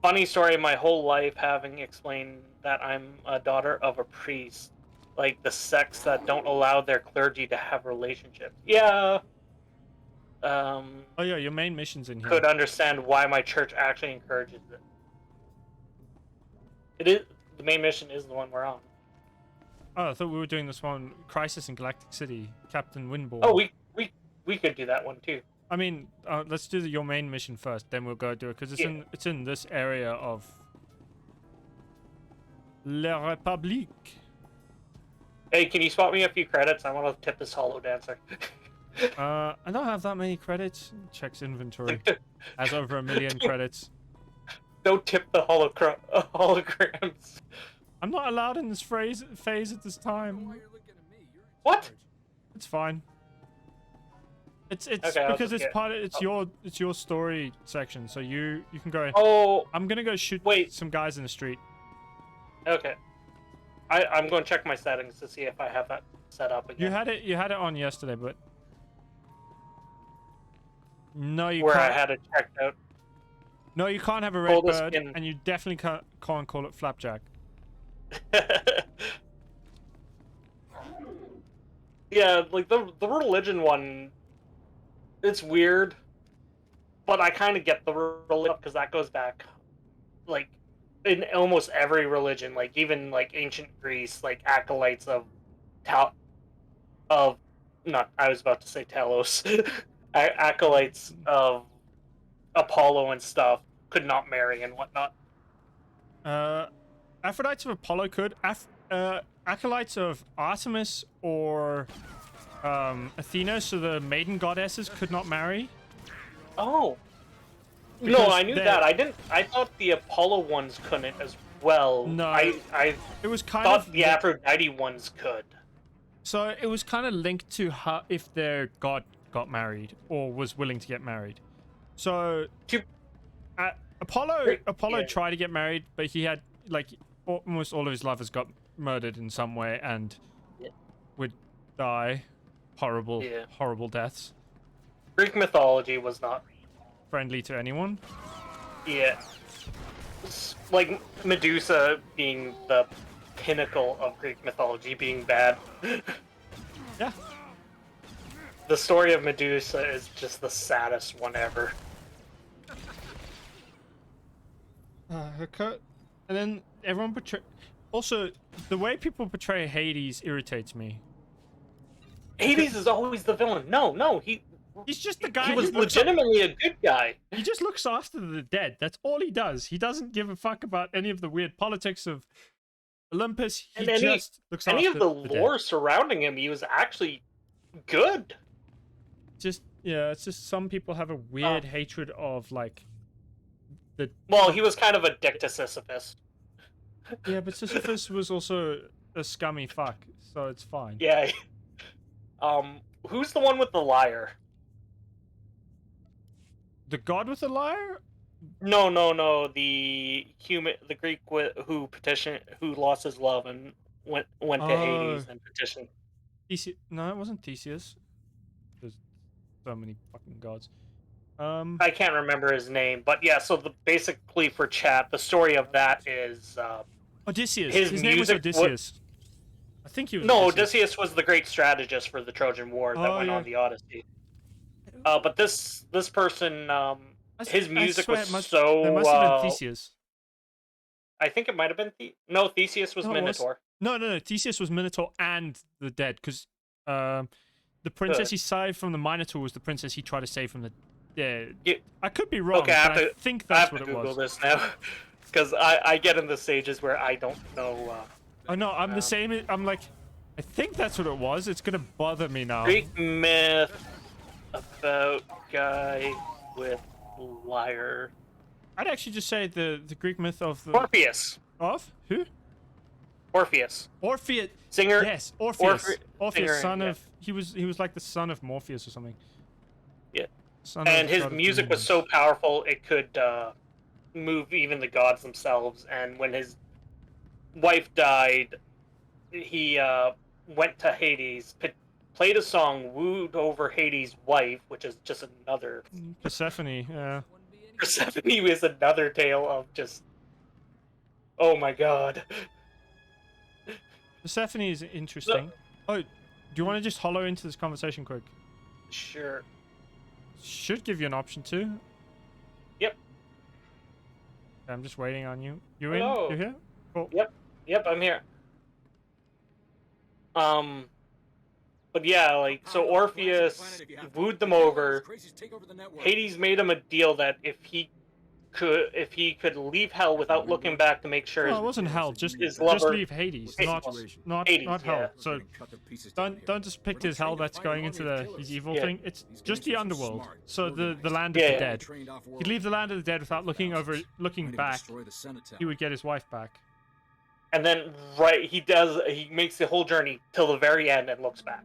Funny story. My whole life, having explained that I'm a daughter of a priest, like the sects that don't allow their clergy to have relationships. Yeah. Oh yeah, your main mission's in here. Could understand why my church actually encourages it. It is the main mission is the one we're on. Oh, I thought we were doing this one, Crisis in Galactic City, Captain Windborn. Oh, we could do that one too. I mean, let's do your main mission first, then we'll go do it, because it's in this area of La République. Hey, can you spot me a few credits? I want to tip this Hollow Dancer. I don't have that many credits. Checks inventory. Has over 1 million credits. Don't tip the holograms. I'm not allowed in this phase at this time. What? It's fine. It's okay, because it's part of it's your story section, so you can go. Oh, I'm gonna go shoot some guys in the street. Okay. I'm going to check my settings to see if I have that set up again. You had it on yesterday, but no, you where can't. I had it checked out. No, you can't have a red Coldest bird, skin. and you definitely can't call it flapjack. Yeah, like the religion one, it's weird, but I kind of get the religion because that goes back, like, in almost every religion, like even like ancient Greece, like acolytes of I was about to say Talos, acolytes of Apollo and stuff could not marry and whatnot. Aphrodites of Apollo could. Acolytes of Artemis or Athena, so the maiden goddesses, could not marry. Oh. Because No, I knew that. I thought the Apollo ones couldn't as well. No, I it was kind thought of the Aphrodite ones could. So it was kind of linked to how, if their god got married or was willing to get married. So Apollo tried to get married, but he had like almost all of his lovers got murdered in some way and would die horrible deaths. Greek mythology was not friendly to anyone. Yeah. Like Medusa being the pinnacle of Greek mythology being bad. Yeah. The story of Medusa is just the saddest one ever. And then everyone portray. Also, the way people portray Hades irritates me. Hades is always the villain. No, he's just the guy. He was legitimately a good guy. He just looks after the dead. That's all he does. He doesn't give a fuck about any of the weird politics of Olympus. He just looks after any of the dead. lore surrounding him. He was actually good. It's just some people have a weird hatred of like the. Well, he was kind of a dick to Sisyphus. Yeah, but Sisyphus was also a scummy fuck, so it's fine. Yeah. Who's the one with the lyre? The god with the lyre? No. The Greek who lost his love and went to Hades and petitioned. No, it wasn't Theseus. There's so many fucking gods. I can't remember his name, but yeah. So basically, for chat, the story of that is Odysseus. His name was Odysseus. I think he was. No, Odysseus was the great strategist for the Trojan War that went on the Odyssey. But this person, his music was so. It must have been Theseus. I think it might have been no, Theseus was No, it was. Minotaur. No. Theseus was Minotaur and the dead, because the princess he saved from the Minotaur was the princess he tried to save from the dead. Yeah. I could be wrong, Okay, but I think that's what it Google was. this now, because I get in the stages where I don't know. Oh no, I'm the same. I'm like, I think that's what it was. It's gonna bother me now. Greek myth about guy with lyre. I'd actually just say the Greek myth of the Orpheus. Of who? Orpheus. Orpheus. Singer. Yes, Orpheus. Orpheus, singer, son yeah. of he was like the son of Morpheus or something. Yeah. Son And of his God of music was Demons. so powerful it could move even the gods themselves. And when his wife died, he went to Hades, played a song, wooed over Hades' wife, which is just another. Persephone. Yeah. Persephone is another tale of just. Oh my god. Persephone is interesting. Oh, do you want to just hollow into this conversation quick? Sure. Should give you an option too. Yep. I'm just waiting on you. You Hello. in? You here? Cool. Yep, I'm here. But yeah, like, so Orpheus wooed them over. Hades made him a deal that if he could leave hell without looking back to make sure No, it wasn't hell. Just lover- leave Hades, not Hades, hell. yeah. So don't just pick his hell that's going into his evil thing. It's just the underworld. So the land of the dead. He'd leave the land of the dead without looking back. He would get his wife back. And then he makes the whole journey till the very end and looks back.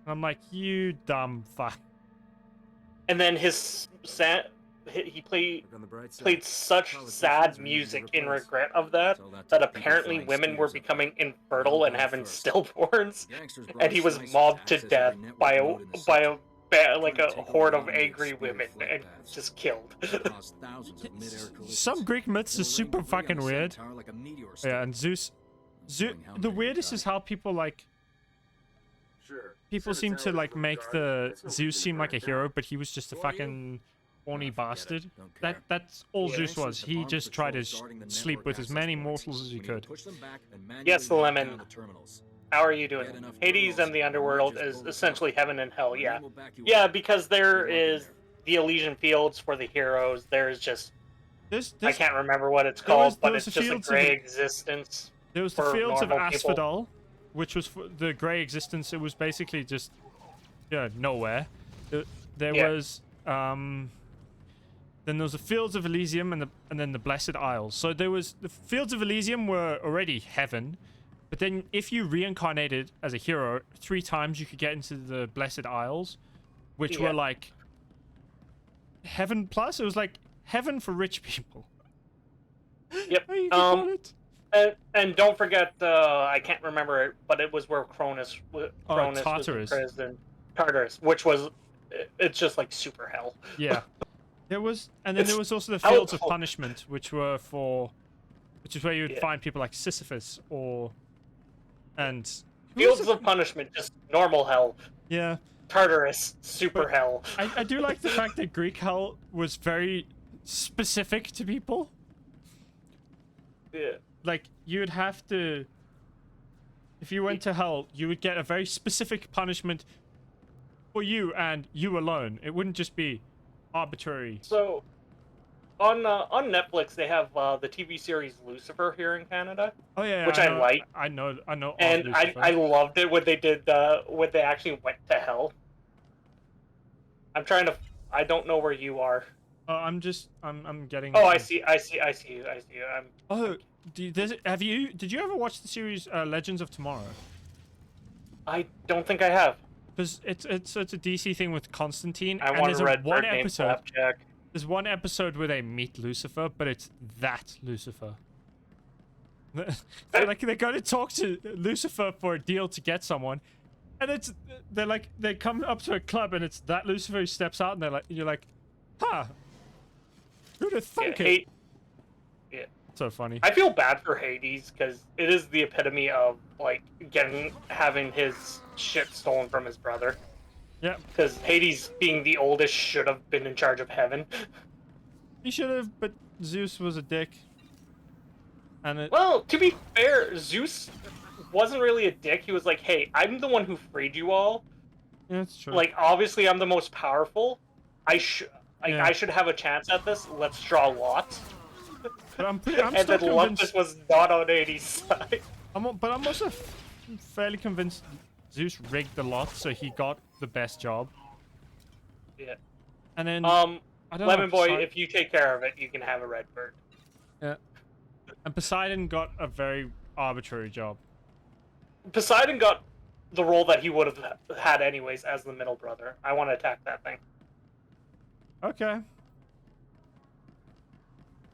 I'm like, you dumb fuck. And then he played such sad music in regret of that apparently women were becoming infertile and having stillborns, and he was mobbed to death by a horde of angry women and just killed. Some Greek myths are super fucking weird. Yeah, and Zeus. The weirdest is how people like. People seem to like make the Zeus seem like a hero, but he was just a fucking horny bastard. That's all Zeus was. He just tried to sleep with as many mortals as he could. Yes, Lemon. How are you doing? Hades and the underworld is essentially heaven and hell. Yeah, yeah, because there is the Elysian Fields for the heroes. There's just I can't remember what it's called, but it's just a gray existence. There was the for fields of normal people. Asphodel, which was for the gray existence. It was basically just nowhere. There was then there was the fields of Elysium and then the Blessed Isles. So there was the fields of Elysium were already heaven, but then if you reincarnated as a hero 3 times, you could get into the Blessed Isles, which were like heaven plus. It was like heaven for rich people. Yep. And don't forget, I can't remember it, but it was where Cronus was Tartarus. imprisoned. Tartarus, which was, it's just like super hell. Yeah. There was, and then there was also the Fields of Punishment, which is where you would find people like Sisyphus Fields of Punishment, just normal hell. Yeah. Tartarus, super hell. I do like the fact that Greek hell was very specific to people. Yeah. Like, you'd have to... If you went to hell, you would get a very specific punishment for you and you alone. It wouldn't just be arbitrary. So, on Netflix, they have the TV series Lucifer here in Canada. Oh yeah, which I like. I know. And I loved it when they did when they actually went to hell. I don't know where you are. I'm getting. Oh, I see you. Oh, did you ever watch the series Legends of Tomorrow? I don't think I have. Because it's a DC thing with Constantine. I want a red bird named episode. Flapjack. There's one episode where they meet Lucifer, but it's that Lucifer. Like they go to talk to Lucifer for a deal to get someone, and they come up to a club and it's that Lucifer who steps out and you're like, huh? Who'd have thunk it? Yeah. So funny. I feel bad for Hades because it is the epitome of like having his shit stolen from his brother. Yeah. Because Hades, being the oldest, should have been in charge of heaven. He should have, but Zeus was a dick. And well, to be fair, Zeus wasn't really a dick. He was like, "Hey, I'm the one who freed you all. yeah, that's true. Like, obviously, I'm the most powerful. I should I should have a chance at this. Let's draw lots." But I'm and still then Lumpus convinced. was not on 80's side. But I'm also fairly convinced Zeus rigged the lot so he got the best job. Yeah. And then I don't Lemon know, Boy, if you take care of it, you can have a red bird. Yeah. And Poseidon got a very arbitrary job. Poseidon got the role that he would have had anyways as the middle brother. I want to attack that thing. Okay.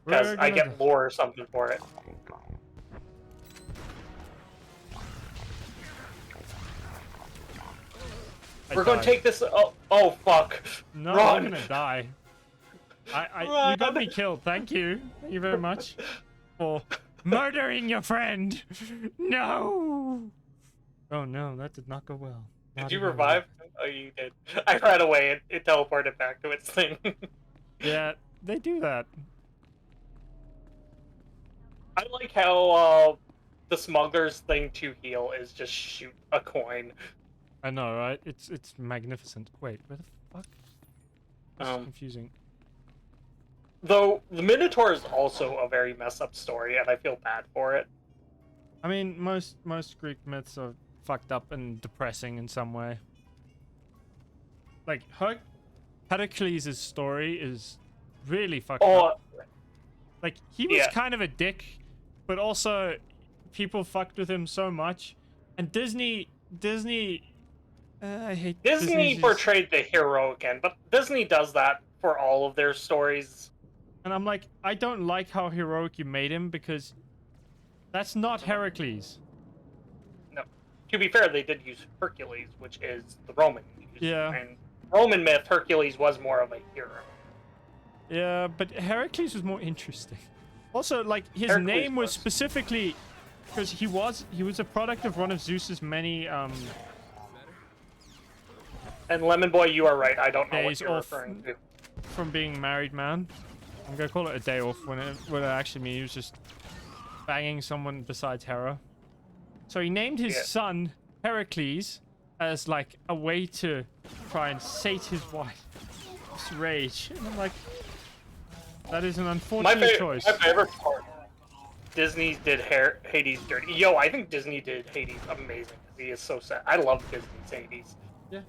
Because I get lore or something for it. We're going to take this... Oh, fuck. No, Run. I'm going to die. You got me killed. Thank you. Thank you very much for murdering your friend. No. Oh, no. That did not go well. Did you revive? Oh, you did. I ran away. It teleported back to its thing. Yeah, they do that. I like how the smuggler's thing to heal is just shoot a coin. I know, right? It's magnificent. Wait, where the fuck? This is confusing. Though the Minotaur is also a very messed up story, and I feel bad for it. I mean, most Greek myths are fucked up and depressing in some way. Like Heracles' story is really fucked up. Like he was kind of a dick, but also people fucked with him so much, and Disney. I hate Disney portrayed the hero again, but Disney does that for all of their stories. And I'm like, I don't like how heroic you made him because that's not Heracles. No. To be fair, they did use Hercules, which is the Roman use. Yeah. And Roman myth, Hercules was more of a hero. Yeah, but Heracles was more interesting. Also, like his Hercules name was specifically because he was a product of one of Zeus's many And Lemon Boy, you are right. I don't know what days you're off referring to. from being married man. I'm gonna call it a day off when it actually means he was just banging someone besides Hera. So he named his son Heracles as like a way to try and sate his wife's rage. And I'm like, that is an unfortunate choice. My favorite part. Disney did Hades dirty. Yo, I think Disney did Hades amazing because he is so sad. I love Disney's Hades. Yeah.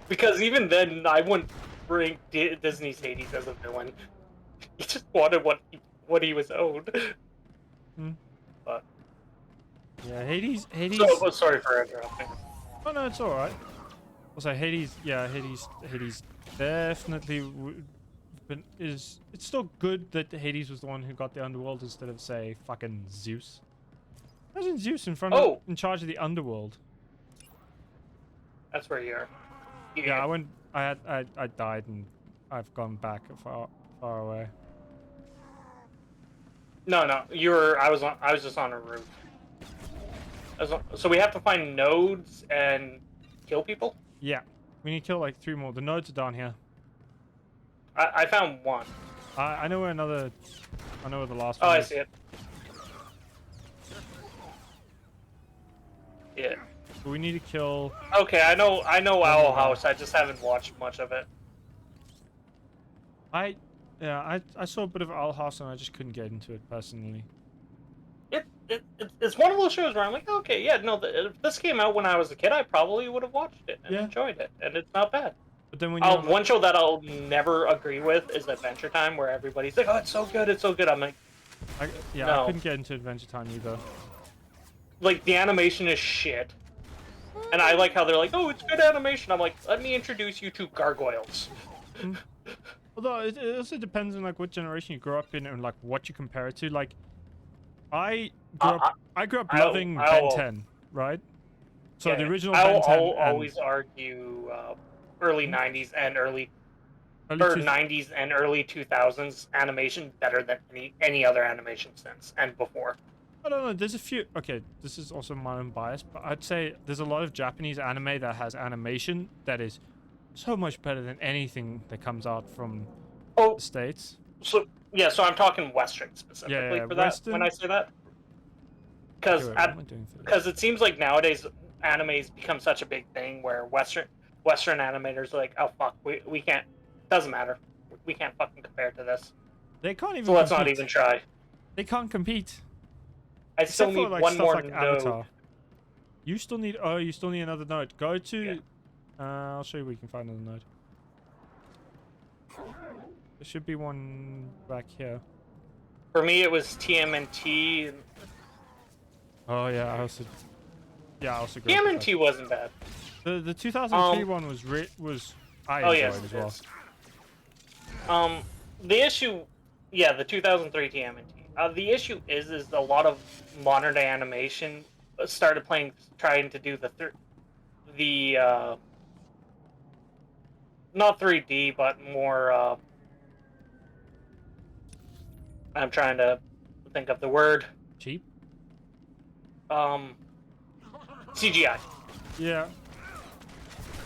Because even then, I wouldn't bring Disney's Hades as a villain. He just wanted what he was owed. But yeah, Hades. So, sorry for interrupting. Oh no, it's all right. Also, Hades. Yeah, Hades definitely it's still good that Hades was the one who got the underworld instead of say fucking Zeus. Imagine Zeus in charge of the underworld. That's where you are. Yeah, I died and I've gone back far away. No, you were. I was just on a roof. So we have to find nodes and kill people. Yeah, we need to kill like 3 more. The nodes are down here. I found one. I know where another. I know where the last one is. I see it. Yeah. But we need to kill. Okay, I know Owl House. I just haven't watched much of it. I saw a bit of Owl House and I just couldn't get into it personally. It's one of those shows where I'm like, okay, yeah, no, if this came out when I was a kid, I probably would have watched it and enjoyed it, and it's not bad. But then when one show that I'll never agree with is Adventure Time, where everybody's like, oh, it's so good, it's so good. I'm like, no. I couldn't get into Adventure Time either. Like, the animation is shit. And I like how they're like, oh, it's good animation. I'm like, let me introduce you to gargoyles. Although it also depends on like what generation you grew up in and like what you compare it to. Like, I grew up loving Ben 10, right? So the original Ben 10. I'll always argue early 90s and early 90s and early 2000s animation better than any other animation since and before. I don't know, there's a few... Okay, this is also my own bias, but I'd say there's a lot of Japanese anime that has animation that is so much better than anything that comes out from the States. So, Yeah, so I'm talking Western specifically for that Western. when I say that. Because it seems like nowadays anime's become such a big thing where Western animators are like, oh fuck, we can't, doesn't matter, we can't fucking compare to this. They can't even. So let's compete. not even try. They can't compete. I still need like, one stuff more like node. Avatar. You still need. Oh, you still need another node. Go to. Yeah. I'll show you where you can find another node. There should be one back here. For me, it was TMNT. Oh yeah, I also. Yeah, I also. TMNT wasn't bad. The 2003 one was I enjoyed as well. The issue, yeah, the 2003 TMNT. The issue is a lot of modern day animation started trying to do the not 3D, but more. I'm trying to think of the word. Cheap. CGI. Yeah.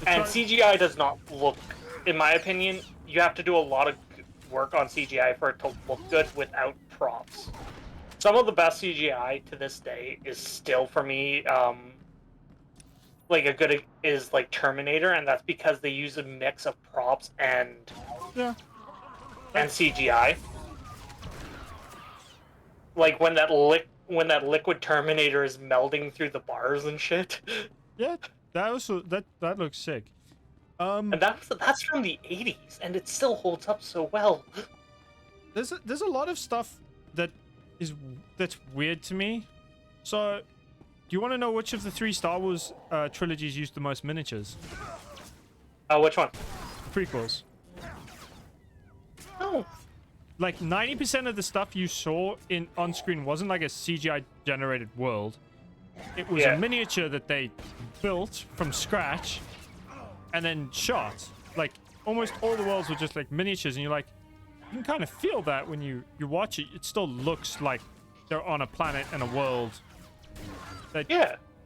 And CGI does not look, in my opinion, you have to do a lot of work on CGI for it to look good without props. Some of the best CGI to this day is still, for me, like like Terminator, and that's because they use a mix of props and CGI. Like when that liquid Terminator is melding through the bars and shit. Yeah, that looks sick. And that's from the 80s, and it still holds up so well. There's a lot of stuff that's weird to me. So, do you want to know which of the 3 Star Wars trilogies used the most miniatures? Which one? The prequels. Oh. Like 90% of the stuff you saw on screen wasn't like a CGI generated world. It was a miniature that they built from scratch and then shot. Like almost all the worlds were just like miniatures, and you can kind of feel that when you watch it. It still looks like they're on a planet and a world that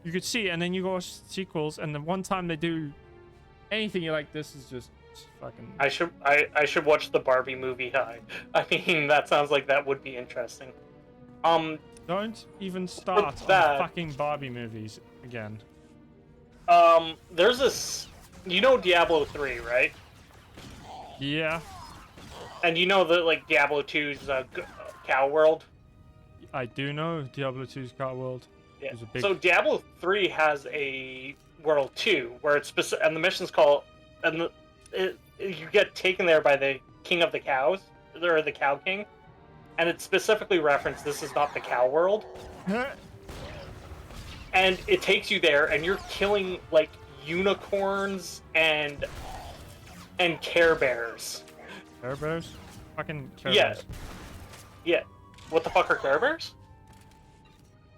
you could see. And then you watch sequels, and the one time they do anything, you're like, this is just fucking. I should watch the Barbie movie. I mean, that sounds like that would be interesting. Don't even start on the fucking Barbie movies again. There's this. You know Diablo 3, right? Yeah. And you know that like Diablo 2's Cow World? I do know Diablo 2's Cow World. Yeah. So Diablo 3 has a world 2 where it's specific, and the mission's called, and you get taken there by the King of the Cows, or the Cow King, and it's specifically referenced. This is not the Cow World. And it takes you there, and you're killing like unicorns and Care Bears. Care Bears? Fucking Care Bears. Yeah. What the fuck are Care Bears?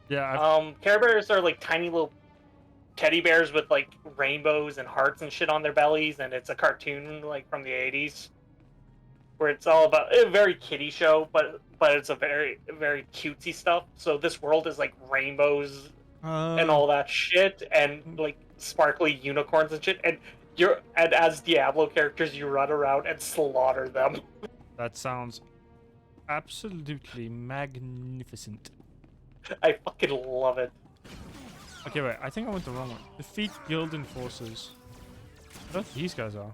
Yeah. Care Bears are like tiny little teddy bears with like rainbows and hearts and shit on their bellies, and it's a cartoon like from the 80s, where it's all about a very kiddie show, but it's a very, very cutesy stuff. So this world is like rainbows and all that shit, and like sparkly unicorns and shit, and as Diablo characters, you run around and slaughter them. That sounds absolutely magnificent. I fucking love it. Okay, wait, I think I went the wrong one. Defeat guild enforcers. I don't think these guys are.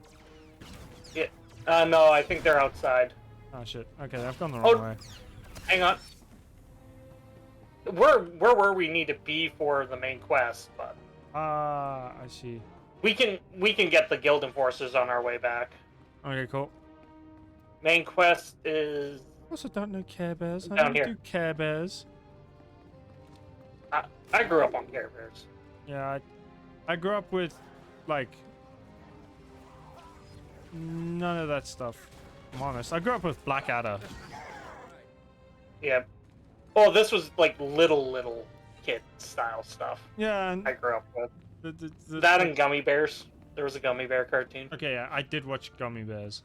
Yeah. No, I think they're outside. Oh shit. Okay, I've gone the wrong way. Hang on. Where we need to be for the main quest, but I see. We can get the guild enforcers on our way back. Okay, cool. Main quest is. I also don't know Care Bears. I down don't here. do Care Bears. I grew up on Care Bears. Yeah, I grew up with like none of that stuff. I'm honest. I grew up with Blackadder. Yeah. Oh, this was like little kid style stuff. Yeah, and I grew up with that and Gummy Bears. There was a Gummy Bear cartoon. Okay, yeah, I did watch Gummy Bears.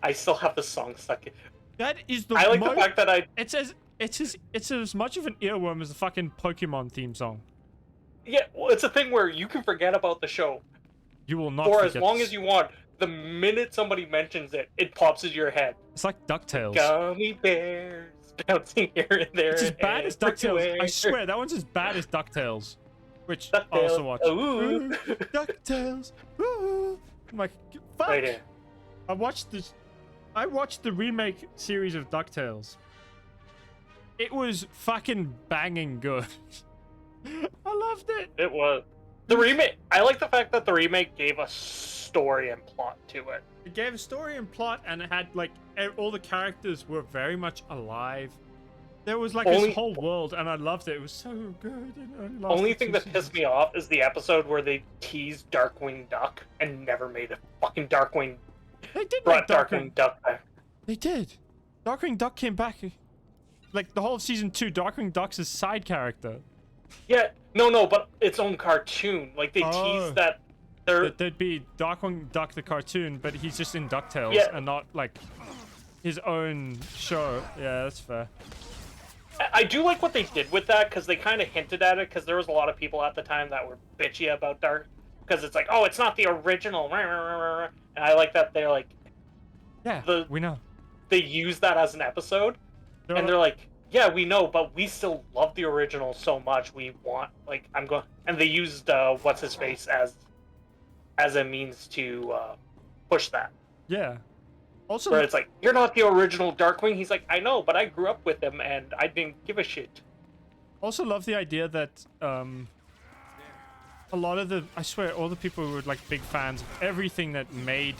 I still have the song stuck in. That is the. I like the fact that It's as much of an earworm as the fucking Pokemon theme song. Yeah, well, it's a thing where you can forget about the show. You will not. For as long as you want, the minute somebody mentions it, it pops into your head. It's like DuckTales. Gummy bears bouncing here and there. It's as bad as DuckTales. I everywhere. swear, that one's as bad as DuckTales. Which I DuckTales. also watch. Ooh. DuckTales. Ooh. I'm like, fuck. Right here. I watched the remake series of DuckTales. It was fucking banging good. I loved it. It was. The remake, I like the fact that the remake gave a story and plot to it. It gave a story and plot, and it had, like, all the characters were very much alive. There was, like, this whole world, and I loved it. It was so good. Only thing that pissed me off is the episode where they teased Darkwing Duck and never made a fucking Darkwing. They did brought make Darkwing Duck back. They did. Darkwing Duck came back. Like, the whole season 2, Darkwing Duck's a side character. Yeah, no, but its own cartoon. Like, they teased that there'd be Darkwing Duck the cartoon, but he's just in DuckTales and not, like, his own show. Yeah, that's fair. I do like what they did with that, because they kind of hinted at it, because there was a lot of people at the time that were bitchy about Dark, because it's like, oh, it's not the original, and I like that they're like... Yeah, we know. They use that as an episode, and they're like, yeah, we know, but we still love the original so much, we want, like, and they used, what's-his-face as a means to, push that. Yeah. Also, where it's like, you're not the original Darkwing. He's like, I know, but I grew up with him, and I didn't give a shit. Also love the idea that, a lot of I swear, all the people who were, like, big fans of everything that made,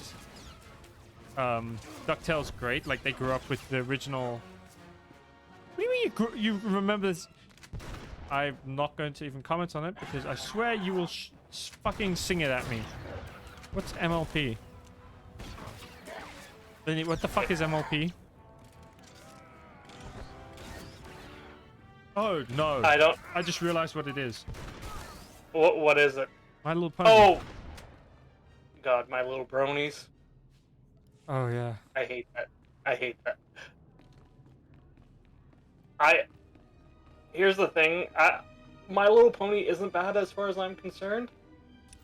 DuckTales great, like, they grew up with the original... What do you mean you remember this? I'm not going to even comment on it, because I swear you will fucking sing it at me. What's MLP? What the fuck is MLP? Oh, no. I don't... I just realized what it is. What is it? My Little Pony. Oh! God, My Little Bronies. Oh, yeah. I hate that. I hate that. Here's the thing. My Little Pony isn't bad as far as I'm concerned.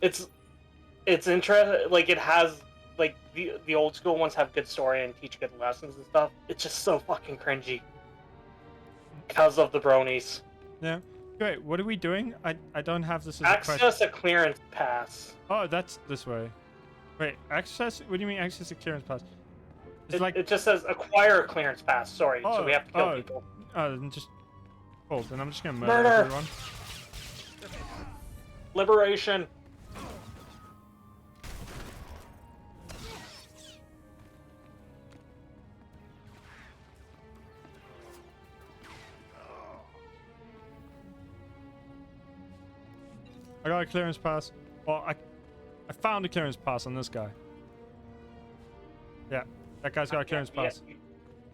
It's interesting. Like, it has... Like, the old school ones have good story and teach good lessons and stuff. It's just so fucking cringy. Because of the bronies. Yeah. Wait, what are we doing? I don't have this as access a clearance pass. Oh, that's this way. Wait, access? What do you mean access a clearance pass? It just says acquire a clearance pass. Sorry, so we have to kill people. Oh, then just... Oh, then I'm just gonna murder everyone. Liberation. I got a clearance pass. Well, I found a clearance pass on this guy. Yeah, that guy's got a clearance pass.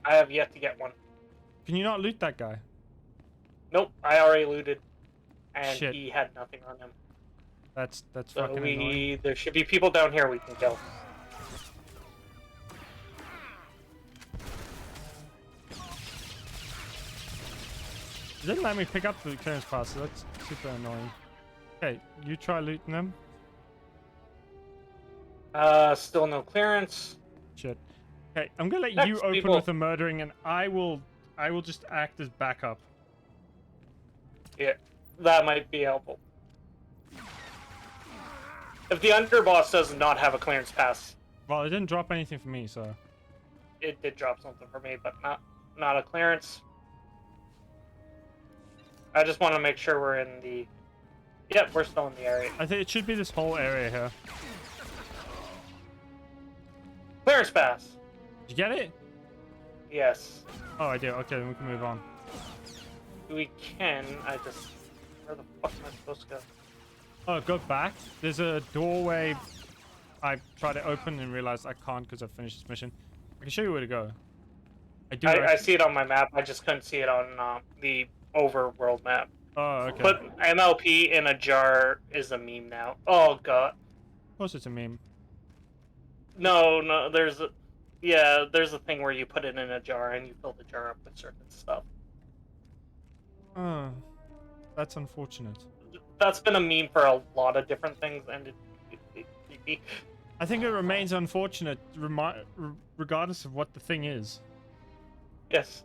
I have yet to get one. Can you not loot that guy? Nope, I already looted, and Shit. he had nothing on him. That's So fucking annoying. there should be people down here we can kill. It didn't let me pick up the clearance pass, so that's super annoying. Okay, you try looting them. Still no clearance. Shit. Okay, I'm gonna let you open with the murdering, and I will just act as backup. Yeah, that might be helpful. If the underboss does not have a clearance pass, well, it didn't drop anything for me, so it did drop something for me, but not a clearance. I just want to make sure we're in the. Yep, we're still in the area. I think it should be this whole area here. Clearance pass. Did you get it? Yes. Oh, I do. Okay, then we can move on. We can. Where the fuck am I supposed to go? Oh, go back. There's a doorway I tried to open and realized I can't because I finished this mission. I can show you where to go. I see it on my map. I just couldn't see it on the overworld map. Oh, okay. Put MLP in a jar is a meme now. Oh, God. Of course it's a meme. No, there's a thing where you put it in a jar and you fill the jar up with certain stuff. Oh, that's unfortunate. That's been a meme for a lot of different things, and I think it remains unfortunate, regardless of what the thing is. Yes.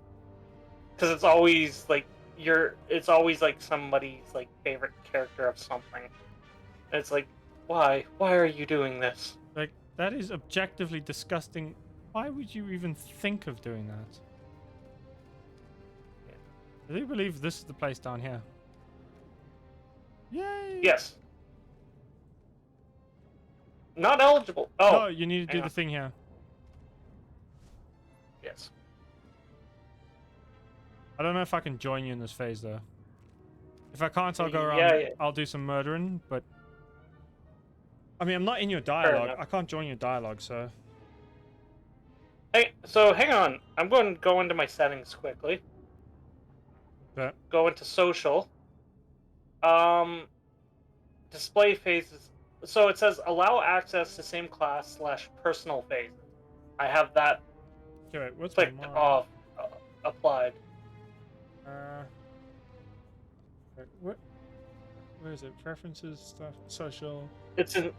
Because it's always like it's always like somebody's like favorite character of something. And it's like, why? Why are you doing this? Like, that is objectively disgusting. Why would you even think of doing that? I do believe this is the place down here. Yay! Yes. Not eligible. Oh. No, you need to do the thing here. Yes. I don't know if I can join you in this phase though. If I can't, I'll go around. Yeah. I'll do some murdering, but I mean, I'm not in your dialogue. I can't join your dialogue, so. Hey, so hang on. I'm going to go into my settings quickly. Yeah. Go into social. Display phases. So it says allow access to same class / personal phases. I have that Okay, wait, what's clicked my off, applied. Wait, what? Where is it? Preferences, stuff, social. It's in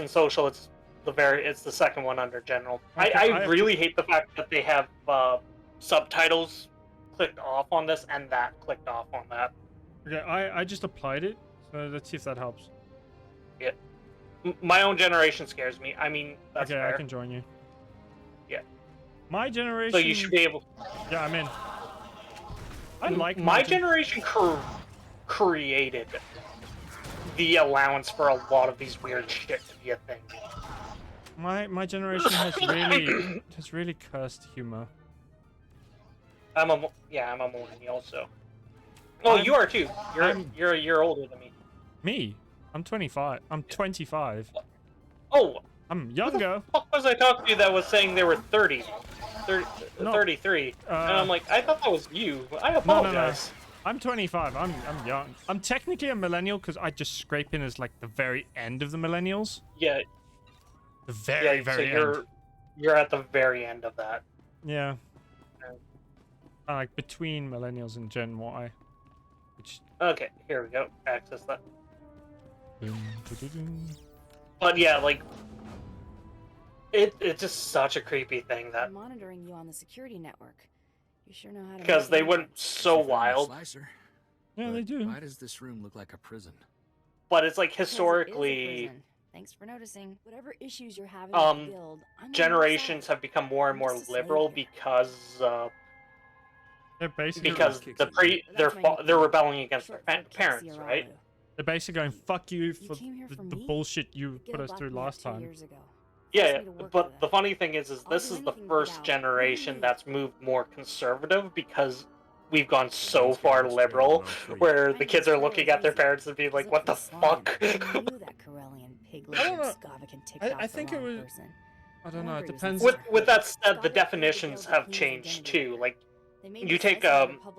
social. It's the second one under general. Okay, I really hate the fact that they have subtitles clicked off on this and that clicked off on that. Okay, I just applied it, so let's see if that helps. Yeah. My own generation scares me. I mean, that's okay, fair. I can join you. Yeah. My generation. So you should be able. Yeah, I'm in. I like my generation created the allowance for a lot of these weird shit to be a thing. My generation has really cursed humor. I'm a millennial, so. Oh, you are too. You're a year older than me. Me? I'm 25. I'm 25. Oh. I'm younger. Who the fuck was I talking to that was saying they were 30? 33. And I'm like, I thought that was you. I apologize. No. I'm 25. I'm young. I'm technically a millennial because I just scrape in as like the very end of the millennials. Yeah. The very end. You're at the very end of that. Yeah. Like between millennials and Gen Y. Which... Okay, here we go. Access that. But yeah, like it's just such a creepy thing that I'm monitoring you on the security network. You sure know how to. Because they went so wild. Yeah, they do. Why does this room look like a prison? But it's like historically. Thanks for noticing. Whatever issues you're having with the guild, generations have become more and more liberal because they're basically they're rebelling against their parents, right? They're basically going, fuck you for the bullshit you put us through last time. Yeah, but the funny thing is this is the first generation that's moved more conservative because we've gone so far liberal where the kids are looking at their parents and being like, what the fuck? I think it was... I don't know, it depends... With that said, the definitions have changed too. Like, you take,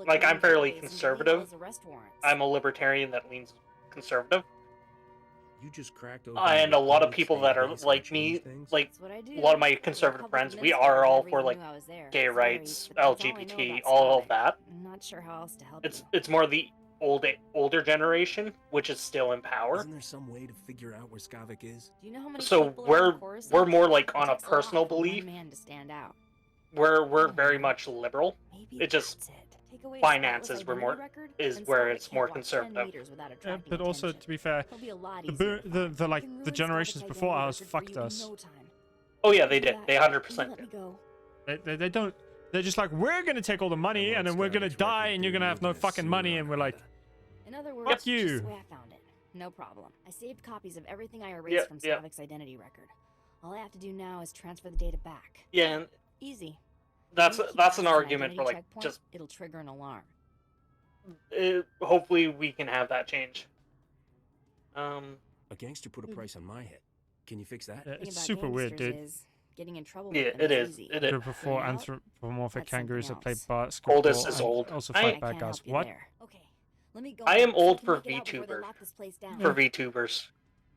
like, I'm fairly conservative. I'm a libertarian that leans conservative. You just cracked open and a lot of people that are like me, like a lot of my conservative friends, we are all for like gay rights, LGBT, all of that. I'm not sure how else to help. It's more the older generation, which is still in power. Isn't there some way to figure out where Skavik is? Do you know how many so we're more like on a personal belief. We're very much liberal. It just finances were more where it's more conservative. Yeah, but also to be fair, the generations before us fucked us. Oh yeah, they did. They 100% did. They don't. They're just like, we're gonna take all the money and then we're gonna die and you're gonna have no fucking money, and we're like, in other words, fuck you. Just the way I found it. No problem. I saved copies of everything I erased from Skavik's identity record. All I have to do now is transfer the data back. Yeah. Easy. That's an argument for like just it'll trigger an alarm. Hopefully we can have that change. A gangster put a price on my head. Can you fix that? It's super weird, dude. Getting in trouble. Yeah, it is. It is. Before anthropomorphic kangaroos that play basketball. Coldest is old. Also fight bad guys. What? Okay. Let me go. I am old for VTubers. For VTubers.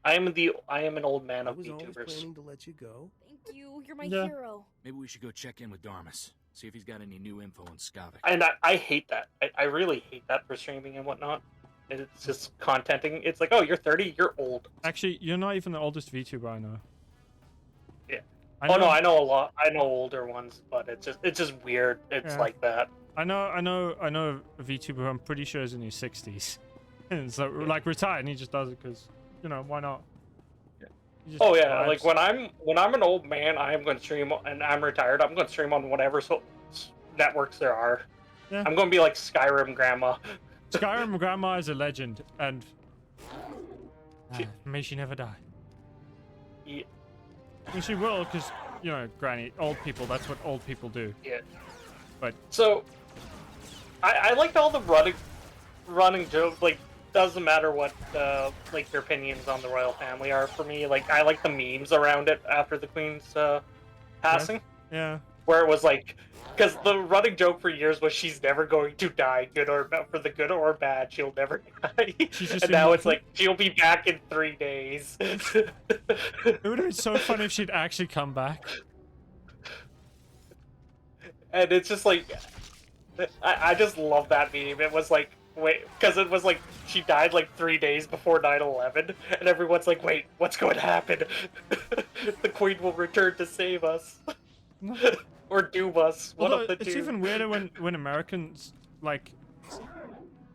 I am an old man of VTubers. I was always planning to let you go. Thank you. You're my hero. Maybe we should go check in with Darmus. See if he's got any new info on Skavik. And I hate that. I really hate that for streaming and whatnot. It's just contenting. It's like, oh, you're 30, you're old. Actually, you're not even the oldest VTuber I know. Oh no, I know a lot. I know older ones, but it's just weird. It's like that. I know a VTuber who I'm pretty sure is in his 60s, and so like retired, and he just does it because why not? Oh yeah, like when I'm an old man, I am going to stream, and I'm retired. I'm going to stream on whatever networks there are. Yeah. I'm going to be like Skyrim grandma. Skyrim grandma is a legend, and may she never die. Yeah. And she will, because granny, old people. That's what old people do. Yeah. But so, I liked all the running jokes. Like, doesn't matter what like your opinions on the royal family are for me. Like, I like the memes around it after the queen's passing. Yeah. Where it was like, because the running joke for years was she's never going to die, good or for the good or bad, she'll never die. And now it's like she'll be back in 3 days. It would have been so funny if she'd actually come back. And it's just like, I just love that meme. It was like, wait, because it was like she died like 3 days before 9/11, and everyone's like, wait, what's going to happen? The queen will return to save us. Or doom us. One of the two. It's even weirder when Americans, like,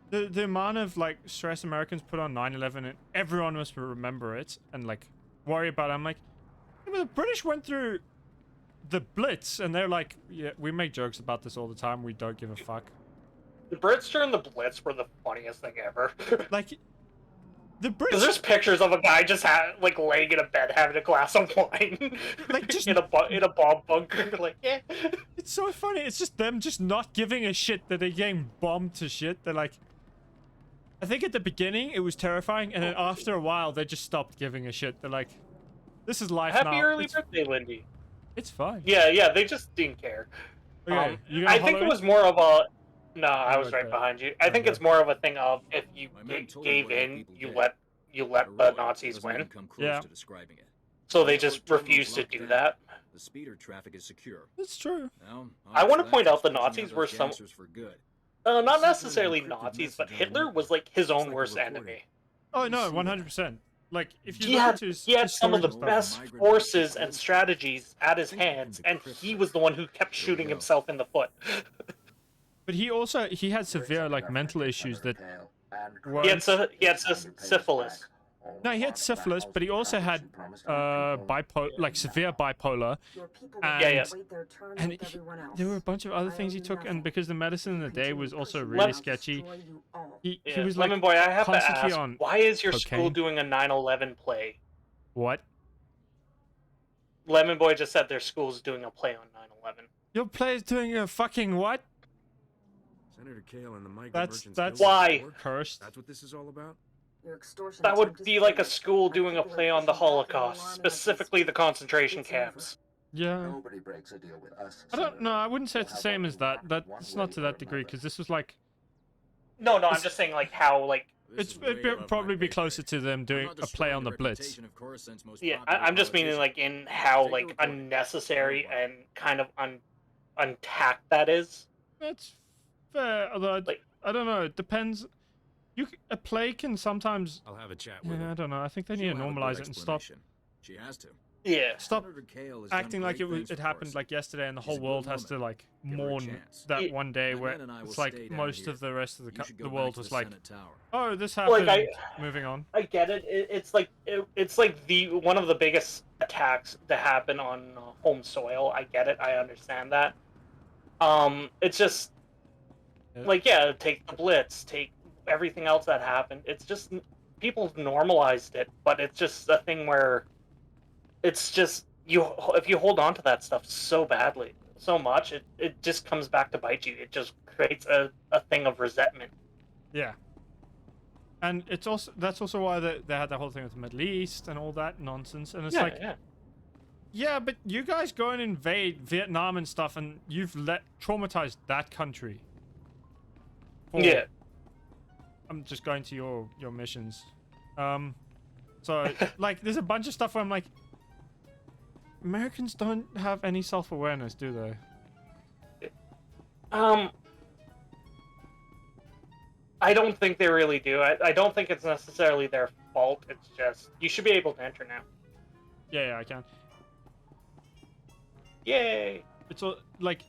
the amount of, like, stress Americans put on 9/11, and everyone must remember it, and, like, worry about it. I'm like, the British went through the Blitz, and they're like, yeah, we make jokes about this all the time, we don't give a fuck. The Brits during the Blitz were the funniest thing ever. Like, the Brits... Because there's pictures of a guy just like laying in a bed having a glass of wine, like just in a bomb bunker. Like, yeah. It's so funny. It's just them just not giving a shit that they're getting bombed to shit. They're like, I think at the beginning it was terrifying, and then after a while they just stopped giving a shit. They're like, this is life now. Happy early birthday, Lindy. It's fine. Yeah, they just didn't care. Okay, I think it was more of a. No, I was right behind you. I think it's more of a thing of if you gave in, you let the Nazis win. Yeah. So they just refused to do that. The speeder traffic is secure. It's true. Now, I want to point out the Nazis were some. Not necessarily Nazis, but Hitler was like his own worst enemy. Oh no, 100%. Like if you he had some of the best forces and strategies at his hands, and he was the one who kept shooting himself in the foot. But he had severe like mental issues that he had syphilis. No, he had syphilis, but he also had severe bipolar, and there were a bunch of other things he took, and because the medicine in the day was also really sketchy, he was like Lemon Boy, I have to constantly ask, on why is your cocaine. school doing a 9/11 play? What? Lemon Boy just said their school's doing a play on 9/11. Your play is doing a fucking what? Senator Kale and the migrant That's why. Cursed. That's what this is all about? That would be like a school doing a play on the Holocaust, specifically the concentration camps. Yeah. Nobody breaks a deal with us. I don't know. I wouldn't say it's the same as that. That's not to that degree, because this was like. No, I'm just saying like how like. It'd probably be closer to them doing a play on the Blitz. Yeah, I'm just meaning like in how like unnecessary and kind of untacked that is. That's fair, although like, I don't know. It depends. A play can sometimes. I'll have a chat with I don't know. I think they need to normalize it and stop. She has to. Yeah. Stop acting like it happened like yesterday, and the whole world has to like mourn that one day where it's like most of the rest of the world was like, oh, this happened. Like moving on. I get it. It's like it's like the one of the biggest attacks that happen on home soil. I get it. I understand that. It's just like take the Blitz, take everything else that happened. It's just people normalized it, but it's just a thing where it's just if you hold on to that stuff so much, it just comes back to bite you. It just creates a thing of resentment. Yeah. And that's also why they had that whole thing with the Middle East and all that nonsense. And it's yeah, but you guys go and invade Vietnam and stuff, and you've traumatized that country. Yeah. I'm just going to your missions. So like there's a bunch of stuff where I'm like, Americans don't have any self-awareness, do they? I don't think they really do. I don't think it's necessarily their fault. It's just you should be able to enter now. Yeah, I can. Yay! It's all, like,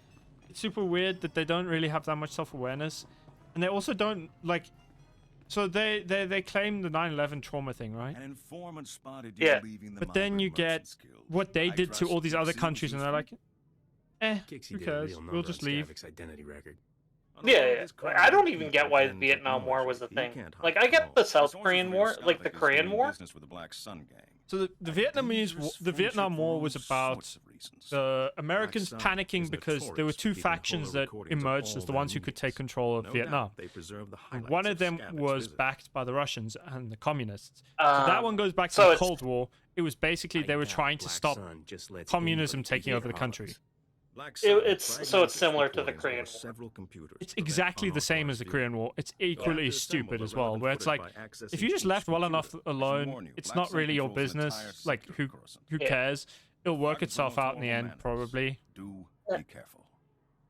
it's super weird that they don't really have that much self-awareness, and they also don't like. So they claim the 9/11 trauma thing, right? An informant spotted you Yeah. leaving the But then Migrant you get Merchants Guild. what they I did to trust all these other Kixie was countries, and they're useful. like, Kixie who did a cares? real We'll number just on leave. Skavik's identity record. Yeah. I don't even get why the Vietnam War was a thing. Like, I get the South Korean War, like the Korean War. Business with the Black Sun Gang. So the Vietnam War was about the Americans Sun panicking is because there were notorious two for keeping factions holo that recordings of emerged all as the their ones who could take meetings. control of No Vietnam. doubt they preserve the And highlights one of them Skavik's was visit. backed by the Russians and the communists. So that one goes back to so the it's- Cold War. It was basically they I were doubt trying to Black stop Sun just lets communism anybody taking keep over the their country. highlights. Black It's Sun so it's fragmented similar to the recordings Korean over War. several computers It's to prevent exactly the same as the unauthorized Korean viewing. War. It's equally They'll assemble stupid the as well, relevant where it's like, footage by accessing if you just each left well computer. enough alone, warn you, it's Black not Sun really your controls an entire business. Like, sector who of Coruscant. who Yeah. cares? It'll work Fight itself with out in the end, manners. probably. Do be careful.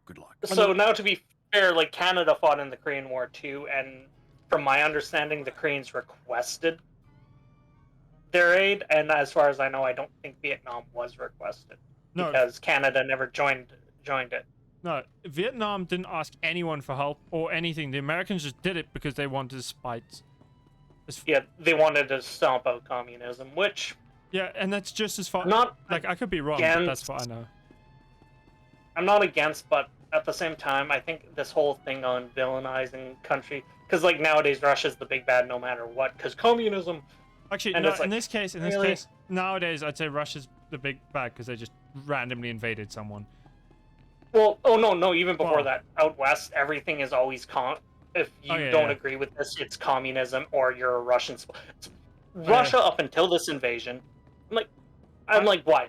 Good luck. So now, to be fair, like Canada fought in the Korean War too, and from my understanding, the Koreans requested their aid, and as far as I know, I don't think Vietnam was requested No, because Canada never joined it. no, Vietnam didn't ask anyone for help or anything. The Americans just did it because they wanted to spite. Yeah, they wanted to stomp out communism, which Yeah, and that's just as far. Not like, I could be wrong, but that's against- what I know. I'm not against, but at the same time, I think this whole thing on villainizing country, because like nowadays Russia's the big bad no matter what, because communism. Actually, and no, it's like, in this case, really? nowadays I'd say Russia's the big bad because they just randomly invaded someone. Well, no, even before Well- that, out west, everything is always if you Oh, yeah, don't yeah. agree with this, it's communism or you're a Russian. Russia up until this invasion, I'm like, why?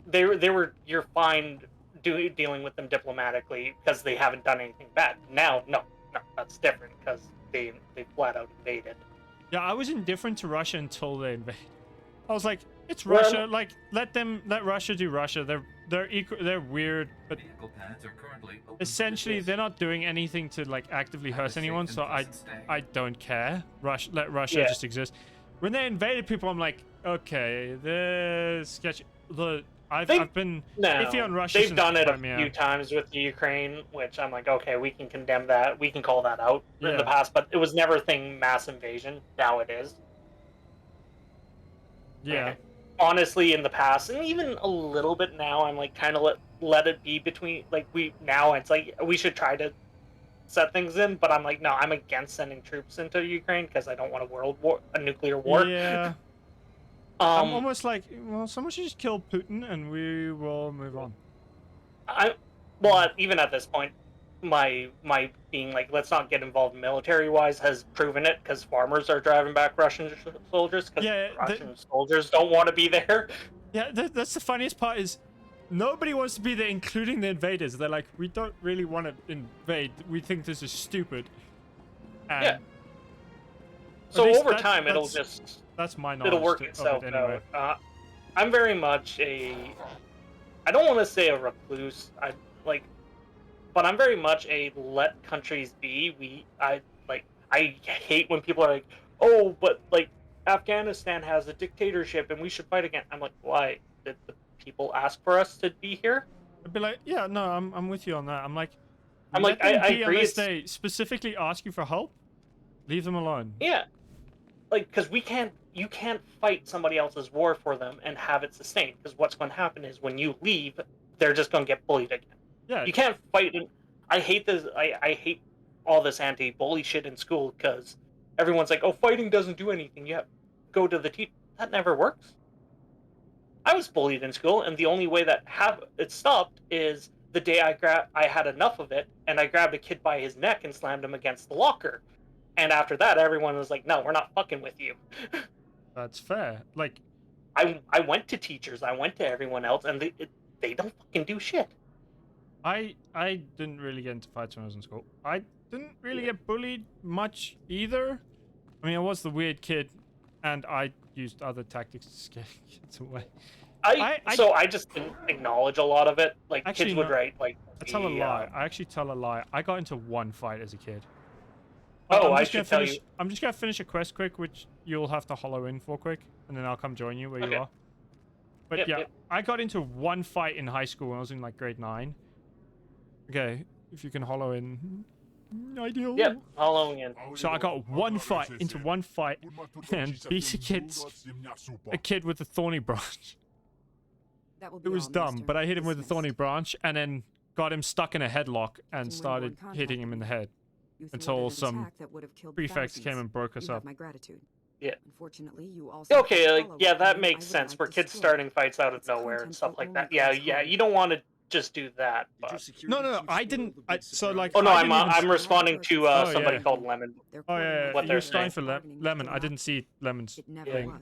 They were you're fine dealing with them diplomatically because they haven't done anything bad. Now, no, that's different because they flat out invaded. Yeah, I was indifferent to Russia until they invaded. I was like, it's Well, Russia. Like, let Russia do Russia. They're weird, but essentially they're not doing anything to like actively hurt anyone. So I don't care. Let Russia Yeah. just exist. When they invaded people, I'm like, okay, this sketchy. I've been iffy on Russia. They've since done it a Crimea. few times with the Ukraine, which I'm like, okay, we can condemn that. We can call that out in Yeah. the past, but it was never a thing mass invasion. Now it is. Yeah. And honestly, in the past, and even a little bit now, I'm like kind of let it be between it's like we should try to set things in, but I'm like, no, I'm against sending troops into Ukraine because I don't want a nuclear war. Yeah. I'm almost like, well, someone should just kill Putin and we will move on. Even at this point, my being like, let's not get involved military wise has proven it because farmers are driving back Russian soldiers because Russian soldiers don't want to be there. Yeah, that's the funniest part is nobody wants to be there, including the invaders. They're like, we don't really want to invade. We think this is stupid. And Yeah. So over time, that's my knowledge. It'll work of itself it anyway. out. I'm very much I don't want to say a recluse. But I'm very much a let countries be. I hate when people are like, oh, but like Afghanistan has a dictatorship and we should fight again. I'm like, why? Did the people ask for us to be here? I'd be like, yeah, no, I'm with you on that. I'm like, I agree. Unless they specifically ask you for help, leave them alone. Yeah, like because you can't fight somebody else's war for them and have it sustained. Because what's going to happen is when you leave, they're just going to get bullied again. Yeah, you can't fight. I hate this. I hate all this anti-bully shit in school because everyone's like, "Oh, fighting doesn't do anything. You have to go to the teacher." That never works. I was bullied in school, and the only way that it stopped is the day I had enough of it, and I grabbed a kid by his neck and slammed him against the locker. And after that, everyone was like, "No, we're not fucking with you." That's fair. Like, I went to teachers, I went to everyone else, and they don't fucking do shit. I didn't really get into fights when I was in school. I didn't really get bullied much either. I mean, I was the weird kid, and I used other tactics to scare kids away. I just didn't acknowledge a lot of it. Like, actually, kids would write like. I tell a lie. I actually tell a lie. I got into one fight as a kid. I should tell you. I'm just gonna finish a quest quick, which you'll have to hollow in for quick, and then I'll come join you where you are. But yeah, I got into one fight in high school when I was in like grade 9. Okay, if you can hollow in. Ideal. Yep, hollowing in. So I got one fight, and beat a kid with a thorny branch. It was dumb, but I hit him with a thorny branch, and then got him stuck in a headlock and started hitting him in the head. Until some prefects came and broke us up. Yeah. Unfortunately, you also okay, like, yeah, that makes sense for kids starting fights out of nowhere and stuff like that. Yeah, you don't want to just do that. But... No, I didn't. So like. Oh no, I'm responding to somebody called Lemon. Oh yeah, what you're responding for Lemon. I didn't see Lemon's thing.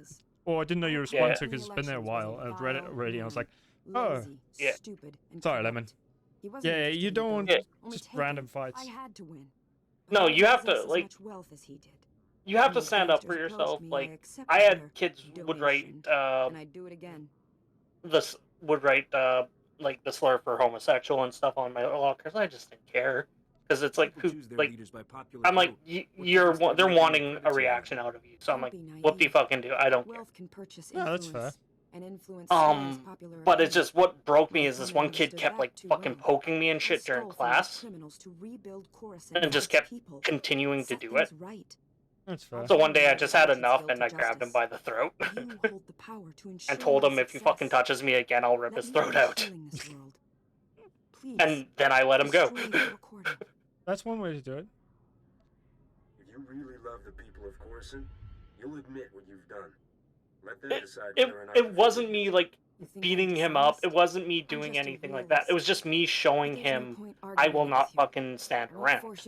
Or I didn't know you were responding to because it's been there a while. I've read it already. And I was like, oh, yeah. Sorry, Lemon. Yeah, you don't want just random fights. No, you have to like. You have to stand up for yourself. Like I had kids would write. And I'd do it again. This would write like the slur for homosexual and stuff on my lockers. I just didn't care because it's like who like I'm like they're wanting a reaction out of you. So I'm like, what do you fucking do? I don't care. Yeah, that's fair. But it's just what broke me is this one kid kept like fucking poking me and shit during class, and just kept continuing to do it. That's fair. So one day I just had enough and I grabbed him by the throat and told him if he fucking touches me again, I'll rip his throat out. And then I let him go. That's one way to do it. If you really love the people of Coruscant, you'll admit what you've done. Let them decide whether or not it wasn't me like beating him up. It wasn't me doing anything like that. It was just me showing him I will not fucking stand around.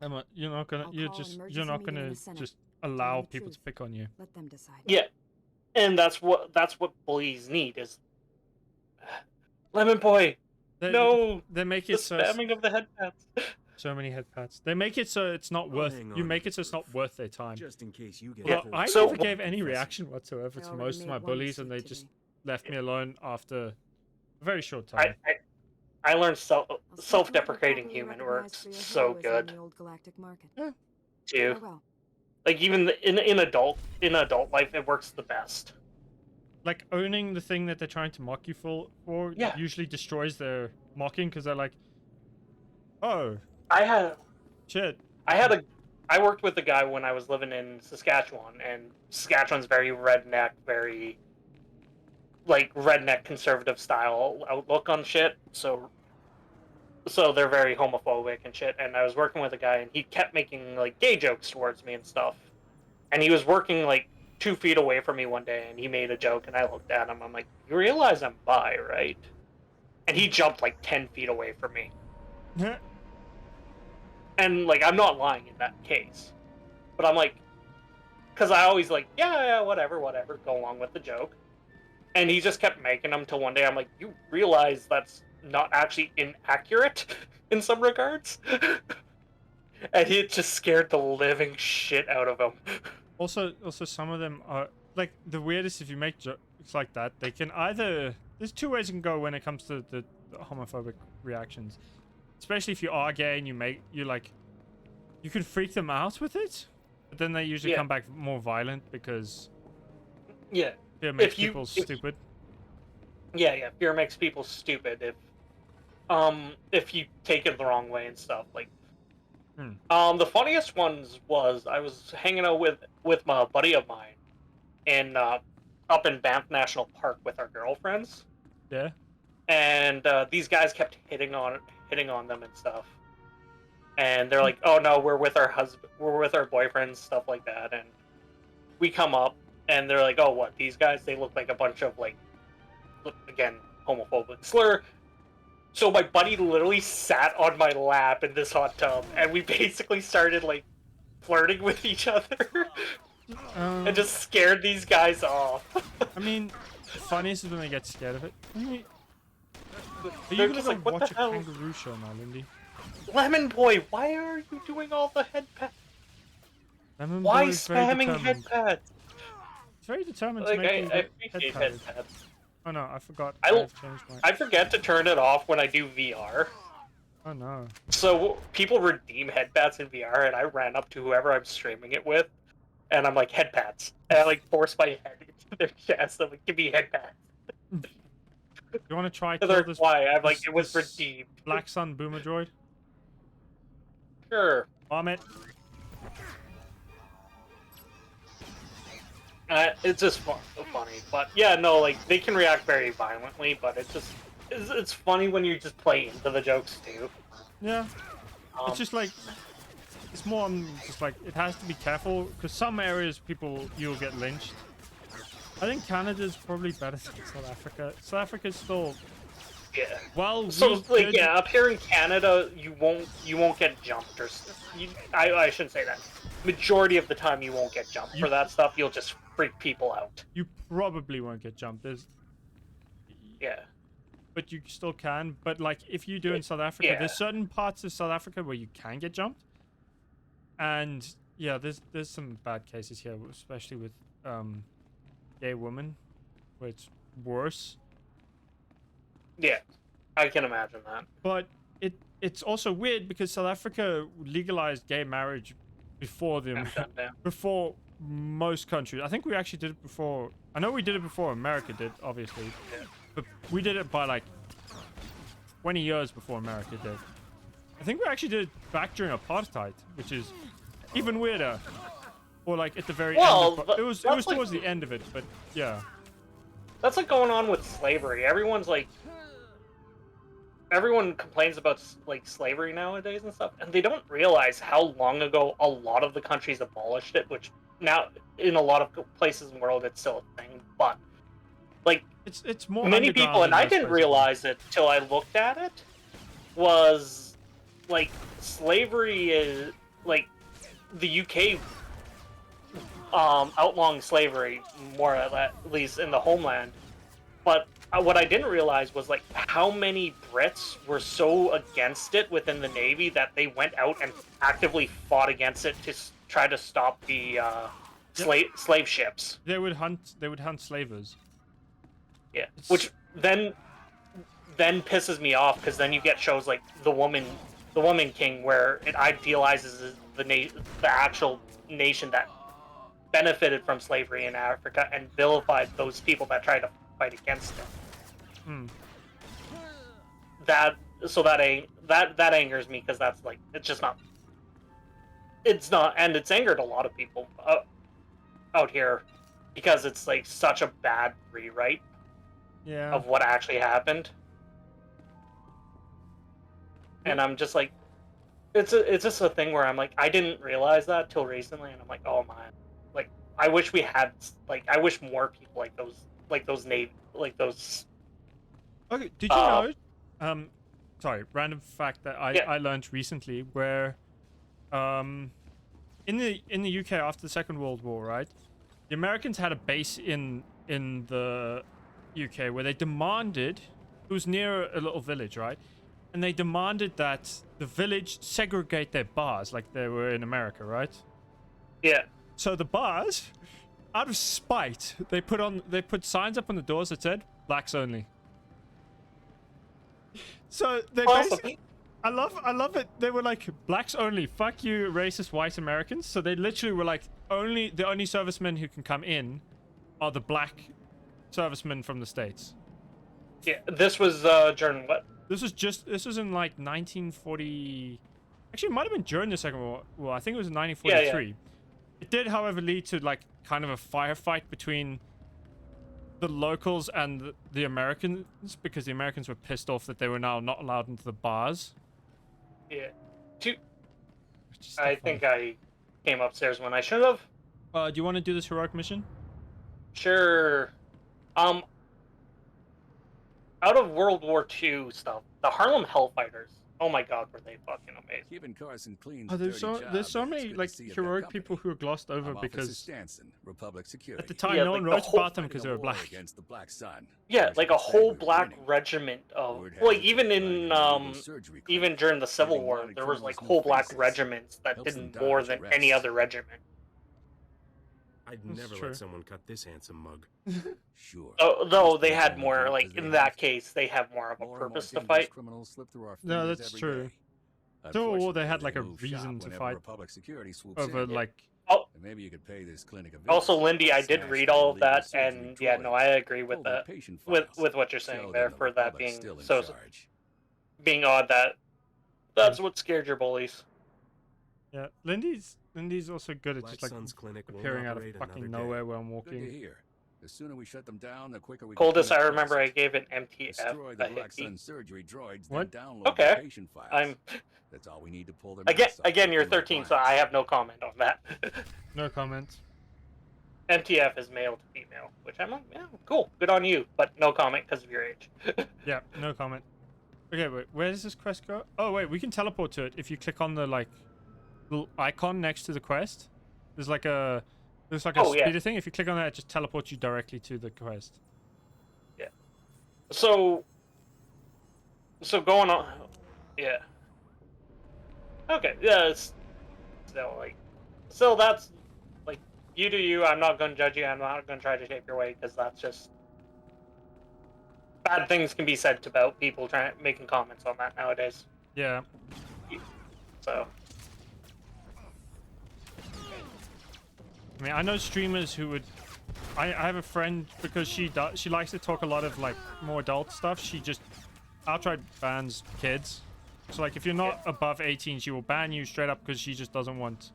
Emma, you're not gonna just allow people to pick on you. Let them decide. Yeah, and that's what bullies need is Lemon Boy. They make it the spamming of the head pats. So many head pats. They make it so it's not worth. You make it so it's not worth their time. Just in case you get. Well, I never gave any reaction whatsoever to most of my bullies, and they just left me alone after a very short time. I learned self-deprecating human works so good. Yeah. Too. Like even in adult life, it works the best. Like owning the thing that they're trying to mock you for usually destroys their mocking because they're like, oh. I worked with a guy when I was living in Saskatchewan, and Saskatchewan's very redneck, very like redneck conservative style outlook on shit. So they're very homophobic and shit. And I was working with a guy, and he kept making like gay jokes towards me and stuff. And he was working like 2 feet away from me one day, and he made a joke, and I looked at him. I'm like, you realize I'm bi, right? And he jumped like 10 feet away from me. And, like, I'm not lying in that case. But I'm like, because I always like, yeah, whatever, go along with the joke. And he just kept making them till one day I'm like, you realize that's not actually inaccurate in some regards? And it just scared the living shit out of him. Also, some of them are, like, the weirdest if you make jokes like that, they can either... There's 2 ways you can go when it comes to the homophobic reactions. Especially if you are gay and you can freak them out with it, but then they usually come back more violent because fear makes people stupid. Yeah, fear makes people stupid if you take it the wrong way and stuff. Like, the funniest ones was I was hanging out with my buddy of mine in up in Banff National Park with our girlfriends. Yeah. And these guys kept hitting on them and stuff. And they're like, "Oh no, we're with our boyfriends, stuff like that." And we come up, and they're like, "Oh, what? These guys? They look like a bunch of like, again, homophobic slur." So my buddy literally sat on my lap in this hot tub, and we basically started like flirting with each other, and just scared these guys off. I mean, the funniest is when they get scared of it. Are you They're gonna just go like, what watch the a hell? kangaroo show now, Lindy? Lemon Boy, why are you doing all the head pats? Lemon Why Boy is very spamming head determined. pats? It's very determined Like, to make I you get appreciate head head patted. pats. Oh no, I forgot. I I've changed my... I forget to turn it off when I do VR. Oh no. So people redeem head pats in VR, and I ran up to whoever I'm streaming it with, and I'm like, head pats. And I like force my head into their chest. I'm like, give me head pats. You want to try That's kill this? why I'm like, it was this redeemed. Black Sun Boomer Droid? Sure. Bomb it. It's just funny, but yeah, no, like they can react very violently, but it's funny when you just play into the jokes too. Yeah. It's just like it's more just like it has to be careful because some areas you'll get lynched. I think Canada's probably better than South Africa. South Africa's still Well, so like yeah, up here in Canada, you won't get jumped or I shouldn't say that. Majority of the time, you won't get jumped for that stuff. You'll just freak people out. You probably won't get jumped. Yeah. But you still can. But like if you do in South Africa, there's certain parts of South Africa where you can get jumped. And yeah, there's some bad cases here, especially with gay women, where it's worse. Yeah, I can imagine that. But it's also weird because South Africa legalized gay marriage before before most countries. I think we actually did it before. I know we did it before America did, obviously. Yeah. But we did it by like 20 years before America did. I think we actually did it back during apartheid, which is even weirder. Or like at the very end. It was towards the end of it, but yeah. That's like going on with slavery. Everyone complains about like slavery nowadays and stuff, and they don't realize how long ago a lot of the countries abolished it, which now in a lot of places in the world it's still a thing, but like it's more many people, and I didn't realize it till I looked at it, was like slavery is like the UK outlawing slavery more at least in the homeland, but what I didn't realize was like how many Brits were so against it within the Navy that they went out and actively fought against it to try to stop the slave ships. They would hunt slavers. Yeah, which then pisses me off because then you get shows like the Woman King where it idealizes the actual nation that benefited from slavery in Africa and vilified those people that tried to fight against it. That angers me because that's like it's not, and it's angered a lot of people out here because it's like such a bad rewrite of what actually happened, and I'm just like, it's just a thing where I'm like, I didn't realize that till recently, and I'm like, oh man, like I wish more people like those. Okay, did you know? Sorry, random fact that I learned recently, where, in the UK after the Second World War, right? The Americans had a base in the UK where they demanded, it was near a little village, right? And they demanded that the village segregate their bars like they were in America, right? Yeah. So the bars, out of spite, they put signs up on the doors that said blacks only. So they basically, I love it. They were like, blacks only. Fuck you, racist white Americans. So they literally were like, the only servicemen who can come in are the black servicemen from the States. Yeah, this was during what? This was in like 1940. Actually, it might have been during the Second World War. I think it was in 1943. Yeah. It did, however, lead to like kind of a firefight between the locals and the Americans, because the Americans were pissed off that they were now not allowed into the bars. Yeah. I think I came upstairs when I should have. Do you want to do this heroic mission? Sure. Out of World War II stuff, the Harlem Hellfighters. Oh my God, were they fucking amazing! Keeping Carson clean. There's so many like heroic people who are glossed over because Stanson, Republic Security. At the time no one wrote about them because they were black. Against the Black Sun. Yeah, like a whole black regiment of like even during the Civil War there was like whole black regiments that did more than any other regiment. I'd never let someone cut this handsome mug. Sure. Though they had more, like in that case, they have more of a purpose to fight. No, that's true. Or they had like a Move reason shop to whenever fight Republic security swoops over in. like. Oh, And maybe you could pay this clinic a visit. also, Lindy, I did Smash read the all of illegal that, surgery and yeah, no, I droids. agree with Pull their that. patient With files. what you're saying Show there them the for that Republic's being still in so charge. being odd that that's what scared your bullies. Yeah, Lindy's also good at Black just like Sun's clinic won't appearing out of operate fucking another day. nowhere where I'm Good to walking. hear. The sooner we shut them down, the quicker we can Coldest, clean I up remember I Crescent. gave an MTF Destroy a the Black hickey. Sun surgery droids, What? then download Okay. their patient files. I'm That's all we need to pull their again, you're 13, so I have no comment on that. No comment. MTF is male to female, which I'm like, yeah, cool, good on you, but no comment because of your age. Yeah, no comment. Okay, wait, where does this quest go? Oh wait, we can teleport to it if you click on the like little icon next to the quest. There's like a speeder thing. If you click on that, it just teleports you directly to the quest. Yeah. So going on, yeah. Okay, yeah. It's still that's like you do you. I'm not gonna judge you. I'm not gonna try to shape your way because that's just bad things can be said about people making comments on that nowadays. Yeah. So. I mean, I know streamers who would. I have a friend because she likes to talk a lot of like more adult stuff. She just outright bans kids. So like if you're not above 18, she will ban you straight up because she just doesn't want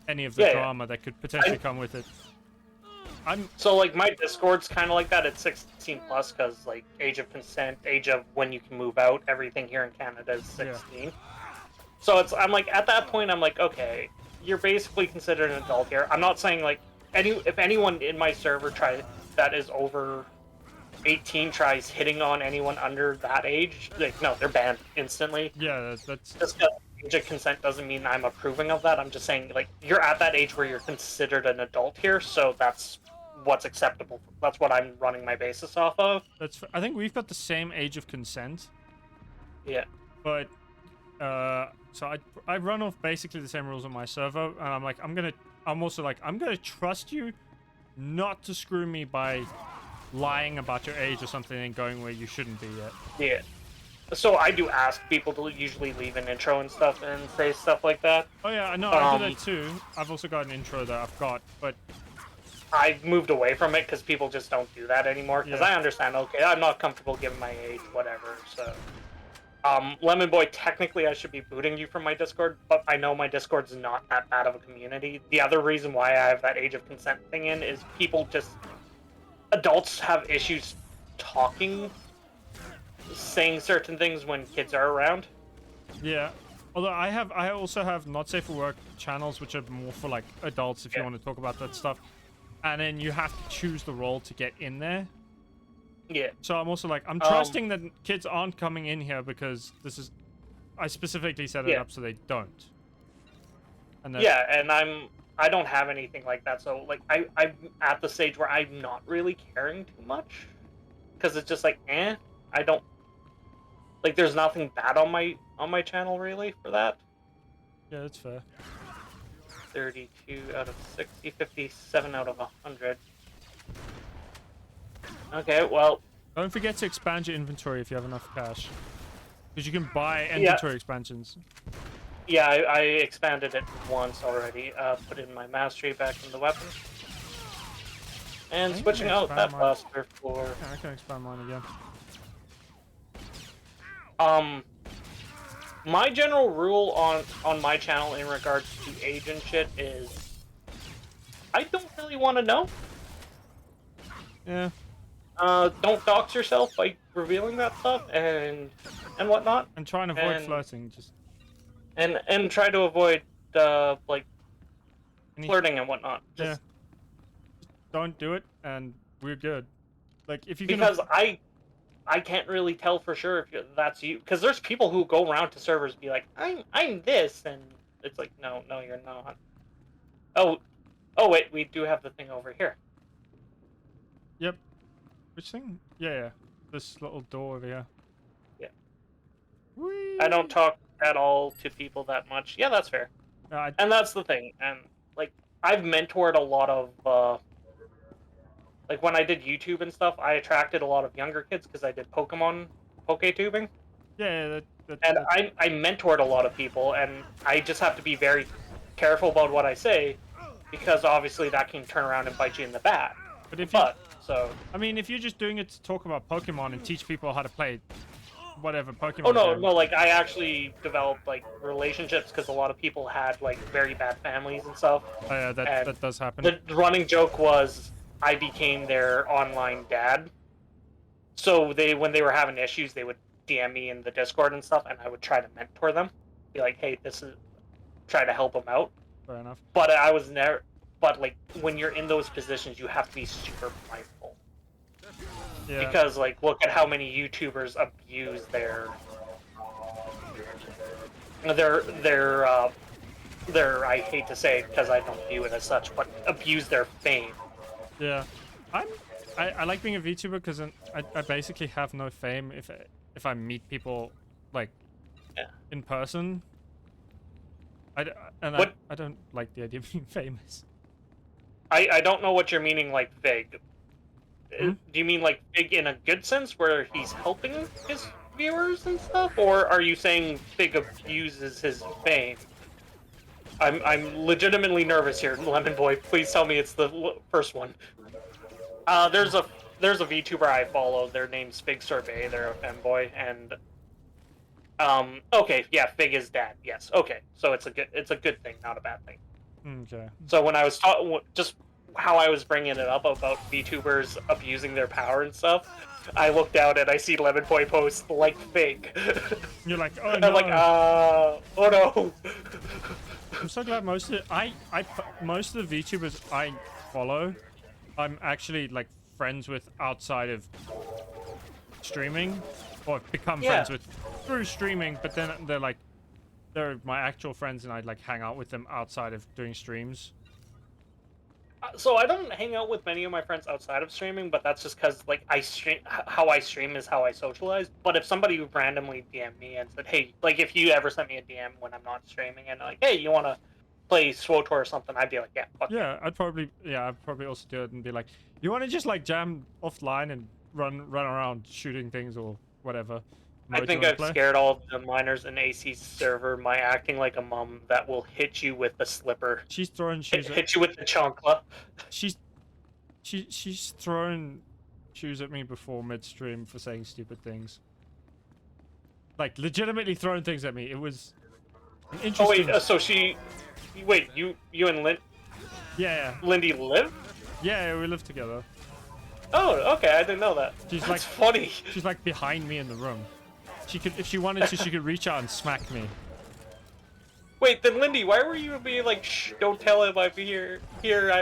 any of the drama that could potentially come with it. So like my Discord's kind of like that. It's 16 plus because like age of consent, age of when you can move out. Everything here in Canada is 16. Yeah. So I'm like at that point I'm like, okay, you're basically considered an adult here. I'm not saying like if anyone in my server that is over 18 tries hitting on anyone under that age, like no, they're banned instantly. Yeah, that's just because age of consent doesn't mean I'm approving of that. I'm just saying like you're at that age where you're considered an adult here, so that's what's acceptable. That's what I'm running my basis off of. I think we've got the same age of consent. Yeah. But so I run off basically the same rules on my server, and I'm also like I'm gonna trust you not to screw me by lying about your age or something and going where you shouldn't be yet. Yeah. So I do ask people to usually leave an intro and stuff and say stuff like that. Oh yeah, I know, I do that too. I've also got an intro that I've got, but I've moved away from it because people just don't do that anymore. Because I understand, okay, I'm not comfortable giving my age, whatever. So, Lemon Boy, technically I should be booting you from my Discord, but I know my Discord's not that bad of a community. The other reason why I have that age of consent thing in is adults have issues saying certain things when kids are around. Yeah. Although I also have not safe for work channels, which are more for like adults if you want to talk about that stuff. And then you have to choose the role to get in there. Yeah. So I'm also like, I'm trusting that kids aren't coming in here because I specifically set it up so they don't. And and I don't have anything like that. So like I'm at the stage where I'm not really caring too much. Because it's just like, I don't like there's nothing bad on my channel really for that. Yeah, that's fair. 32 out of 60, 57 out of 100. Okay, well... Don't forget to expand your inventory if you have enough cash. Because you can buy inventory expansions. Yeah, I expanded it once already. Put in my mastery back in the weapon. And switching out that blaster for... Yeah, I can expand mine again. My general rule on my channel in regards to age and shit is I don't really want to know. Yeah. Don't dox yourself by revealing that stuff and whatnot. And try and avoid flirting, just and try to avoid like flirting and whatnot. Just don't do it, and we're good. Like if you because I can't really tell for sure if that's you, because there's people who go around to servers and be like, I'm this, and it's like, no, you're not. Oh wait, we do have the thing over here. Yep. Which thing? Yeah. This little door over here. Yeah. Whee! I don't talk at all to people that much. Yeah, that's fair. And that's the thing. And like, I've mentored a lot of. Like, when I did YouTube and stuff, I attracted a lot of younger kids because I did Pokemon Poke-tubing. Yeah, And I mentored a lot of people, and I just have to be very careful about what I say, because obviously that can turn around and bite you in the back. But if I mean, if you're just doing it to talk about Pokemon and teach people how to play whatever Pokemon Oh no, game. no, like I actually developed like relationships because a lot of people had like very bad families and stuff. Oh yeah, that does happen. The running joke was I became their online dad. So when they were having issues, they would DM me in the Discord and stuff, and I would try to mentor them, be like, "Hey, try to help them out." Fair enough. But I was never. But like when you're in those positions, you have to be super mindful. Yeah. Because like, look at how many YouTubers abuse their I hate to say it because I don't view it as such, but abuse their fame. Yeah, I like being a VTuber because I basically have no fame if I meet people like in person. I don't like the idea of being famous. I don't know what you're meaning, like Fig. Hmm? Do you mean like Fig in a good sense, where he's helping his viewers and stuff, or are you saying Fig abuses his fame? I'm legitimately nervous here, Lemon Boy. Please tell me it's the first one. There's a VTuber I follow. Their name's Fig Sorbet. They're a femboy, and okay, yeah, Fig is dad. Yes, okay, so it's a good thing, not a bad thing. Okay. So when I was just how I was bringing it up about VTubers abusing their power and stuff, I looked out and I see Lemon Boy post like Fig. You're like, oh and no. I'm like, oh no. I'm so glad most of most of the VTubers I follow, I'm actually like friends with outside of streaming, or I've become friends with through streaming. But then they're my actual friends, and I'd like hang out with them outside of doing streams. So I don't hang out with many of my friends outside of streaming, but that's just because like how I stream is how I socialize. But if somebody randomly DM me and said, "Hey," like if you ever sent me a DM when I'm not streaming and like, "Hey, you want to play SWOTOR or something?" I'd be like, "Yeah, fuck yeah." I'd probably also do it and be like, "You want to just like jam offline and run around shooting things or whatever." I think I've scared all the miners in AC server by acting like a mom that will hit you with the slipper. She's throwing shoes. Hit you with the chancla. She's thrown shoes at me before midstream for saying stupid things. Like legitimately throwing things at me. It was an interesting. Oh wait, you and Lynn. Yeah. Lindy live? Yeah, we live together. Oh, okay, I didn't know that. She's That's funny. She's like behind me in the room. She could, if she wanted to, she could reach out and smack me. Wait, then Lindy, why were you being like, shh, don't tell him I'm here?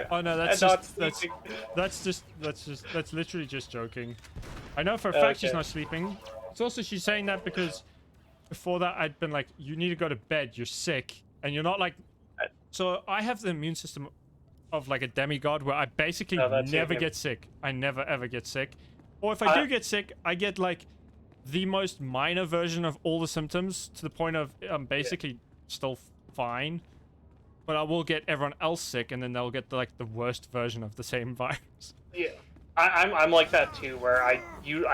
Oh no, that's literally just joking. I know for a fact she's not sleeping. It's also she's saying that because before that I'd been like, you need to go to bed, you're sick, and you're not like. So I have the immune system of like a demigod where I basically never get sick. I never ever get sick, or if I do get sick, I get like the most minor version of all the symptoms to the point of I'm basically still fine, but I will get everyone else sick, and then they'll get the worst version of the same virus. Yeah, I'm like that too, where I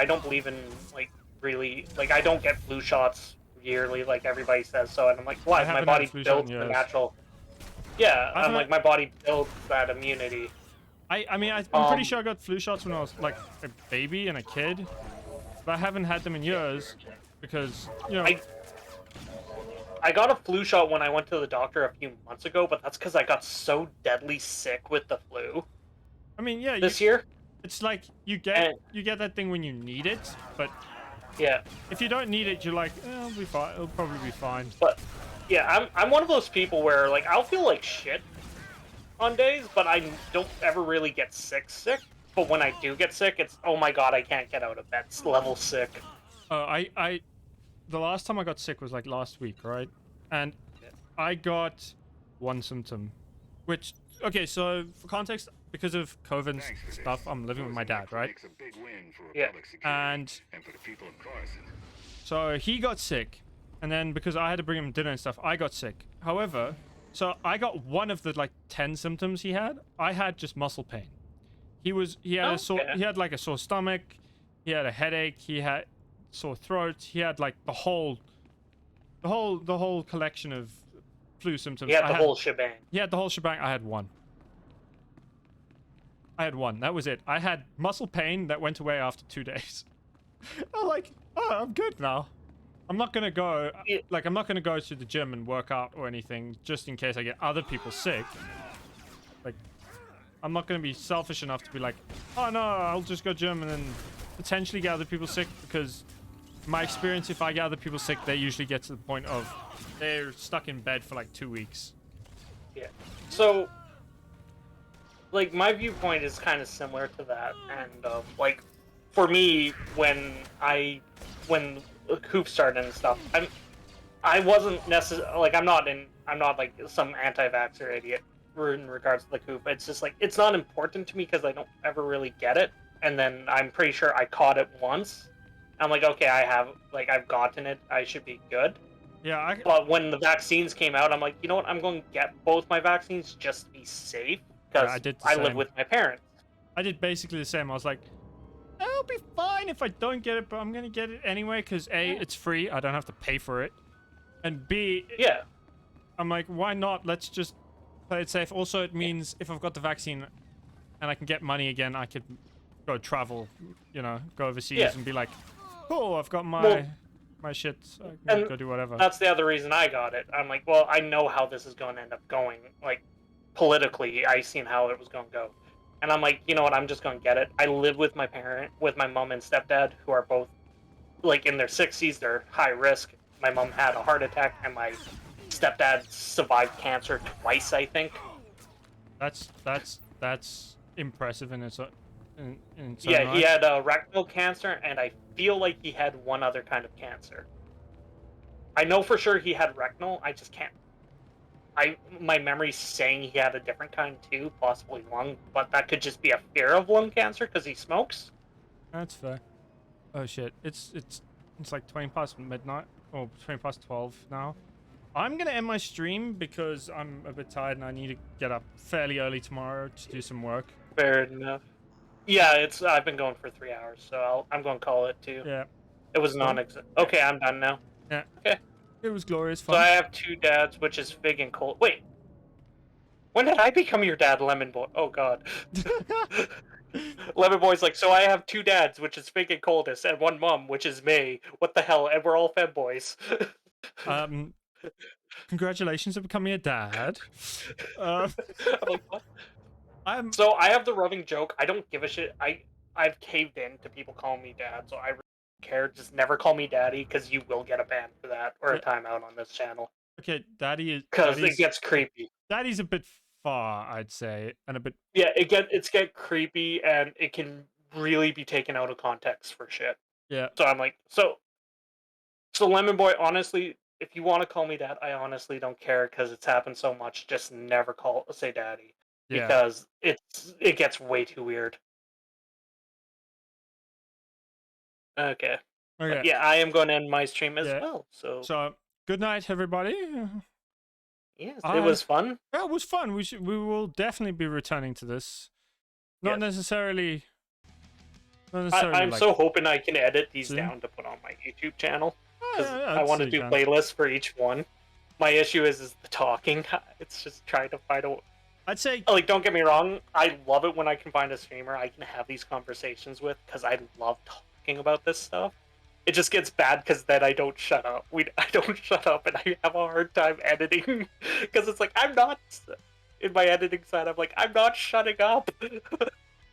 don't believe in like really like I don't get flu shots yearly like everybody says so, and I'm like, why? My body builds the natural. Yeah, I'm like my body builds that immunity. I mean I'm pretty sure I got flu shots when I was like a baby and a kid. But I haven't had them in years because, you know... I got a flu shot when I went to the doctor a few months ago, but that's because I got so deadly sick with the flu. I mean, yeah... This year? It's like, you get that thing when you need it, but... Yeah. If you don't need it, you're like, it'll be fine. It'll probably be fine. But, yeah, I'm one of those people where, like, I'll feel like shit on days, but I don't ever really get sick. But when I do get sick, it's, oh my god, I can't get out of bed. It's level sick. The last time I got sick was like last week, right? And I got one symptom, which, okay, so for context, because of COVID stuff, I'm living with my dad, right? Yeah. And so he got sick, and then because I had to bring him dinner and stuff, I got sick. However, so I got one of the like 10 symptoms he had. I had just muscle pain. He had like a sore stomach, he had a headache, he had sore throat, he had like the whole The whole collection of flu symptoms. He had the whole shebang. He had the whole shebang. I had one. That was it. I had muscle pain that went away after 2 days. I'm like, oh, I'm good now. I'm not gonna go, I'm not gonna go to the gym and work out or anything just in case I get other people sick. Like, I'm not gonna be selfish enough to be like, oh no, I'll just go gym and then potentially get other people sick, because my experience, if I get other people sick, they usually get to the point of they're stuck in bed for like 2 weeks. Yeah. So, like, my viewpoint is kind of similar to that, and like, for me, when Coop started and stuff, I wasn't necessarily like I'm not like some anti-vaxxer idiot in regards to the Coop. It's just like it's not important to me because I don't ever really get it, and then I'm pretty sure I caught it once. I'm like, okay, I've gotten it, I should be good. Yeah. But when the vaccines came out, I'm like, you know what? I'm going to get both my vaccines just to be safe because I live with my parents. I did basically the same. I was like, I'll be fine if I don't get it, but I'm gonna get it anyway because A, it's free. I don't have to pay for it, and B, I'm like, why not? Let's just play it safe. Also, it means if I've got the vaccine and I can get money again, I could go travel, go overseas and be like, cool, I've got my shit, so I can go do whatever. That's the other reason I got it. I'm like, well, I know how this is going to end up going. Like, politically, I seen how it was going to go. And I'm like, you know what, I'm just going to get it. I live with my mom and stepdad, who are both, like, in their 60s. They're high risk. My mom had a heart attack, and my stepdad survived cancer twice, I think. That's impressive in its own yeah, right. He had rectal cancer, and I feel like he had one other kind of cancer. I know for sure he had rectal, I just can't. My memory's saying he had a different kind too, possibly lung, but that could just be a fear of lung cancer because he smokes. That's fair. Oh shit, it's like 20 past midnight, or 20 past 12 now. I'm gonna end my stream because I'm a bit tired and I need to get up fairly early tomorrow to do some work. Fair enough. Yeah, I've been going for 3 hours, so I'm going to call it too. Yeah. It was non-exit. Okay, I'm done now. Yeah. Okay. It was glorious fun. So I have 2 dads, which is Fig and Cold. Wait. When did I become your dad, Lemon Boy? Oh god. Lemon Boy's like, so I have 2 dads, which is Fig and Coldest, and 1 mom, which is me. What the hell? And we're all femboys. Congratulations on becoming a dad. I'm like, what? So I have the rubbing joke. I don't give a shit. I've caved in to people calling me dad, so I really don't care. Just never call me daddy, because you will get a ban for that, or a timeout on this channel. Okay, daddy is... Because it gets creepy. Daddy's a bit far, I'd say, and a bit... Yeah, it's get creepy, and it can really be taken out of context for shit. Yeah. So I'm like, so Lemon Boy, honestly, if you want to call me dad, I honestly don't care, because it's happened so much. Just never say daddy. Yeah. Because it gets way too weird. Okay. But yeah, I am going to end my stream as well. So good night, everybody. Yes, it was fun. Yeah, it was fun. We will definitely be returning to this. Not necessarily. I'm so hoping I can edit these down to put on my YouTube channel. Because I want to do playlists for each one. My issue is the talking. It's just trying to find a... I'd say... Like, don't get me wrong. I love it when I can find a streamer I can have these conversations with, because I love talking about this stuff. It just gets bad because then I don't shut up. I don't shut up, and I have a hard time editing. Because it's like, I'm not... In my editing side, I'm like, I'm not shutting up.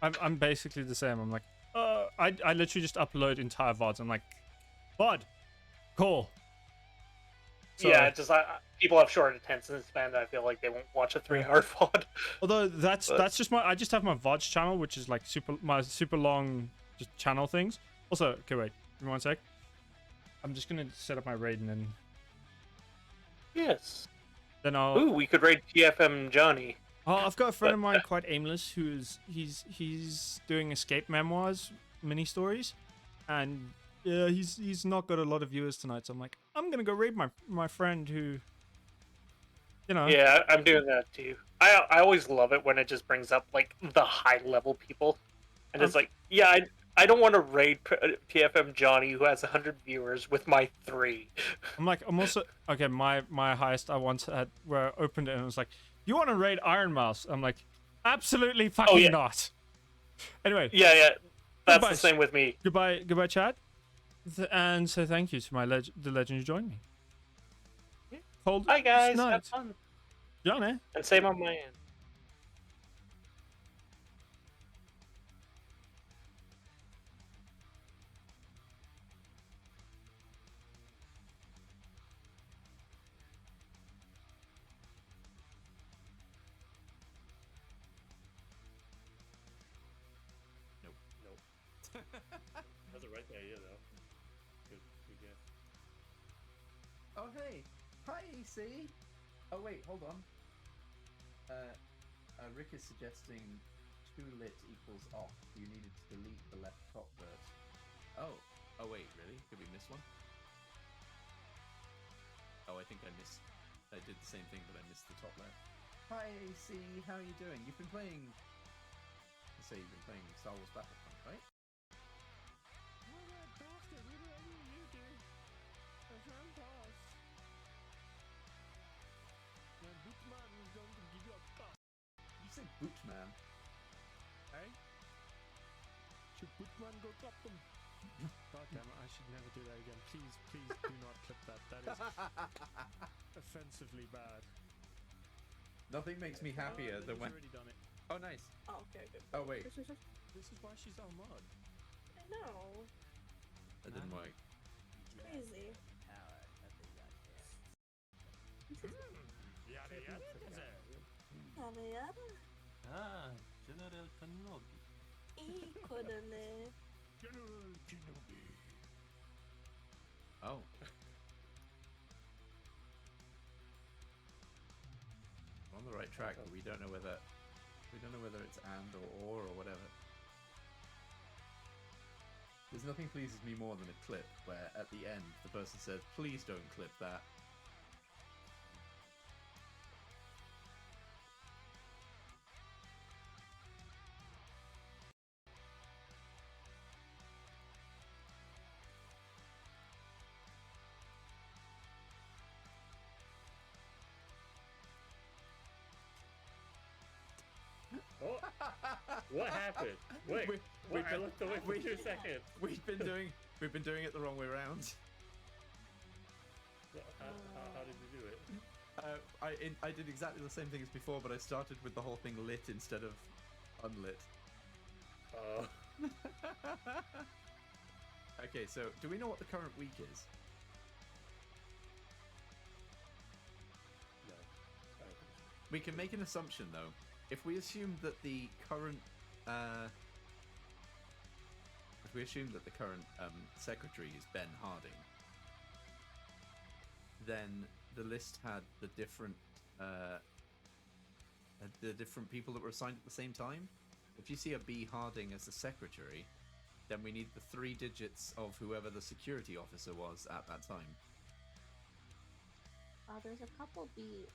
I'm basically the same. I'm like, I literally just upload entire VODs. I'm like, VOD, cool. So, yeah, it's just people have short attention span. I feel like they won't watch a 3-hour VOD. Although that's just I just have my VODs channel, which is like my super long just channel things. Also, okay, wait, give me 1 sec. I'm just gonna set up my raid and then. Yes. Then I'll. Ooh, we could raid TFM Johnny. Oh, I've got a friend of mine quite aimless he's doing escape memoirs, mini stories, and. Yeah, he's not got a lot of viewers tonight, so I'm like, I'm gonna go raid my friend who, you know. Yeah, I'm doing that too. I always love it when it just brings up like the high level people, and it's like, yeah, I don't want to raid PFM Johnny, who has 100 viewers, with my 3. I'm also okay. My highest I once had where I opened it and it was like, "You want to raid Iron Mouse?" I'm like, absolutely fucking not. Anyway. Yeah. That's goodbye, the same with me. Goodbye, Chad. And so thank you to the legend who joined me. Cold. Hi guys, have fun. Johnny. And same on my end. That's a right idea, though. Good guess. Oh, hey. Hi, EC. Oh, wait, hold on. Rick is suggesting 2 lit equals off. You needed to delete the left top verse. Oh, wait, really? Did we miss one? Oh, I think I did the same thing, but I missed the top left. Hi, AC, how are you doing? You've been playing... Let's say you've been playing Star Wars Battlefront, right? You say Bootman? Hey? Should Bootman go top them? God damn it, I should never do that again. Please do not clip that. That is offensively bad. Nothing makes me happier than when... already done it. Oh, nice. Oh, okay, good. Oh, wait. This is why she's our mod. I know. That didn't work. Crazy. Yada yada. Yada yada. Ah, General Kenobi. General Kenobi. Oh. We're on the right track, but we don't know whether it's and or whatever. There's nothing pleases me more than a clip where at the end the person says, "Please don't clip that." Oh, what happened? Wait, I looked away for 2 seconds. We've been doing it the wrong way around. How did you do it? I did exactly the same thing as before, but I started with the whole thing lit instead of unlit. Oh. Okay, so do we know what the current week is? No. We can make an assumption though. If we assume that the current secretary is Ben Harding, then the list had the different people that were assigned at the same time. If you see a B Harding as the secretary, then we need the 3 digits of whoever the security officer was at that time. There's a couple BH.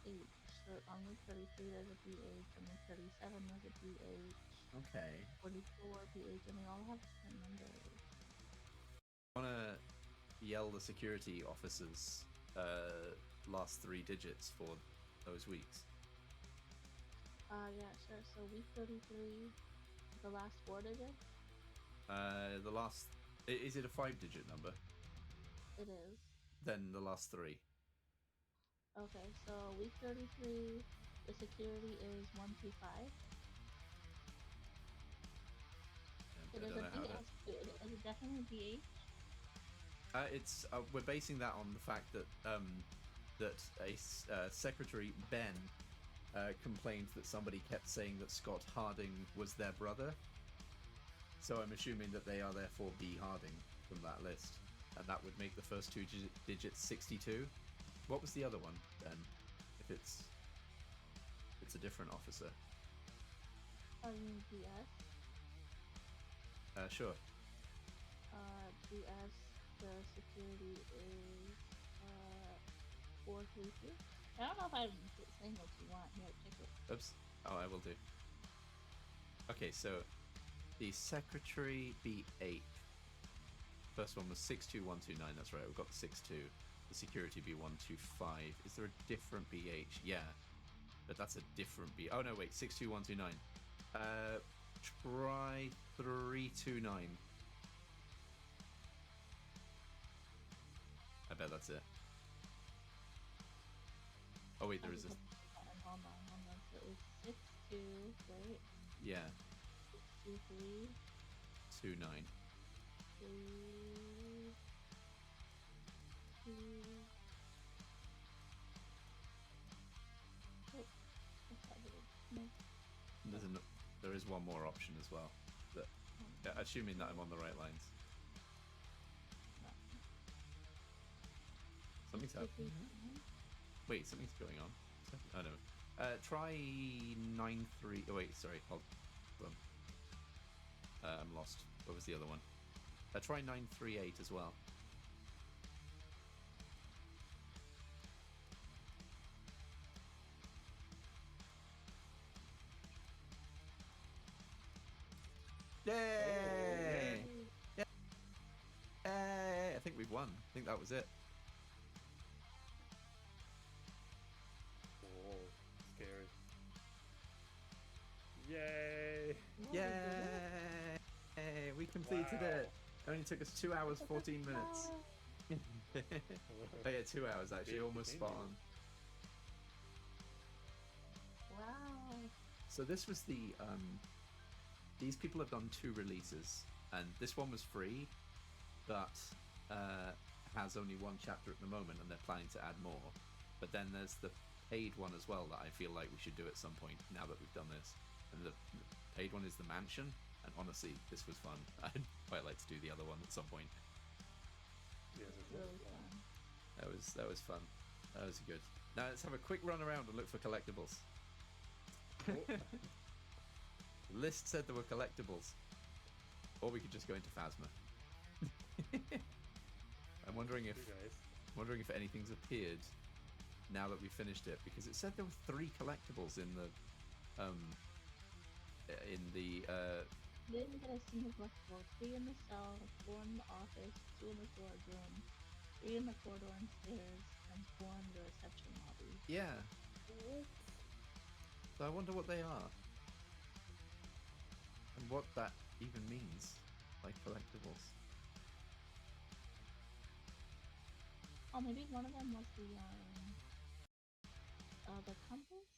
So on week 33 there's a BH, on week 37 there's a BH. Okay. 44 BH, and they all have different numbers. I wanna yell the security officer's last 3 digits for those weeks. Yeah, sure. So week 33, the last 4 digits? The last... Is it a 5-digit number? It is. Then the last 3. Okay, so week 33, the security is 125. It is a BH. Is it definitely BH? It's we're basing that on the fact that Secretary Ben complained that somebody kept saying that Scott Harding was their brother. So I'm assuming that they are therefore B Harding from that list, and that would make the first 2 digits 62. What was the other one then? If it's a different officer. Oh, you mean BS? Sure. BS, the security is 432. I don't know if I'm saying what you want. Here, check it. Oops. Oh, I will do. Okay, so The secretary B8. First one was 62129. That's right. We've got the 62. The security B125. Is there a different BH? Yeah, but that's a different B. Oh no, wait. 62129. Try 329. I bet that's it. Oh wait, there is a. Hold on. So it was 6-2, right? Yeah. 6-2-3. 29. 3. 2. Oh, that's not good. No. There is one more option as well. That, assuming that I'm on the right lines. Something's happening. Wait, something's going on. Oh no. Try 9-3. Oh wait, sorry. Hold on. I'm lost. What was the other one? Try 938 as well. Yay! Yay! I think we've won. I think that was it. Oh, scary. Yay! Yay! We completed it. It only took us 2 hours 14 minutes. Oh yeah, 2 hours actually, almost spot on. Wow. So this was the these people have done 2 releases, and this one was free, but has only 1 chapter at the moment, and they're planning to add more. But then there's the paid one as well that I feel like we should do at some point now that we've done this. And the paid one is the mansion, and honestly, this was fun. I'd quite like to do the other one at some point. Yeah, Really fun. That was fun. That was good. Now let's have a quick run around and look for collectibles. The list said there were collectibles, or we could just go into Phasma. I'm wondering if anything's appeared now that we finished it, because it said there were 3 collectibles in the Didn't get a single collectible. 3 in the cell, 4 in the office, 2 in the storage room, 3 in the corridor and stairs, and 4 in the reception lobby. Yeah. So I wonder what they are. And what that even means, like collectibles. Oh, maybe one of them was the compass?